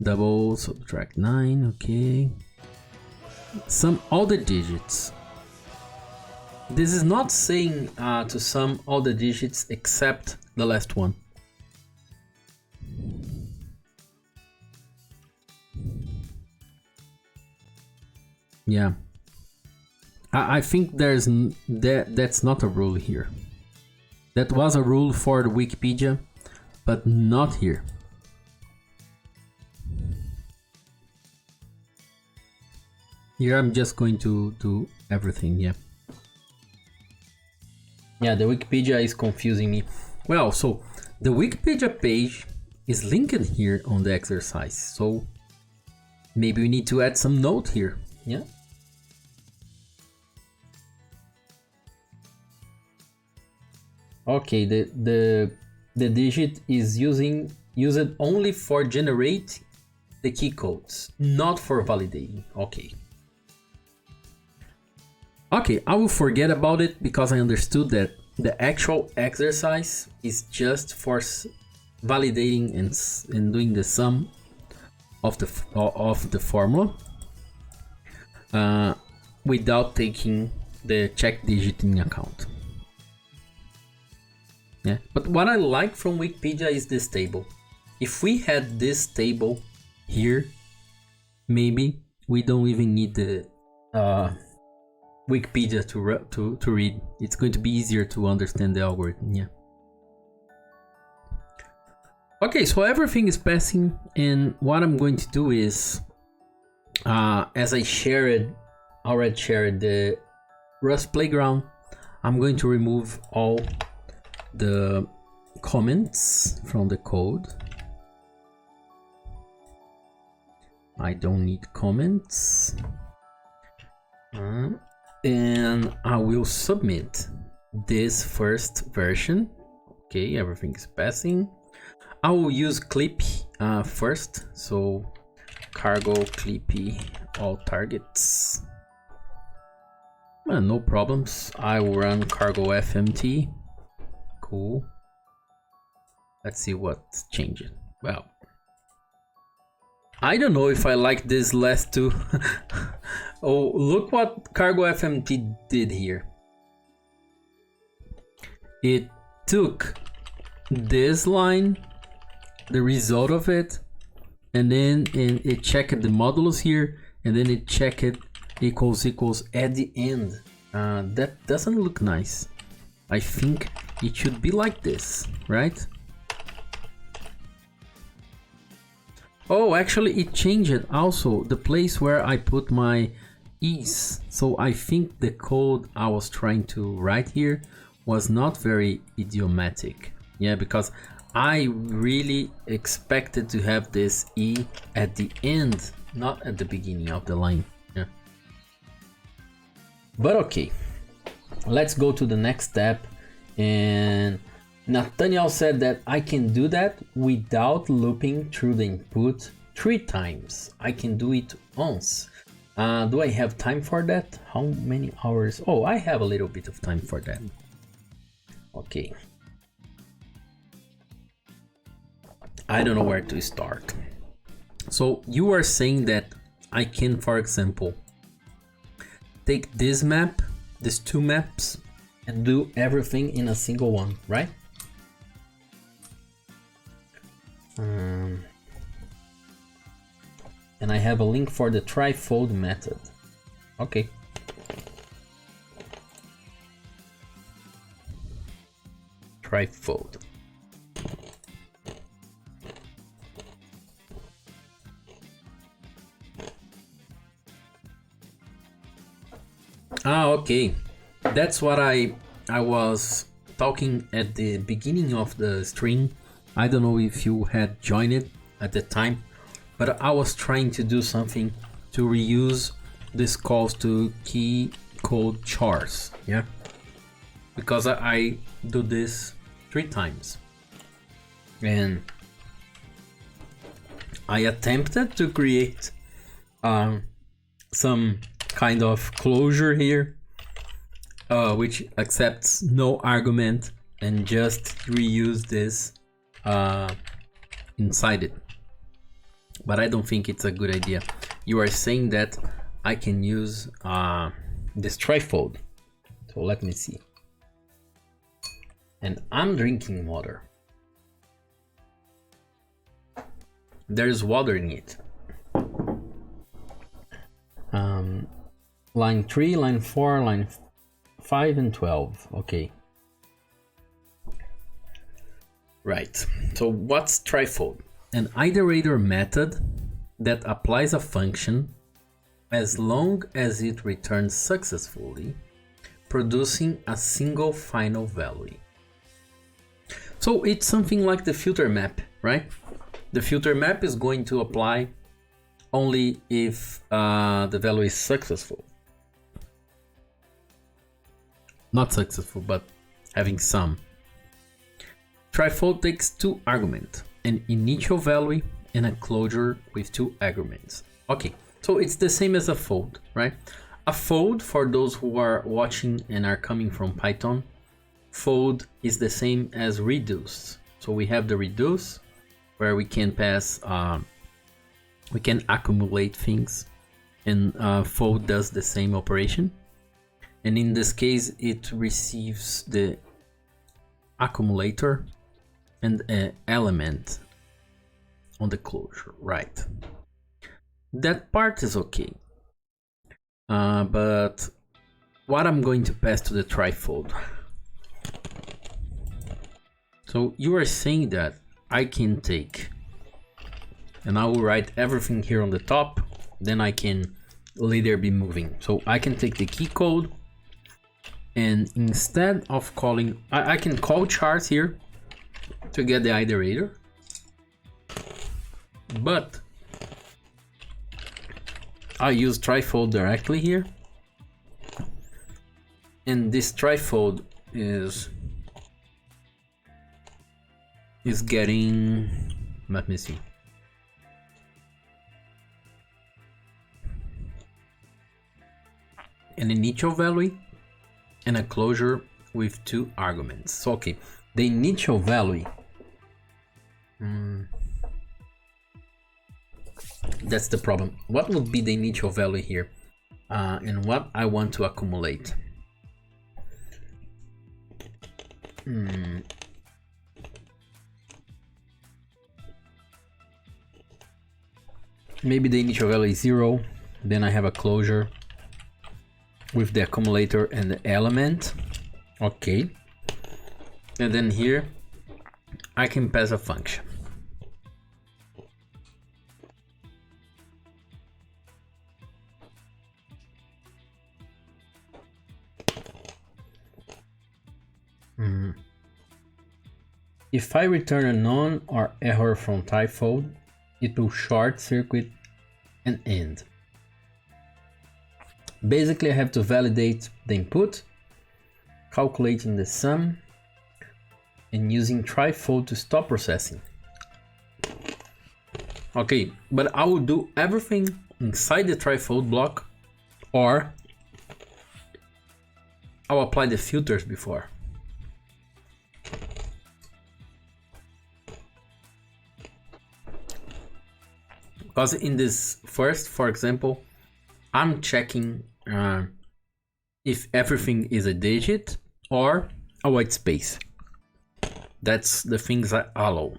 Double subtract 9. Okay, sum all the digits. This is not saying to sum all the digits except the last one. Yeah, I think that's not a rule here. That was a rule for the Wikipedia, but not here. Here I'm just going to do everything, yeah. Yeah, the Wikipedia is confusing me. Well, so the Wikipedia page is linked here on the exercise, so maybe we need to add some note here, yeah? Okay, the digit is used only for generate the key codes, not for validating. Okay, I will forget about it because I understood that the actual exercise is just for validating and doing the sum of the formula without taking the check digit in account. Yeah, but what I like from Wikipedia is this table. If we had this table here, maybe we don't even need the Wikipedia to read. It's going to be easier to understand the algorithm. Yeah. Okay, so everything is passing, and what I'm going to do is as I already shared the Rust Playground, I'm going to remove all the comments from the code. I don't need comments. And I will submit this first version. Okay, everything is passing. I will use clip first, so cargo clippy all targets. No problems. I will run cargo fmt. Cool. Let's see what's changing. Well, I don't know if I like this last two. Oh, look what cargo fmt did here. It took this line, the result of it, and then it checked the modulus here, and then it checked equals at the end. That doesn't look nice. I think it should be like this, right? Oh, actually it changed also the place where I put my e's. So I think the code I was trying to write here was not very idiomatic. Yeah, because I really expected to have this e at the end, not at the beginning of the line. Yeah. But okay, let's go to the next step. And Nathaniel said that I can do that without looping through the input 3 times. I can do it once. Do I have time for that? How many hours? Oh, I have a little bit of time for that. Okay. I don't know where to start. So you are saying that I can, for example, take this map, these 2 maps, and do everything in a single one, right? And I have a link for the trifold method. Okay. Trifold. Okay. That's what I was talking at the beginning of the stream. I don't know if you had joined it at the time, but I was trying to do something to reuse this calls to key code chars, yeah? Because I do this 3 times. And I attempted to create some kind of closure here, which accepts no argument and just reuse this inside it. But I don't think it's a good idea. You are saying that I can use this trifold. So let me see. And I'm drinking water. There's water in it. Line 3, line 4, line 5 and 12. Okay. Right. So what's trifold? An iterator method that applies a function as long as it returns successfully, producing a single final value. So it's something like the filter map, right? The filter map is going to apply only if the value is successful. Not successful, but having some. Trifold takes 2 arguments, an initial value and a closure with 2 arguments. Okay, so it's the same as a fold, right? A fold, for those who are watching and are coming from Python, fold is the same as reduce. So we have the reduce, where we can pass, we can accumulate things, and fold does the same operation. And in this case, it receives the accumulator and an element on the closure, right? That part is okay. But what I'm going to pass to the trifold. So you are saying that I can take, and I will write everything here on the top, then I can later be moving. So I can take the key code, and instead of calling, I can call charts here to get the iterator, but I use trifold directly here, and this trifold is getting, let me see, an initial value and a closure with 2 arguments. So okay, the initial value, that's the problem. What would be the initial value here, and what I want to accumulate? Maybe the initial value is 0, then I have a closure with the accumulator and the element. Okay, and then here I can pass a function. If I return a none or error from trifold, it will short circuit and end. Basically, I have to validate the input, calculating the sum, and using trifold to stop processing. Okay, but I will do everything inside the trifold block, or I'll apply the filters before. Because in this first, for example, I'm checking if everything is a digit or a white space. That's the things I allow.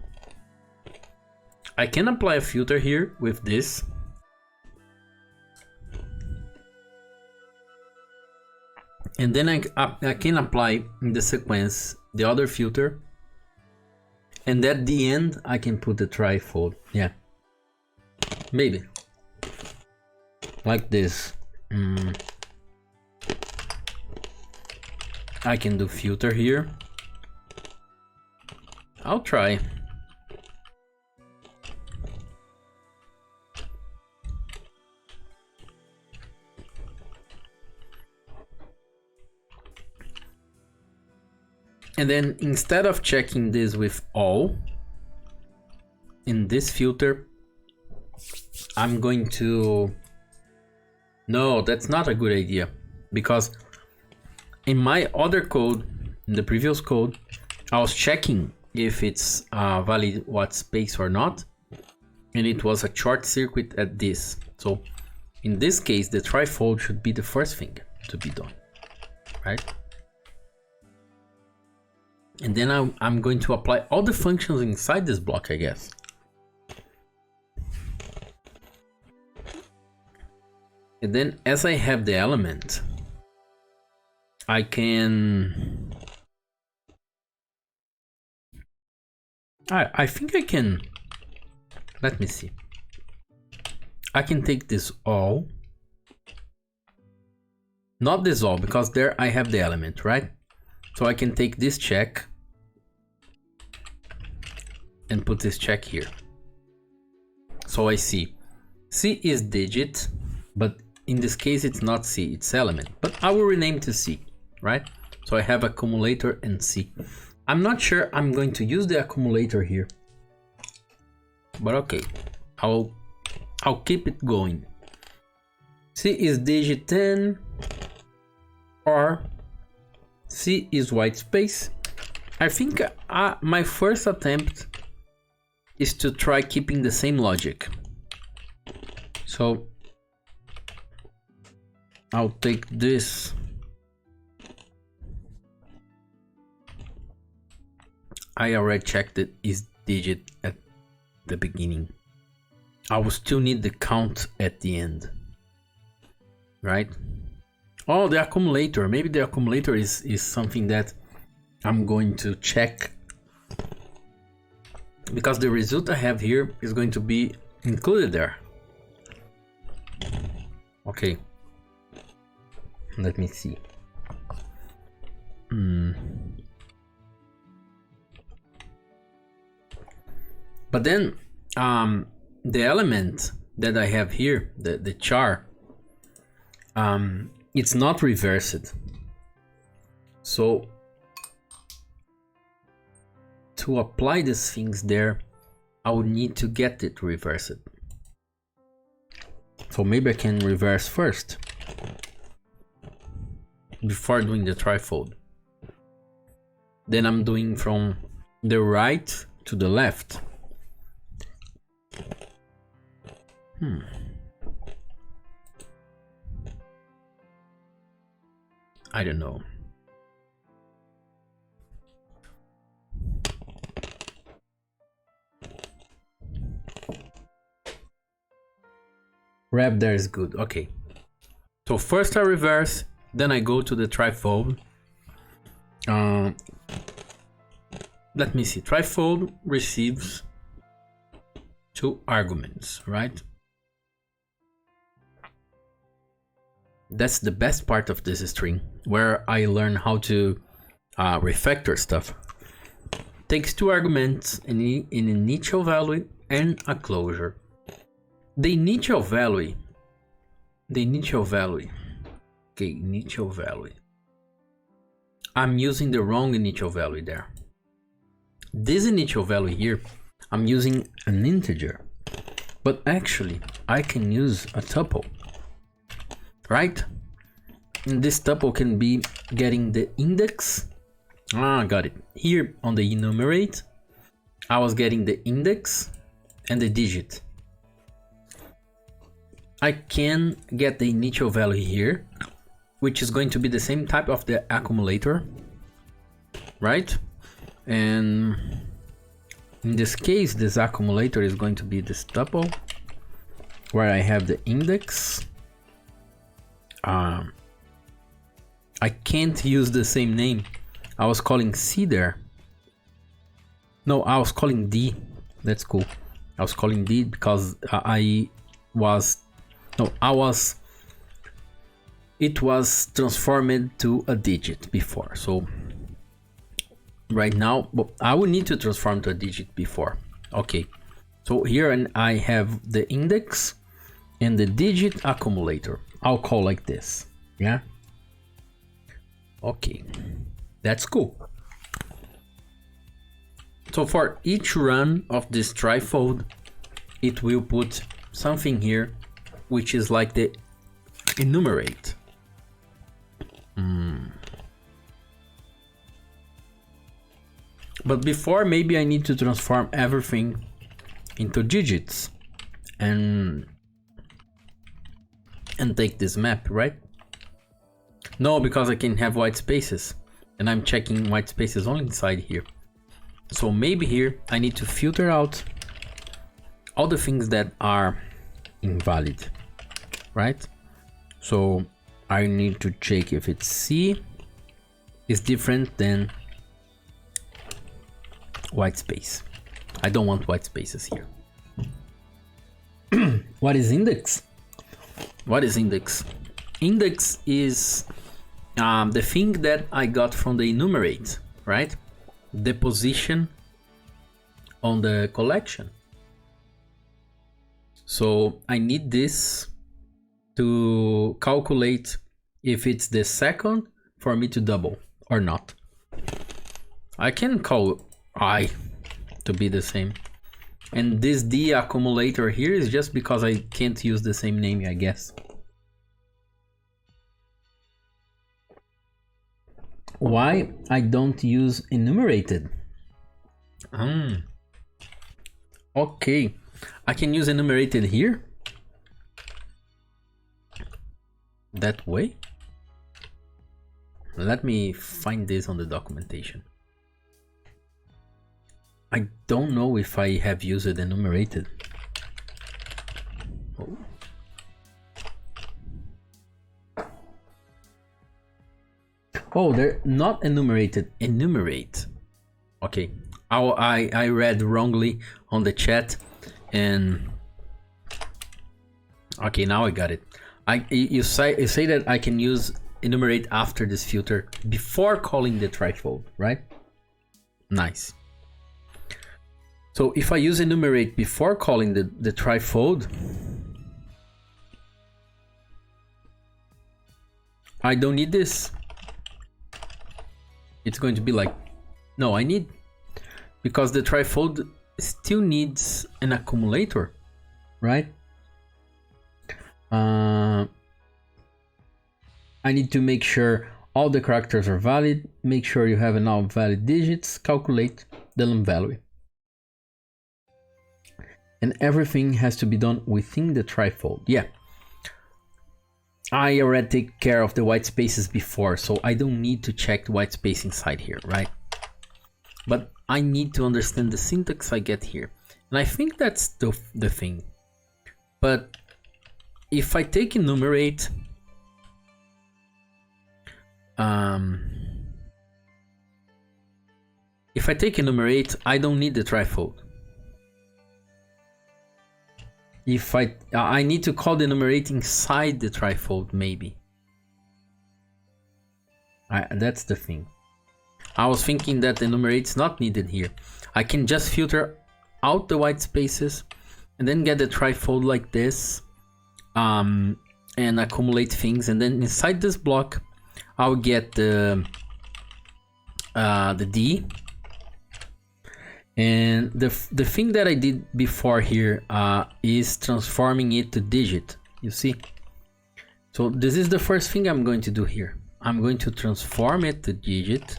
I can apply a filter here with this. And then I can apply in the sequence the other filter. And at the end, I can put the trifold. Yeah. Maybe like this. I can do filter here. I'll try. And then instead of checking this with all, in this filter, I'm going to... No, that's not a good idea, because in my other code, in the previous code, I was checking if it's valid white space or not, and it was a short circuit at this. So in this case, the trifold should be the first thing to be done, right? And then I'm going to apply all the functions inside this block, I guess. And then as I have the element, I can... I think I can... Let me see. I can take this all. Not this all, because there I have the element, right? So I can take this check and put this check here. So I see C is digit, but in this case it's not C, it's element. But I will rename to C, right? So I have accumulator and C. I'm not sure I'm going to use the accumulator here, but okay, I'll keep it going. C is digit 10, or C is white space. I think my first attempt is to try keeping the same logic. So I'll take this. I already checked it is digit at the beginning. I will still need the count at the end, right? Oh, the accumulator. Maybe the accumulator is something that I'm going to check, because the result I have here is going to be included there. Okay. Let me see. But then the element that I have here, the char, it's not reversed. So to apply these things there, I would need to get it reversed. So maybe I can reverse first before doing the trifold. Then I'm doing from the right to the left. I don't know. Wrap there is good. Okay. So first I reverse, then I go to the trifold. Let me see. Trifold receives 2 arguments, right? That's the best part of this string, where I learn how to refactor stuff. Takes 2 arguments, an initial value and a closure. The initial value. Okay, initial value. I'm using the wrong initial value there. This initial value here, I'm using an integer, but actually I can use a tuple, right? And this tuple can be getting the index. Got it. Here on the enumerate, I was getting the index and the digit. I can get the initial value here, which is going to be the same type of the accumulator, right? And in this case, this accumulator is going to be this tuple, where I have the index. I can't use the same name. I was calling C there. No, I was calling D. That's cool. I was calling D because it was transformed to a digit before. So right now, I will need to transform to a digit before. Okay, so here I have the index and the digit accumulator. I'll call like this, yeah? Okay, that's cool. So for each run of this trifold, it will put something here, which is like the enumerate. But before, maybe I need to transform everything into digits and take this map, right? No, because I can have white spaces, and I'm checking white spaces only inside here. So maybe here I need to filter out all the things that are invalid, right? So I need to check if it's C is different than white space. I don't want white spaces here. What is index? What is index? Index is the thing that I got from the enumerate, right? The position on the collection. So I need this to calculate if it's the second for me to double or not. I can call I to be the same. And this D accumulator here is just because I can't use the same name, I guess. Why I don't use enumerated? Okay, I can use enumerated here. That way. Let me find this on the documentation. I don't know if I have used it enumerated. Oh, they're not enumerated. Enumerate. Okay. I read wrongly on the chat and okay, now I got it. You say that I can use enumerate after this filter before calling the trifold, right? Nice. So if I use enumerate before calling the trifold, I don't need this. It's going to be like, no, I need, because the trifold still needs an accumulator, right? I need to make sure all the characters are valid, make sure you have enough valid digits, calculate the Luhn value. And everything has to be done within the trifold. Yeah, I already take care of the white spaces before, so I don't need to check the white space inside here, right? But I need to understand the syntax I get here. And I think that's the thing. But if I take enumerate, I don't need the trifold. If I need to call the enumerate inside the trifold, maybe. That's the thing. I was thinking that the enumerate's not needed here. I can just filter out the white spaces and then get the trifold like this, and accumulate things, and then inside this block I'll get the D. And the thing that I did before here is transforming it to digit, you see? So this is the first thing I'm going to do here. I'm going to transform it to digit,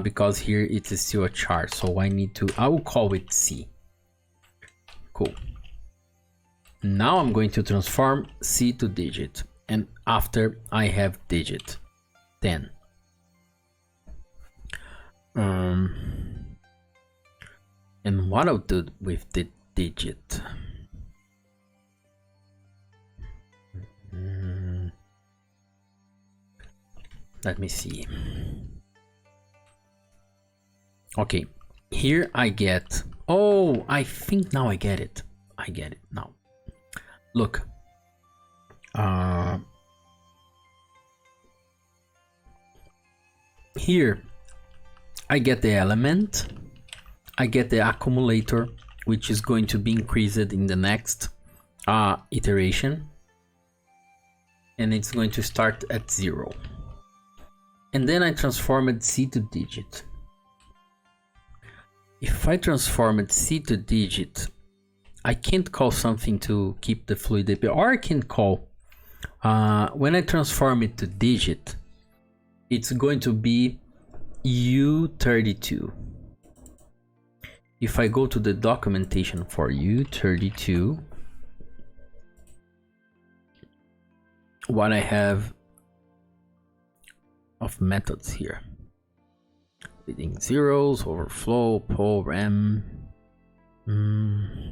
because here it is still a chart, so I will call it C. Cool. Now I'm going to transform C to digit, and after I have digit 10. And what I'll do with the digit. Let me see. Okay, here I get, oh, I think now I get it. I get it now. Look. Here I get the element. I get the accumulator, which is going to be increased in the next iteration, and it's going to start at 0. And then I transformed C to digit. If I transformed C to digit, I can't call something to keep the fluid API, or I can call, when I transform it to digit, it's going to be U32. If I go to the documentation for U32, what I have of methods here: leading zeros, overflow, pull, rem. No,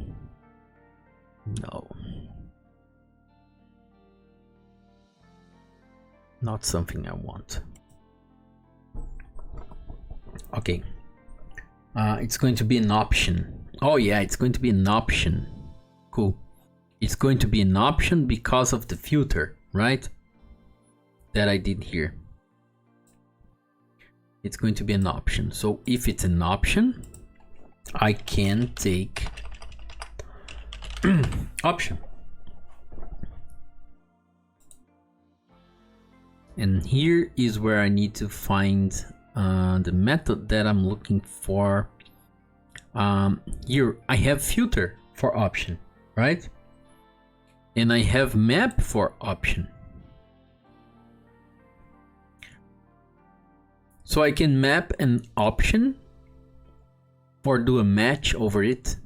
not something I want. Okay. It's going to be an option. Oh yeah, it's going to be an option. Cool. It's going to be an option because of the filter, right? That I did here. It's going to be an option. So if it's an option, I can take option. And here is where I need to find the method that I'm looking for. Here I have filter for option, right? And I have map for option. So I can map an option or do a match over it.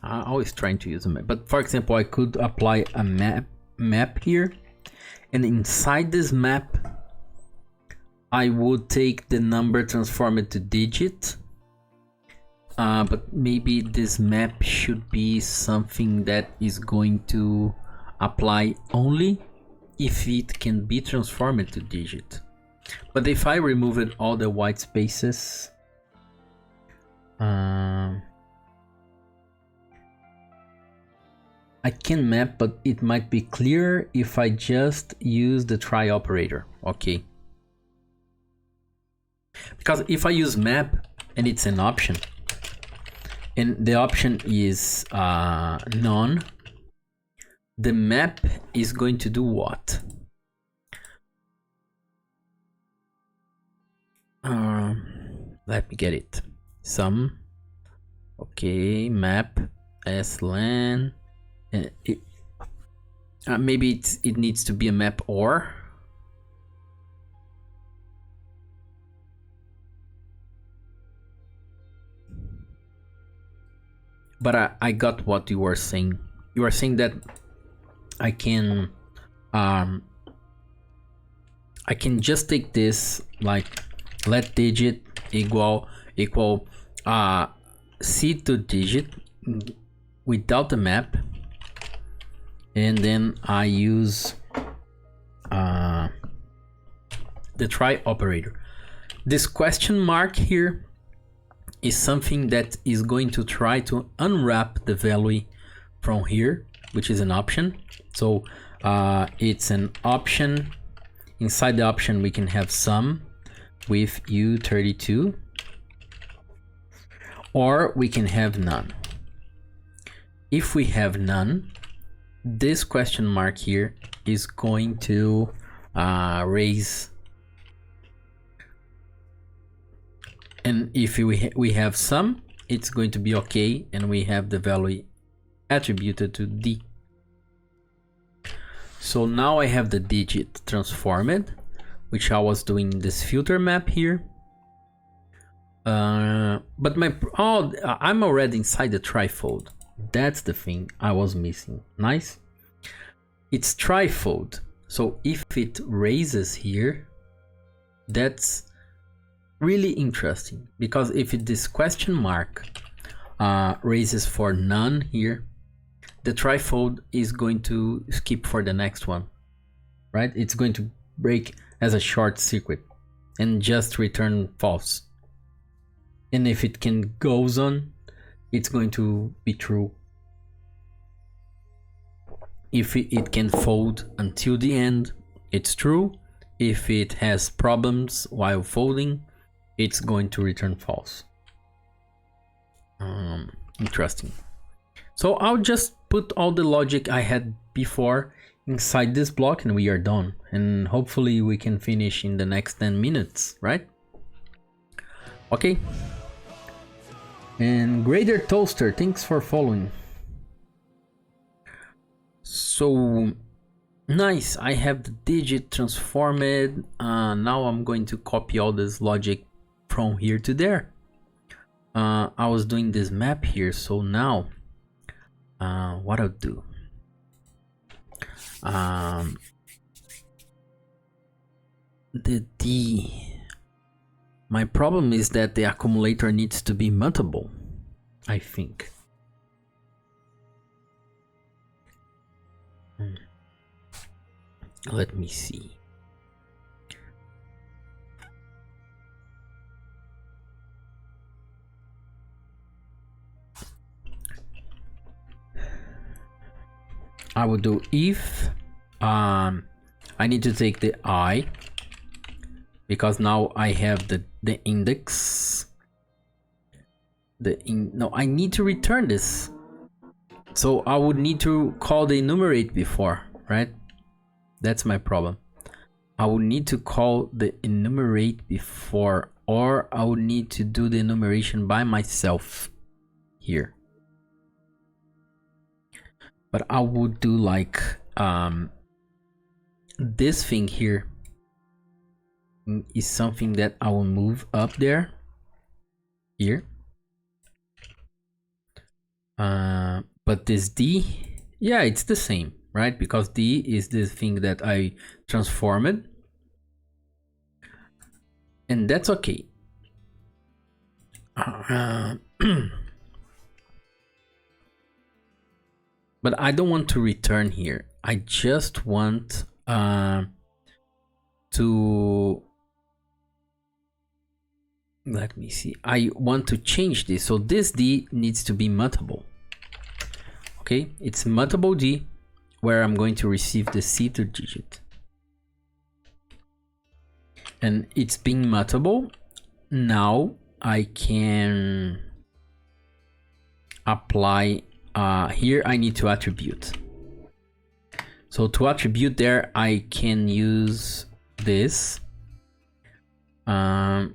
I'm always trying to use a map, but for example, I could apply a map here, and inside this map I would take the number, transform it to digit, but maybe this map should be something that is going to apply only if it can be transformed to digit. But if I removed all the white spaces, I can map, but it might be clearer if I just use the try operator. Okay. Because if I use map and it's an option, and the option is none, the map is going to do what? Let me get it. Sum. Okay, map slan. Maybe it needs to be a map or. But I got what you were saying. You are saying that I can just take this, like let digit equal C to digit without the map, and then I use the try operator. This question mark here is something that is going to try to unwrap the value from here, which is an option. So it's an option. Inside the option we can have sum with U32, or we can have none. If we have none, this question mark here is going to raise. And if we have sum, it's going to be okay, and we have the value attributed to D. So now I have the digit transformed, which I was doing this filter map here. But I'm already inside the trifold. That's the thing I was missing. Nice. It's trifold. So if it raises here, that's really interesting, because if this question mark raises for none here, the trifold is going to skip for the next one, right? It's going to break as a short circuit and just return false. And if it can goes on, it's going to be true. If it can fold until the end, it's true. If it has problems while folding, it's going to return false. Interesting. So I'll just put all the logic I had before inside this block and we are done. And hopefully we can finish in the next 10 minutes, right? Okay. And Grader Toaster, thanks for following. So nice, I have the digit transformed. Now I'm going to copy all this logic from here to there. I was doing this map here, so now what I'll do, my problem is that the accumulator needs to be mutable, I think. Let me see. I will do if I need to take the I, because now I have the index. No, I need to return this. So I would need to call the enumerate before, right? That's my problem. I would need to call the enumerate before, or I would need to do the enumeration by myself here. But I would do like this thing here is something that I will move up there here. But this D, yeah, it's the same, right? Because D is the thing that I transformed, and that's okay. But I don't want to return here. I just want to, let me see. I want to change this. So this D needs to be mutable. Okay, it's mutable D, where I'm going to receive the C2 digit. And it's being mutable. Now I can apply, here I need to attribute. So to attribute there, I can use this. I'll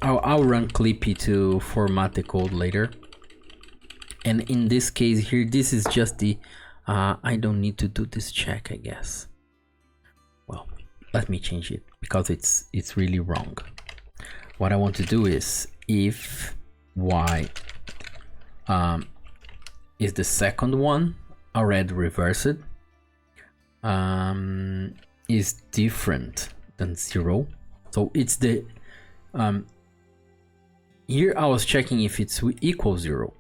run Clippy to format the code later. And in this case here, this is just the, I don't need to do this check, I guess. Well, let me change it because it's really wrong. What I want to do is if y is the second one, already reversed, is different than 0. So it's the, here I was checking if it's equal 0.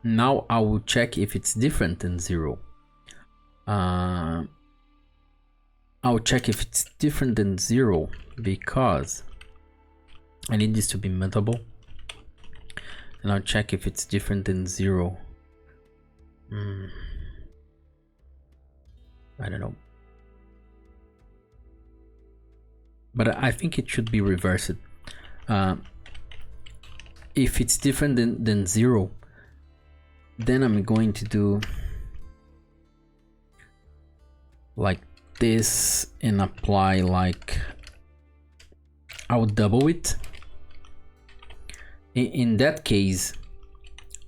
Now I will check if it's different than 0. I'll check if it's different than 0 because I need this to be mutable. And I'll check if it's different than 0. I don't know. But I think it should be reversed. If it's different than 0, then I'm going to do like this and apply like, I would double it. In that case,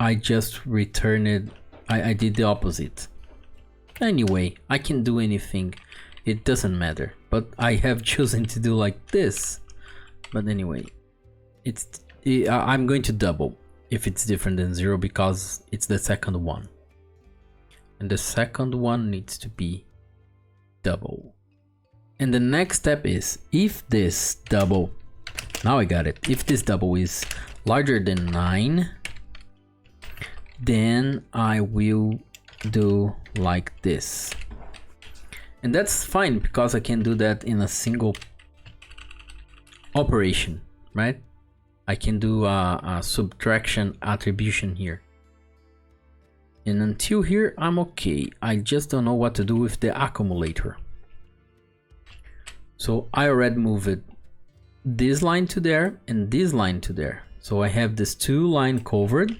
I just returned, I did the opposite. Anyway, I can do anything, it doesn't matter, but I have chosen to do like this. But anyway, I'm going to double if it's different than 0 because it's the second one. And the second one needs to be double. And the next step is if this double, now I got it, if this double is larger than 9, then I will do like this. And that's fine because I can do that in a single operation, right? I can do a subtraction attribution here. And until here, I'm okay. I just don't know what to do with the accumulator. So I already moved this line to there and this line to there. So I have this 2 line covered.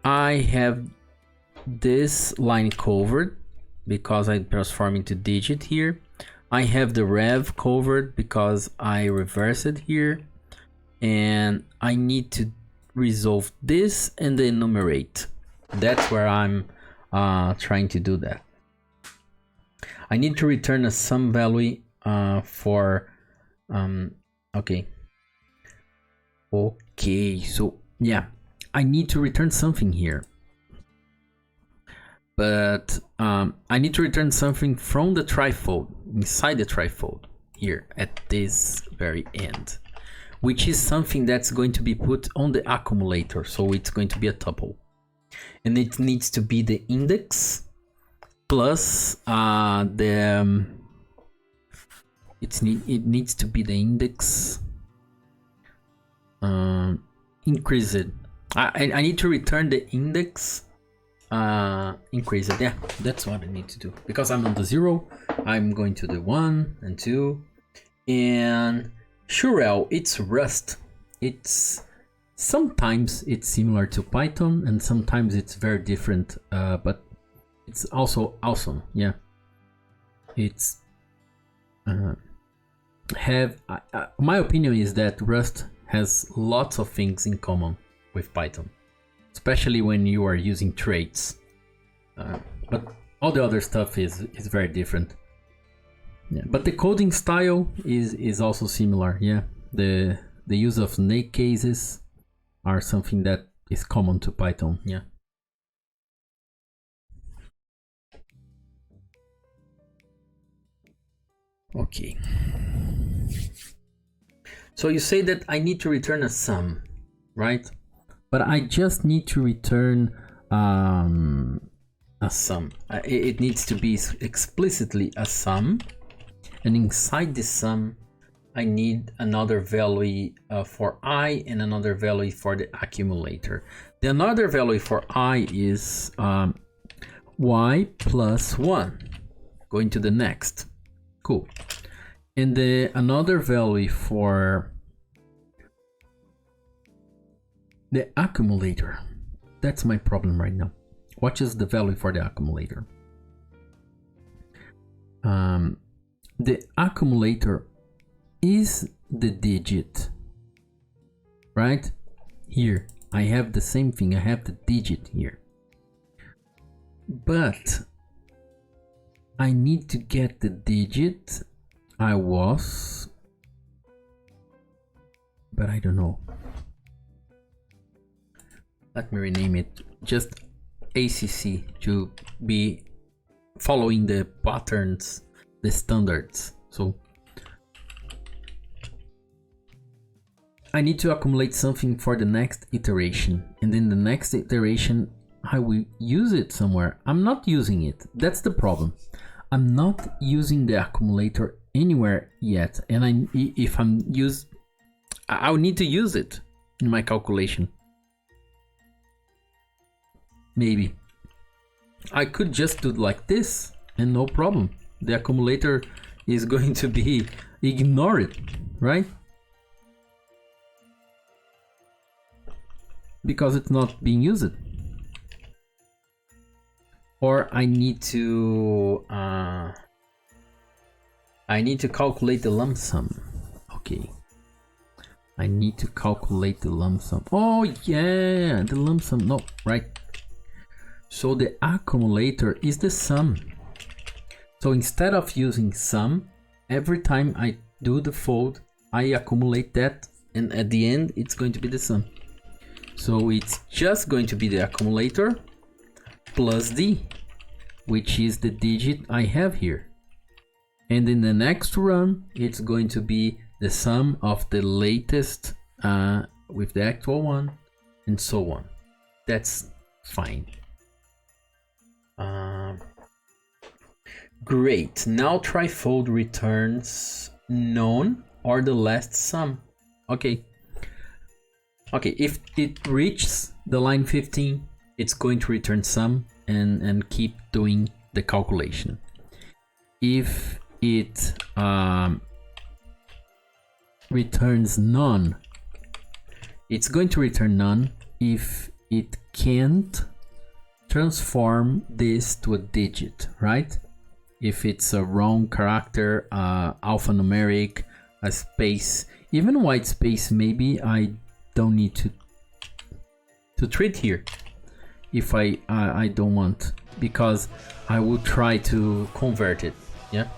I have this line covered because I transform into digit here. I have the rev covered because I reverse it here. And I need to resolve this and then enumerate. That's where I'm trying to do that. I need to return a sum value for okay, so yeah, I need to return something here, but I need to return something from the trifold, inside the trifold here at this very end, which is something that's going to be put on the accumulator. So it's going to be a tuple, and it needs to be the index plus it needs to be the index increased. I need to return the index increased. Yeah, that's what I need to do because I'm on the 0. I'm going to the 1 and 2, and sure, it's Rust. It's sometimes it's similar to Python and sometimes it's very different, but it's also awesome. Yeah, it's my opinion is that Rust has lots of things in common with Python, especially when you are using traits, but all the other stuff is very different. Yeah, but the coding style is also similar. Yeah, the use of snake cases are something that is common to Python. Yeah. Okay. So you say that I need to return a sum, right? But I just need to return a sum. It needs to be explicitly a sum, and inside the sum, I need another value for I and another value for the accumulator. The another value for I is y plus 1. Going to the next. Cool. And the another value for the accumulator. That's my problem right now. What is the value for the accumulator? The accumulator is the digit, right? Here, I have the same thing. I have the digit here. But I need to get the digit I was, but I don't know. Let me rename it just ACC to be following the patterns, the standards. So I need to accumulate something for the next iteration, and then the next iteration I will use it somewhere. I'm not using it. That's the problem. I'm not using the accumulator anywhere yet, and if I'm I'll need to use it in my calculation. Maybe I could just do it like this and no problem. The accumulator is going to be ignored, right? Because it's not being used. Or I need to calculate the lump sum. Okay. I need to calculate the lump sum. Oh yeah, the lump sum. No, right. So the accumulator is the sum. So instead of using sum, every time I do the fold, I accumulate that, and at the end it's going to be the sum. So it's just going to be the accumulator plus d, which is the digit I have here. And in the next run, it's going to be the sum of the latest with the actual one, and so on. That's fine. Great. Now trifold returns none or the last sum. Okay. Okay, if it reaches the line 15, it's going to return sum and keep doing the calculation. If it returns none, it's going to return none if it can't transform this to a digit, right? If it's a wrong character, alphanumeric, a space, even white space, maybe I don't need to treat here if I don't want, because I will try to convert it. Yeah.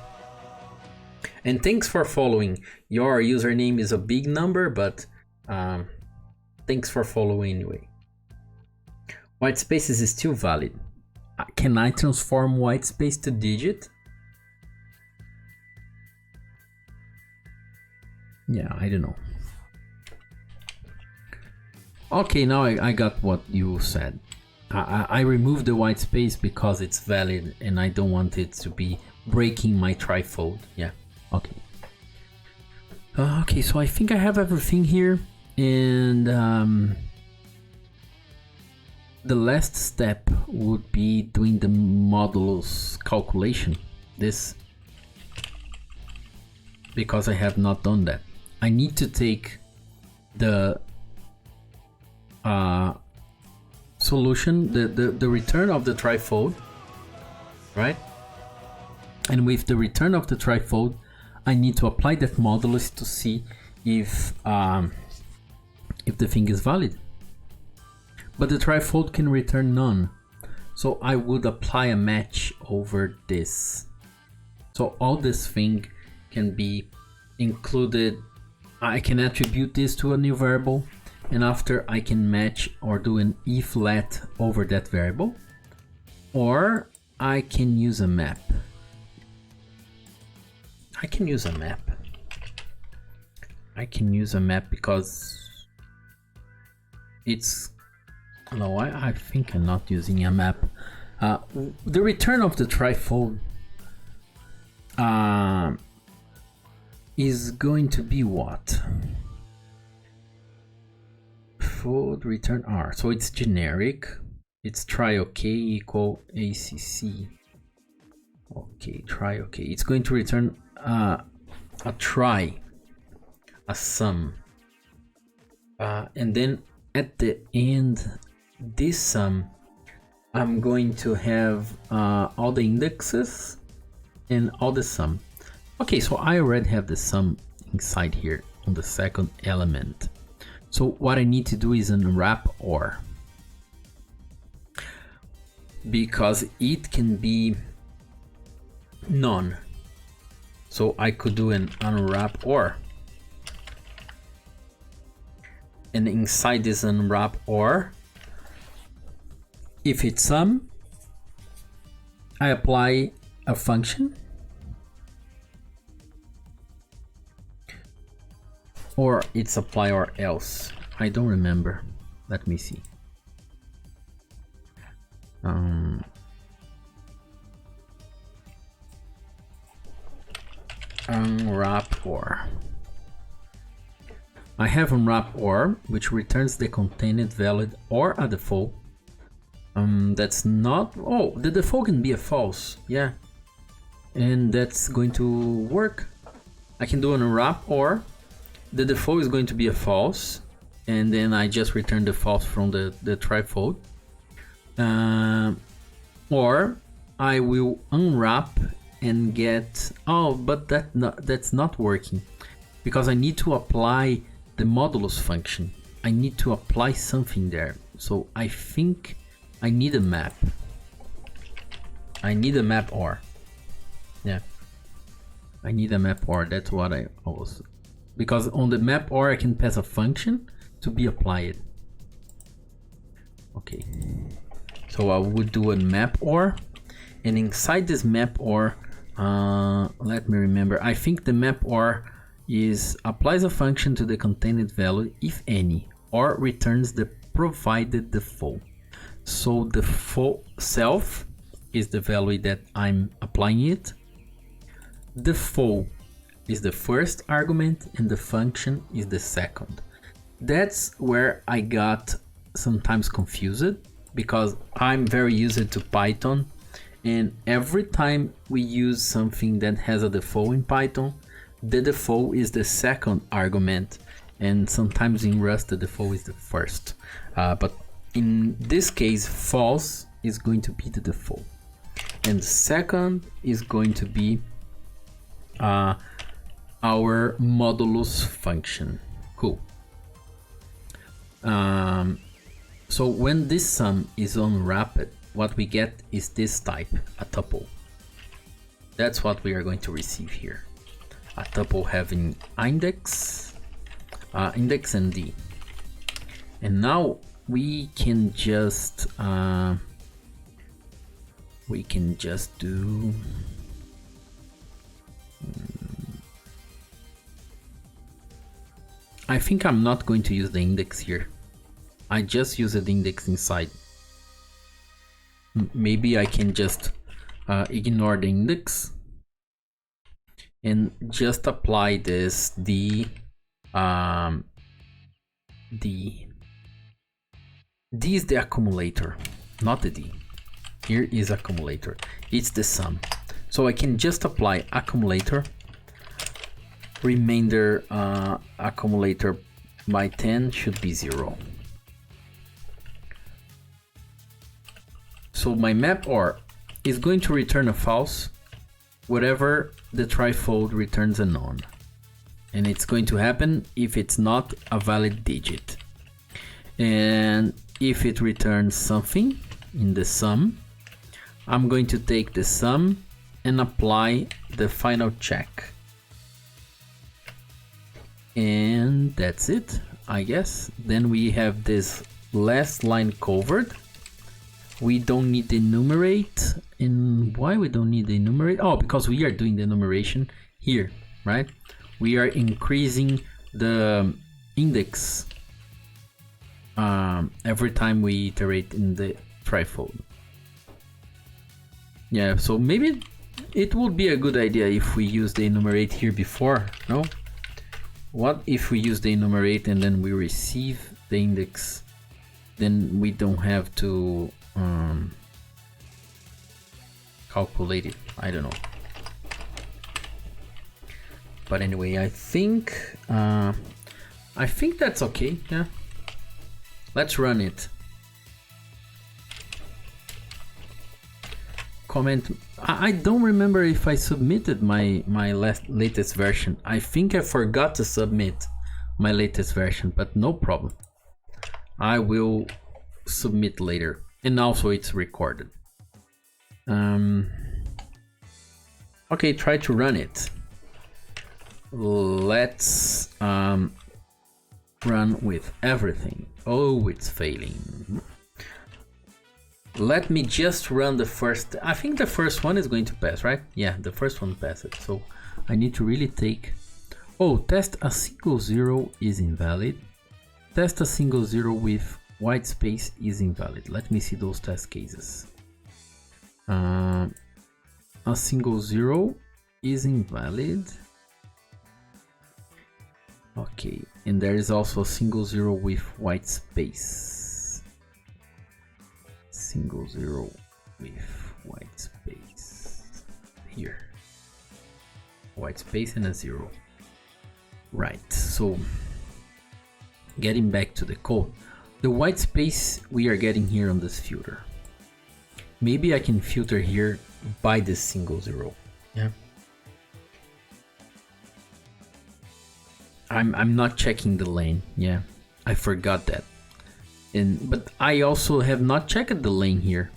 And thanks for following. Your username is a big number, but thanks for following anyway. White spaces is still valid. Can I transform white space to digit? Yeah, I don't know. Okay, now I got what you said. I removed the white space because it's valid and I don't want it to be breaking my trifold. Yeah, okay. Okay, so I think I have everything here, and the last step would be doing the modulus calculation. This, because I have not done that. I need to take the solution, the return of the trifold, right? And with the return of the trifold, I need to apply that modulus to see if the thing is valid. But the trifold can return none, so I would apply a match over this. So all this thing can be included. I can attribute this to a new variable, and after I can match or do an if let over that variable, or I can use a map. I can use a map because it's, no, I think I'm not using a map. The return of the trifold is going to be what? Fold return R. So it's generic. It's try OK equal ACC. Okay, try OK. It's going to return a try, a sum. And then at the end, this sum, I'm going to have all the indexes and all the sum. Okay, so I already have the sum inside here on the second element. So what I need to do is unwrap OR, because it can be none. So I could do an unwrap OR. And inside this unwrap OR, if it's sum, I apply a function, or it's apply or else. I don't remember. Let me see. Unwrap OR. I have unwrap OR, which returns the contained valid or a default. That's not, oh, the default can be a false, yeah. And that's going to work. I can do an unwrap OR. The default is going to be a false, and then I just return the false from the trifold. Or I will unwrap and get, oh, but that's not working, because I need to apply the modulus function. I need to apply something there. So I think I need a map. I need a map OR. Yeah, I need a map OR. That's what I was, because on the map OR I can pass a function to be applied. Okay, so I would do a map OR, and inside this map OR, let me remember, I think the map OR is applies a function to the contained value, if any, or returns the provided default. So the default self is the value that I'm applying it. Default is the first argument and the function is the second. That's where I got sometimes confused, because I'm very used to Python, and every time we use something that has a default in Python, the default is the second argument, and sometimes in Rust the default is the first. But in this case, false is going to be the default, and second is going to be our modulus function. Cool. So when this sum is unwrapped, what we get is this type, a tuple. That's what we are going to receive here. A tuple having index and d. And now we can just do I think I'm not going to use the index here. I just use the index inside. Maybe I can just ignore the index and just apply this D is the accumulator, not the D. Here is accumulator. It's the sum. So I can just apply accumulator, remainder accumulator by 10 should be 0. So my map OR is going to return a false whatever the trifold returns a none, and it's going to happen if it's not a valid digit. And if it returns something in the sum, I'm going to take the sum and apply the final check. And that's it, I guess. Then we have this last line covered. We don't need the enumerate. And why we don't need the enumerate? Oh, because we are doing the enumeration here, right? We are increasing the index every time we iterate in the trifold. Yeah, so maybe It would be a good idea if we use the enumerate here before, no? What if we use the enumerate and then we receive the index? Then we don't have to calculate it. I don't know. But anyway, I think that's okay. Yeah. Let's run it. Comment. I don't remember if I submitted my latest version. I think I forgot to submit my latest version, but no problem. I will submit later, and also it's recorded. Okay, try to run it. Let's run with everything. Oh, it's failing. Let me just run the first. I think the first one is going to pass, right? Yeah, the first one passed. So I need to really take. Oh, test a single zero is invalid. Test a single zero with white space is invalid. Let me see those test cases. A single zero is invalid. Okay, and there is also a single zero with white space. Single zero with white space here. White space and a zero. Right, so getting back to the code. The white space we are getting here on this filter. Maybe I can filter here by this single zero. Yeah. I'm not checking the lane. Yeah, I forgot that. But I also have not checked the lane here.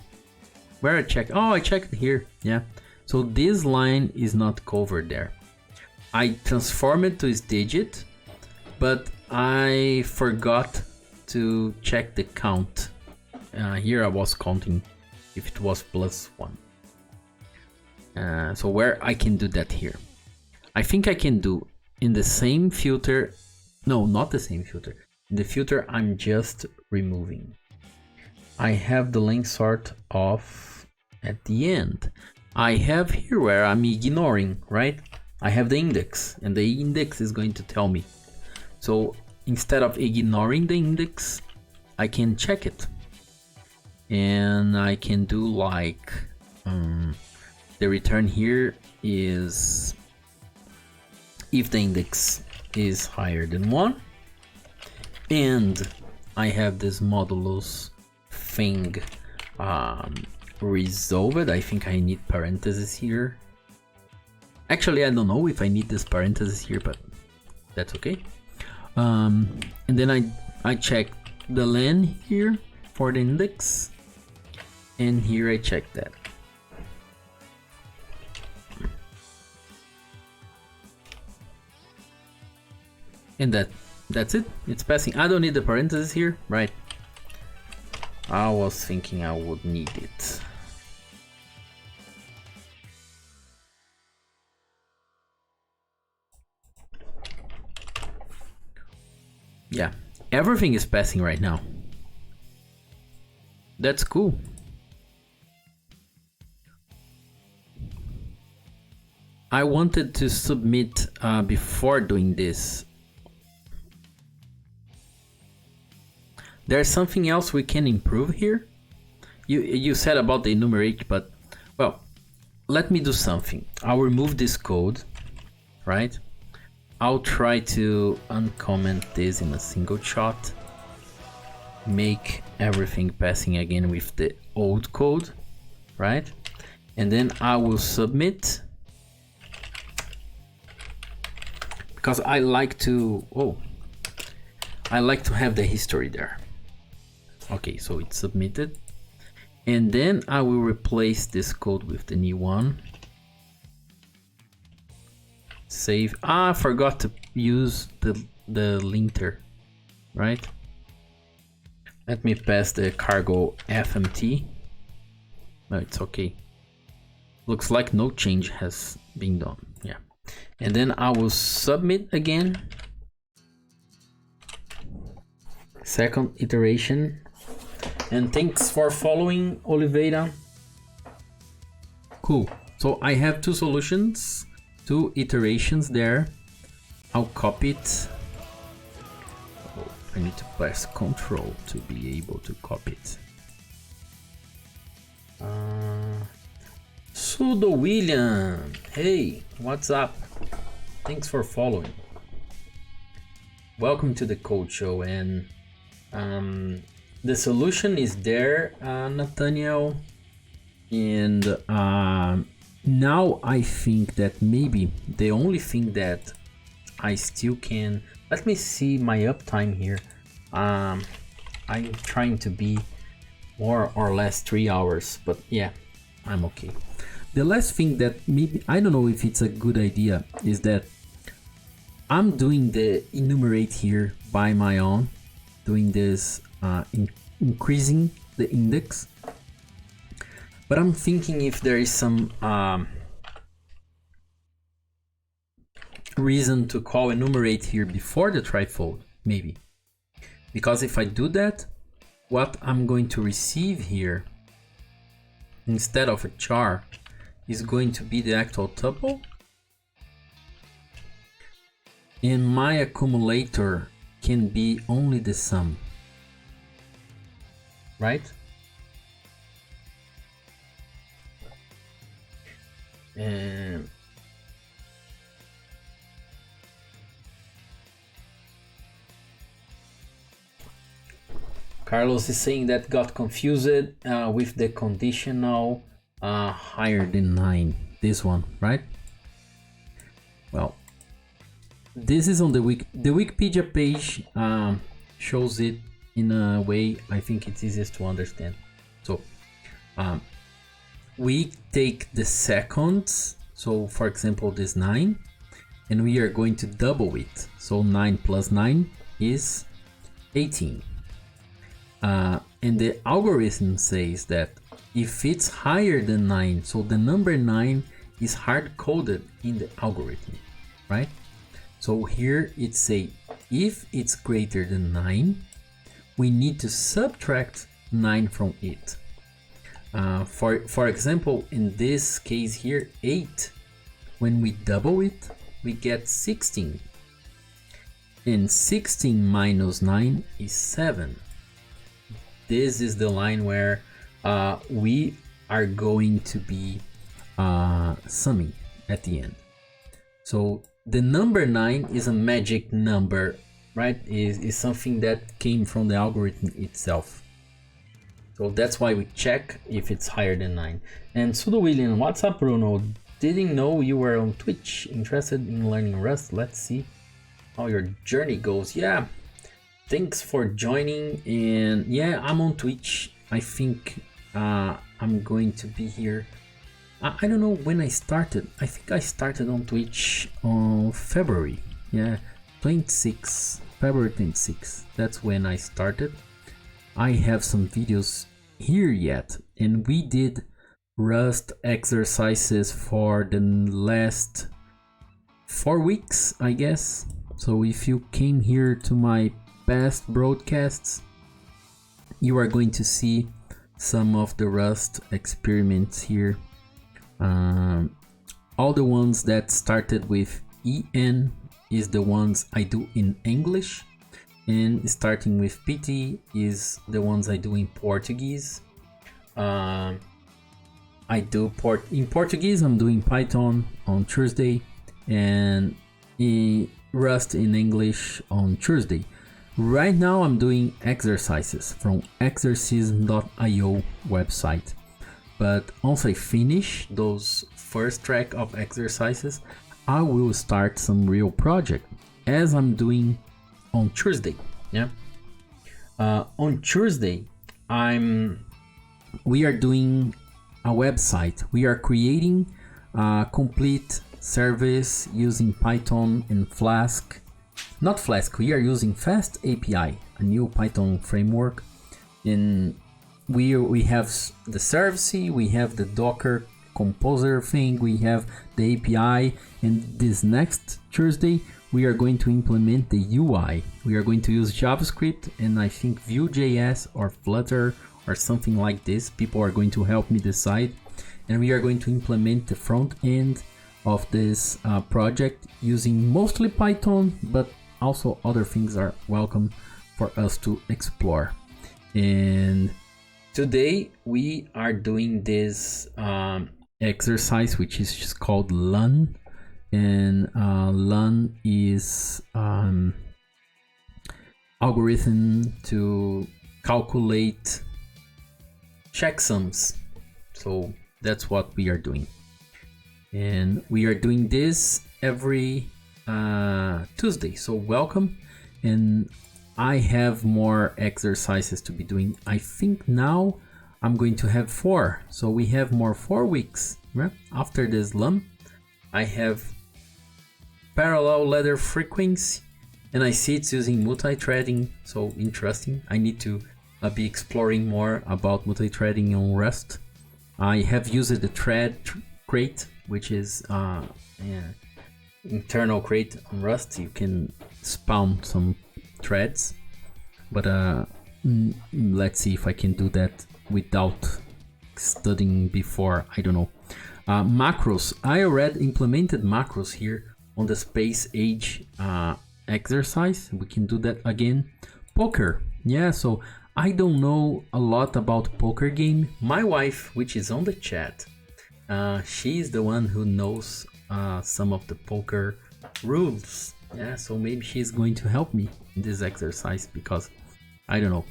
Where I check? Oh, I checked here. Yeah. So this line is not covered there. I transform it to its digit, but I forgot to check the count. Here I was counting if it was +1. So where I can do that here? I think I can do in the same filter. No, not the same filter. The filter I'm just removing. I have the lane sort off at the end. I have here where I'm ignoring, right? I have the index, and the index is going to tell me. So instead of ignoring the index, I can check it. And I can do like the return here is if the index is higher than 1. And I have this modulus thing resolved. I think I need parentheses here. Actually, I don't know if I need this parentheses here, but that's okay. And then I check the len here for the index, and here I check that. And that's it. It's passing. I don't need the parentheses here, right? I was thinking I would need it. Yeah, everything is passing right now. That's cool. I wanted to submit before doing this. There's something else we can improve here. You said about the enumerate, but well, let me do something. I'll remove this code, right? I'll try to uncomment this in a single shot. Make everything passing again with the old code, right? And then I will submit. Because I like to have the history there. Okay, so it's submitted. And then I will replace this code with the new one. Save. I forgot to use the linter, right? Let me pass the cargo FMT. No, it's okay. Looks like no change has been done. Yeah. And then I will submit again. Second iteration. And thanks for following, Oliveira. Cool. So I have two solutions, two iterations there. I'll copy it. Oh, I need to press Ctrl to be able to copy it. Sudo William, hey, what's up? Thanks for following. Welcome to the Code Show, and the solution is there, Nathaniel. And now I think that maybe the only thing that I still can, let me see my uptime here. I'm trying to be more or less 3 hours, but yeah, I'm okay. The last thing that maybe, I don't know if it's a good idea, is that I'm doing the enumerate here by my own, doing this increasing the index. But I'm thinking if there is some reason to call enumerate here before the trifold, maybe. Because if I do that, what I'm going to receive here, instead of a char, is going to be the actual tuple. And my accumulator can be only the sum, right? And Carlos is saying that got confused with the conditional higher than 9. This one, right? Well, this is on the Wikipedia page, shows it in a way I think it's easiest to understand. So we take the seconds, so for example this 9, and we are going to double it. So 9 plus 9 is 18. And the algorithm says that if it's higher than 9, so the number 9 is hard-coded in the algorithm, right? So here it say if it's greater than 9, we need to subtract 9 from it. For example, in this case here, 8, when we double it, we get 16. And 16 minus 9 is 7. This is the line where we are going to be summing at the end. So the number 9 is a magic number, right? Is something that came from the algorithm itself. So that's why we check if it's higher than 9. And Sudo William, what's up, Bruno? Didn't know you were on Twitch. Interested in learning Rust? Let's see how your journey goes. Yeah, thanks for joining. And yeah, I'm on Twitch. I think I'm going to be here. I don't know when I started. I think I started on Twitch on February. Yeah, February 26. That's when I started. I have some videos here yet, and we did Rust exercises for the last 4 weeks, I guess. So if you came here to my past broadcasts, you are going to see some of the Rust experiments here. All the ones that started with EN is the ones I do in English, and starting with PT is the ones I do in Portuguese. I do in Portuguese, I'm doing Python on Thursday, and Rust in English on Tuesday. Right now I'm doing exercises from exercism.io website. But once I finish those first track of exercises, I will start some real project, as I'm doing on Tuesday. Yeah. On Tuesday, we are doing a website. We are creating a complete service using Python and Flask. Not Flask, we are using Fast API, a new Python framework. And we have the service, we have the Docker Composer thing, we have the API, and this next Thursday we are going to implement the UI. We are going to use JavaScript and I think Vue.js or Flutter or something like this. People are going to help me decide. and we are going to implement the front end of this project using mostly Python, but also other things are welcome for us to explore. And today we are doing this exercise, which is just called Luhn, and Luhn is algorithm to calculate checksums. So that's what we are doing, and we are doing this every Tuesday. So welcome, and I have more exercises to be doing. I think now I'm going to have 4, so we have more 4 weeks, right? After this Luhn, I have parallel ladder frequency, and I see it's using multi-threading, so interesting. I need to be exploring more about multi-threading on Rust. I have used the thread crate, which is internal crate on Rust. You can spawn some threads, but let's see if I can do that without studying before. I don't know. Macros. I already implemented macros here on the space age exercise. We can do that again. Poker. Yeah, so I don't know a lot about poker game. My wife, which is on the chat, she's the one who knows some of the poker rules. Yeah, so maybe she's going to help me in this exercise, because I don't know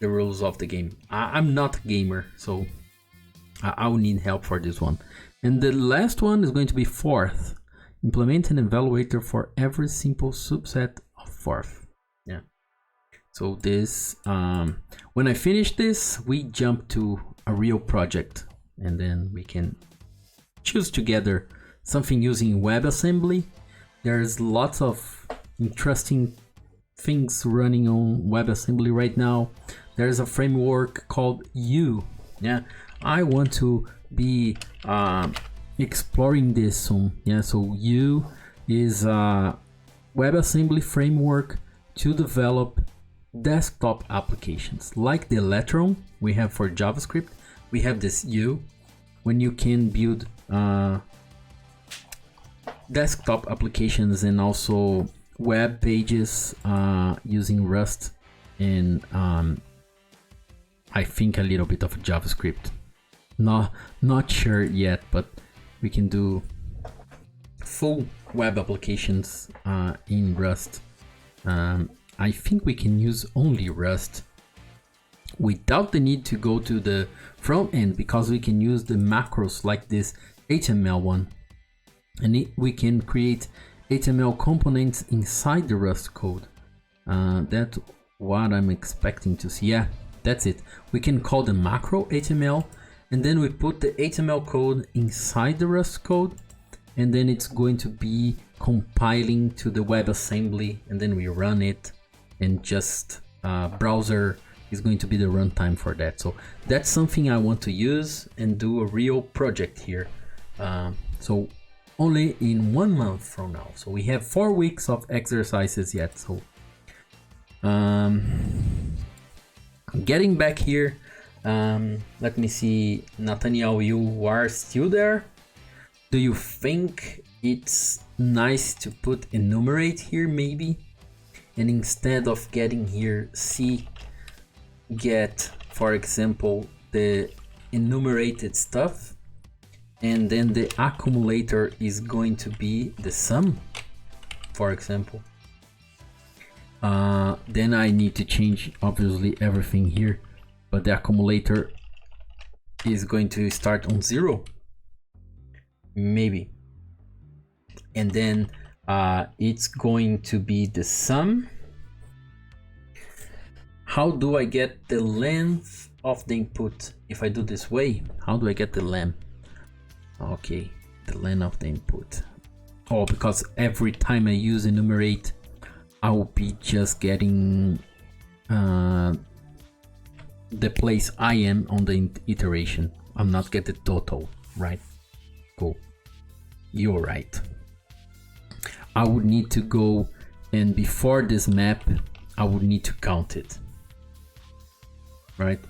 the rules of the game. I'm not a gamer, so I will need help for this one. And the last one is going to be fourth. Implement an evaluator for every simple subset of fourth. Yeah. So this, when I finish this, we jump to a real project, and then we can choose together something using WebAssembly. There's lots of interesting things running on WebAssembly right now. There's a framework called U. Yeah, I want to be exploring this soon. Yeah, so U is a WebAssembly framework to develop desktop applications like the Electron we have for JavaScript. We have this U when you can build desktop applications and also web pages using Rust and I think a little bit of JavaScript. Not sure yet, but we can do full web applications in Rust. I think we can use only Rust without the need to go to the front end, because we can use the macros like this HTML one, and we can create HTML components inside the Rust code. That's what I'm expecting to see. Yeah, that's it. We can call the macro HTML, and then we put the HTML code inside the Rust code, and then it's going to be compiling to the WebAssembly, and then we run it, and just browser is going to be the runtime for that. So that's something I want to use and do a real project here. So only in 1 month from now. So we have 4 weeks of exercises yet. So getting back here, let me see, Nathaniel, you are still there? Do you think it's nice to put enumerate here maybe? And instead of getting here C, get, for example, the enumerated stuff, and then the accumulator is going to be the sum, for example. Then I need to change obviously everything here, but the accumulator is going to start on 0, maybe, and then it's going to be the sum. How do I get the length of the input? If I do this way, how do I get the length? Okay, the length of the input. Oh, because every time I use enumerate, I will be just getting the place I am on the iteration. I'm not get the total, right? Cool. You're right. I would need to go, and before this map, I would need to count it. Right?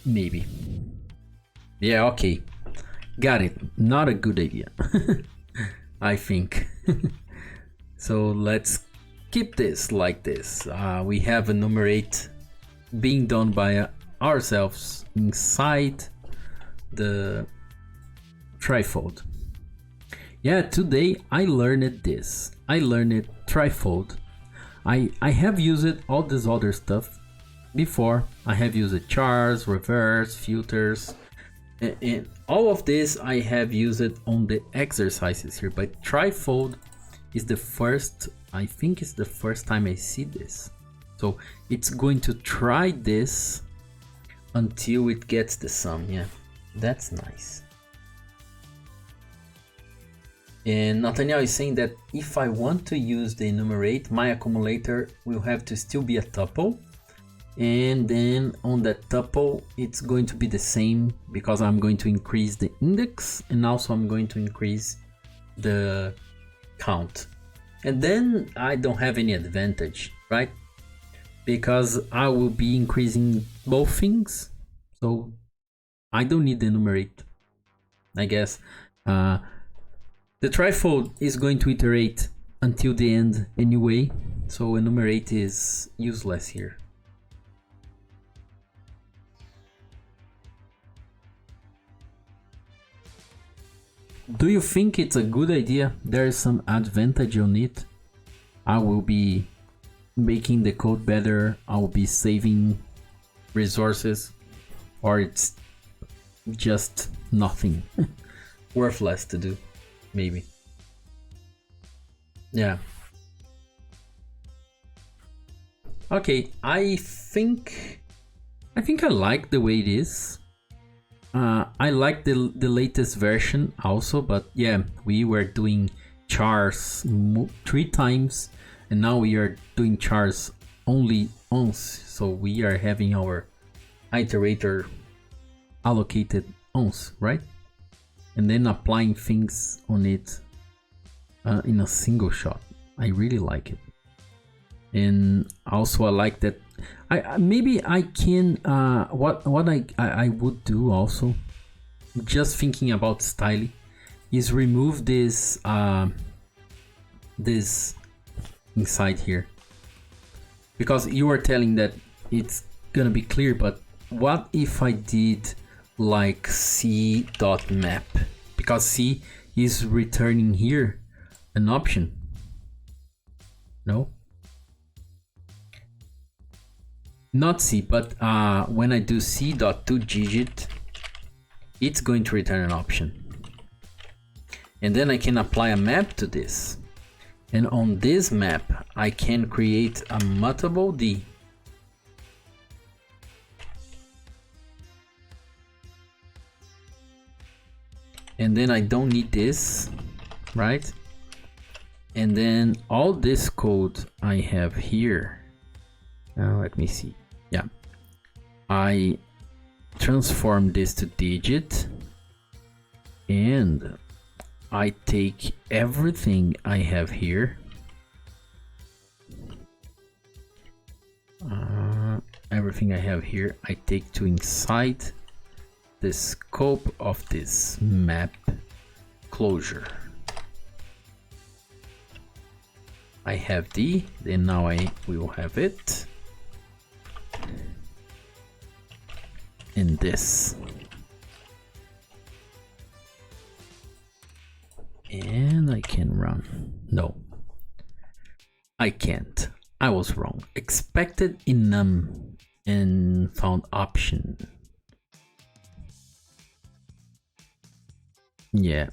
Maybe. Yeah, okay. Got it. Not a good idea. I think. So let's keep this like this. We have enumerate being done by ourselves inside the trifold. Yeah, today I learned this. I learned trifold. I have used all this other stuff before. I have used chars, reverse, filters, and all of this I have used on the exercises here, but trifold is the first, I think it's the first time I see this. So it's going to try this until it gets the sum. Yeah, that's nice. And Nathaniel is saying that if I want to use the enumerate, my accumulator will have to still be a tuple. And then on that tuple, it's going to be the same because I'm going to increase the index and also I'm going to increase the count. And then I don't have any advantage, right? Because I will be increasing both things. So I don't need the enumerate, I guess. The trifold is going to iterate until the end anyway. So enumerate is useless here. Do you think it's a good idea? There is some advantage on it. I will be making the code better. I will be saving resources, or it's just nothing worthless to do, maybe. Yeah. Okay, I think I like the way it is. I like the latest version also, but yeah, we were doing chars 3 times and now we are doing chars only once, so we are having our iterator allocated once, right? And then applying things on it in a single shot. I really like it. And also I like that maybe I can what I would do also, just thinking about styling, is remove this this inside here, because you are telling that it's gonna be clear, but what if I did like c.map, because C is returning here an option? No, not C, but when I do c.toDigit, it's going to return an option. And then I can apply a map to this. And on this map, I can create a mutable D. And then I don't need this, right? And then all this code I have here, let me see. Yeah, I transform this to digit and I take everything I have here, I take to inside the scope of this map closure. I have D, then now I will have it in this. And I can run. No, I can't. I was wrong. Expected in num and found option. Yeah,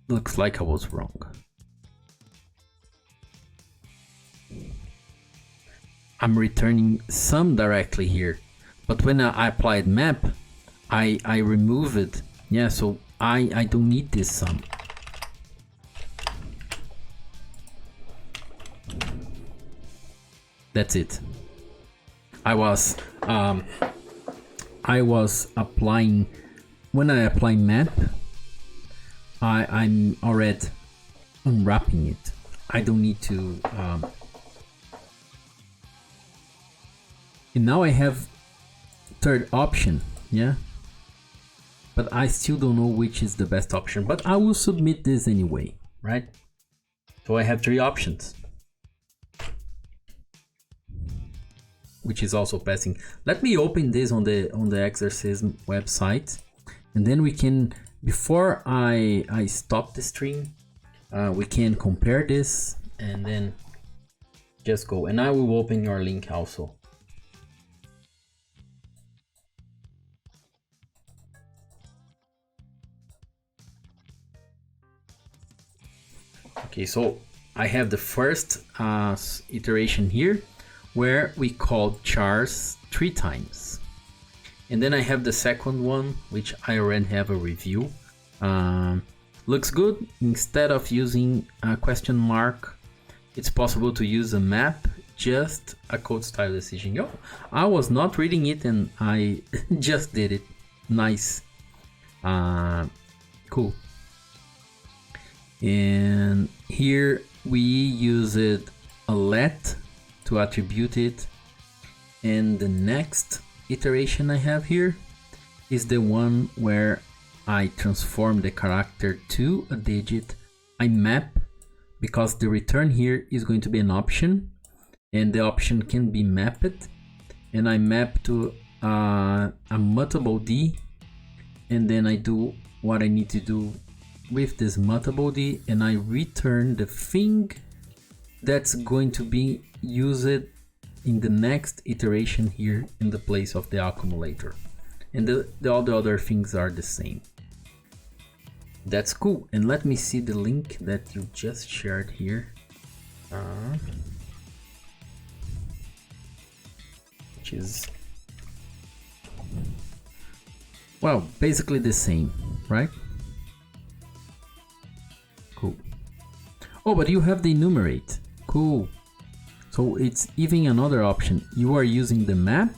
looks like I was wrong. I'm returning sum directly here, but when I applied map, I remove it. Yeah, so I don't need this sum. That's it. I was applying, when I apply map, I'm already unwrapping it. I don't need to and now I have third option. Yeah, but I still don't know which is the best option, but I will submit this anyway, right? So I have 3 options, which is also passing. Let me open this on the exorcism website, and then we can, before I stop the stream, we can compare this and then just go. And I will open your link also. Okay, so I have the first iteration here where we called chars 3 times. And then I have the second one, which I already have a review. Looks good. Instead of using a question mark, it's possible to use a map, just a code style decision. Yo, I was not reading it and I just did it. Nice. Cool. And here we use it a let to attribute it. And the next iteration I have here is the one where I transform the character to a digit. I map, because the return here is going to be an option, and the option can be mapped, and I map to a mutable D, and then I do what I need to do with this mutable D, and I return the thing that's going to be used in the next iteration here in the place of the accumulator, and all the other things are the same. That's cool. And let me see the link that you just shared here, which is, well, basically the same, right? Cool. Oh, but you have the enumerate. Cool. So it's even another option. You are using the map,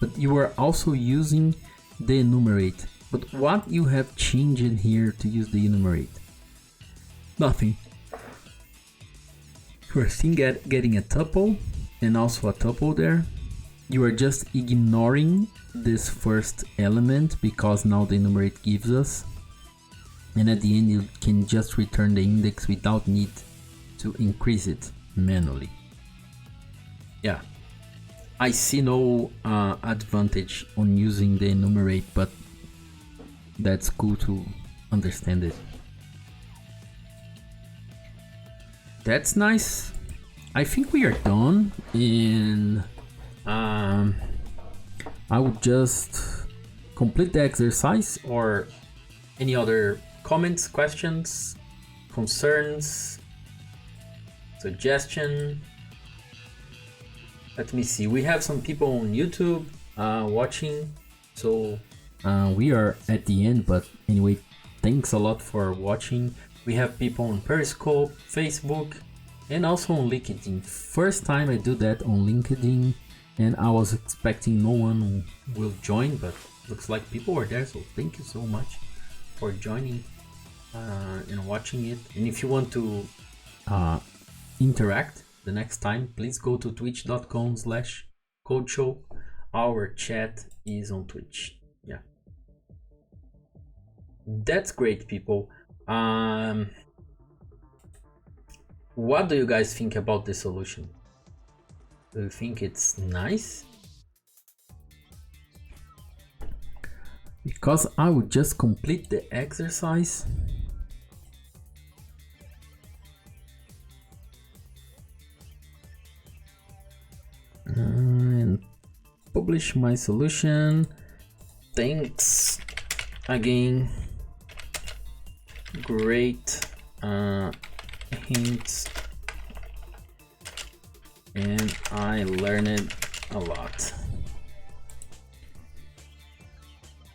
but you are also using the enumerate. But what you have changed in here to use the enumerate? Nothing. You are still getting a tuple and also a tuple there. You are just ignoring this first element because now the enumerate gives us. And at the end you can just return the index without need to increase it manually. Yeah, I see no advantage on using the enumerate, but that's cool to understand it. That's nice. I think we are done, and I would just complete the exercise. Or any other comments, questions, concerns, suggestion? Let me see. We have some people on YouTube watching, so we are at the end, but anyway, thanks a lot for watching. We have people on Periscope, Facebook, and also on LinkedIn. First time I do that on LinkedIn, and I was expecting no one will join, but looks like people are there, so thank you so much for joining and watching it. And if you want to interact the next time, please go to twitch.com/codeshow. Our chat is on Twitch. Yeah, that's great, people. What do you guys think about the solution? Do you think it's nice? Because I would just complete the exercise. And publish my solution. Thanks again. Great hints, and I learned a lot.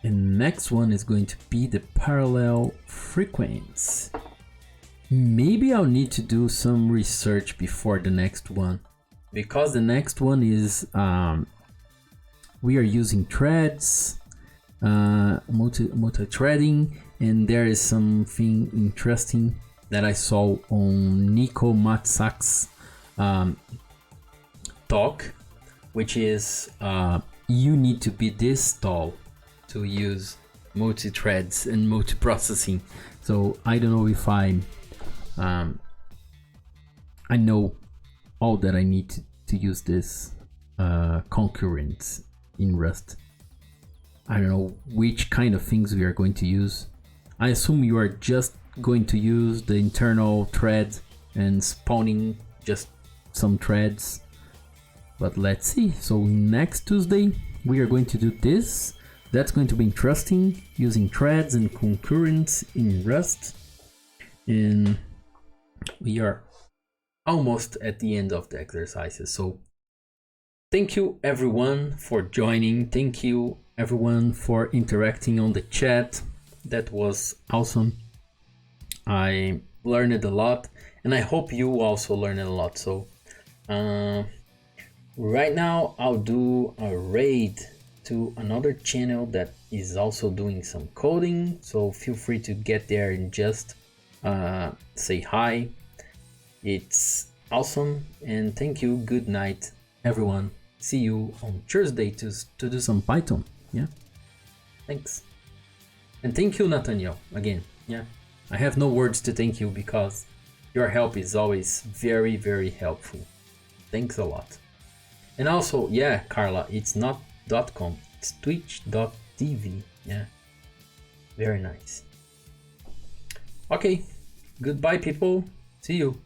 And next one is going to be the parallel frequency. Maybe I'll need to do some research before the next one, because the next one is we are using threads, multi-threading, and there is something interesting that I saw on Nico Matsak's talk, which is you need to be this tall to use multi-threads and multi-processing. So I don't know if I know all that I need to use this concurrence in Rust. I don't know which kind of things we are going to use. I assume you are just going to use the internal thread and spawning just some threads, but let's see. So next Tuesday we are going to do this. That's going to be interesting, using threads and concurrence in Rust. And we are almost at the end of the exercises. So thank you everyone for joining. Thank you everyone for interacting on the chat. That was awesome. I learned a lot, and I hope you also learned a lot. So right now I'll do a raid to another channel that is also doing some coding, so feel free to get there and just say hi. It's awesome, and thank you. Good night everyone. See you on Thursday to do some Python. Yeah, thanks. And thank you, Nathaniel, again. Yeah, I have no words to thank you because your help is always very, very helpful. Thanks a lot. And also, yeah, Carla, it's not .com, it's twitch.tv. Yeah, very nice. Okay, goodbye, people. See you.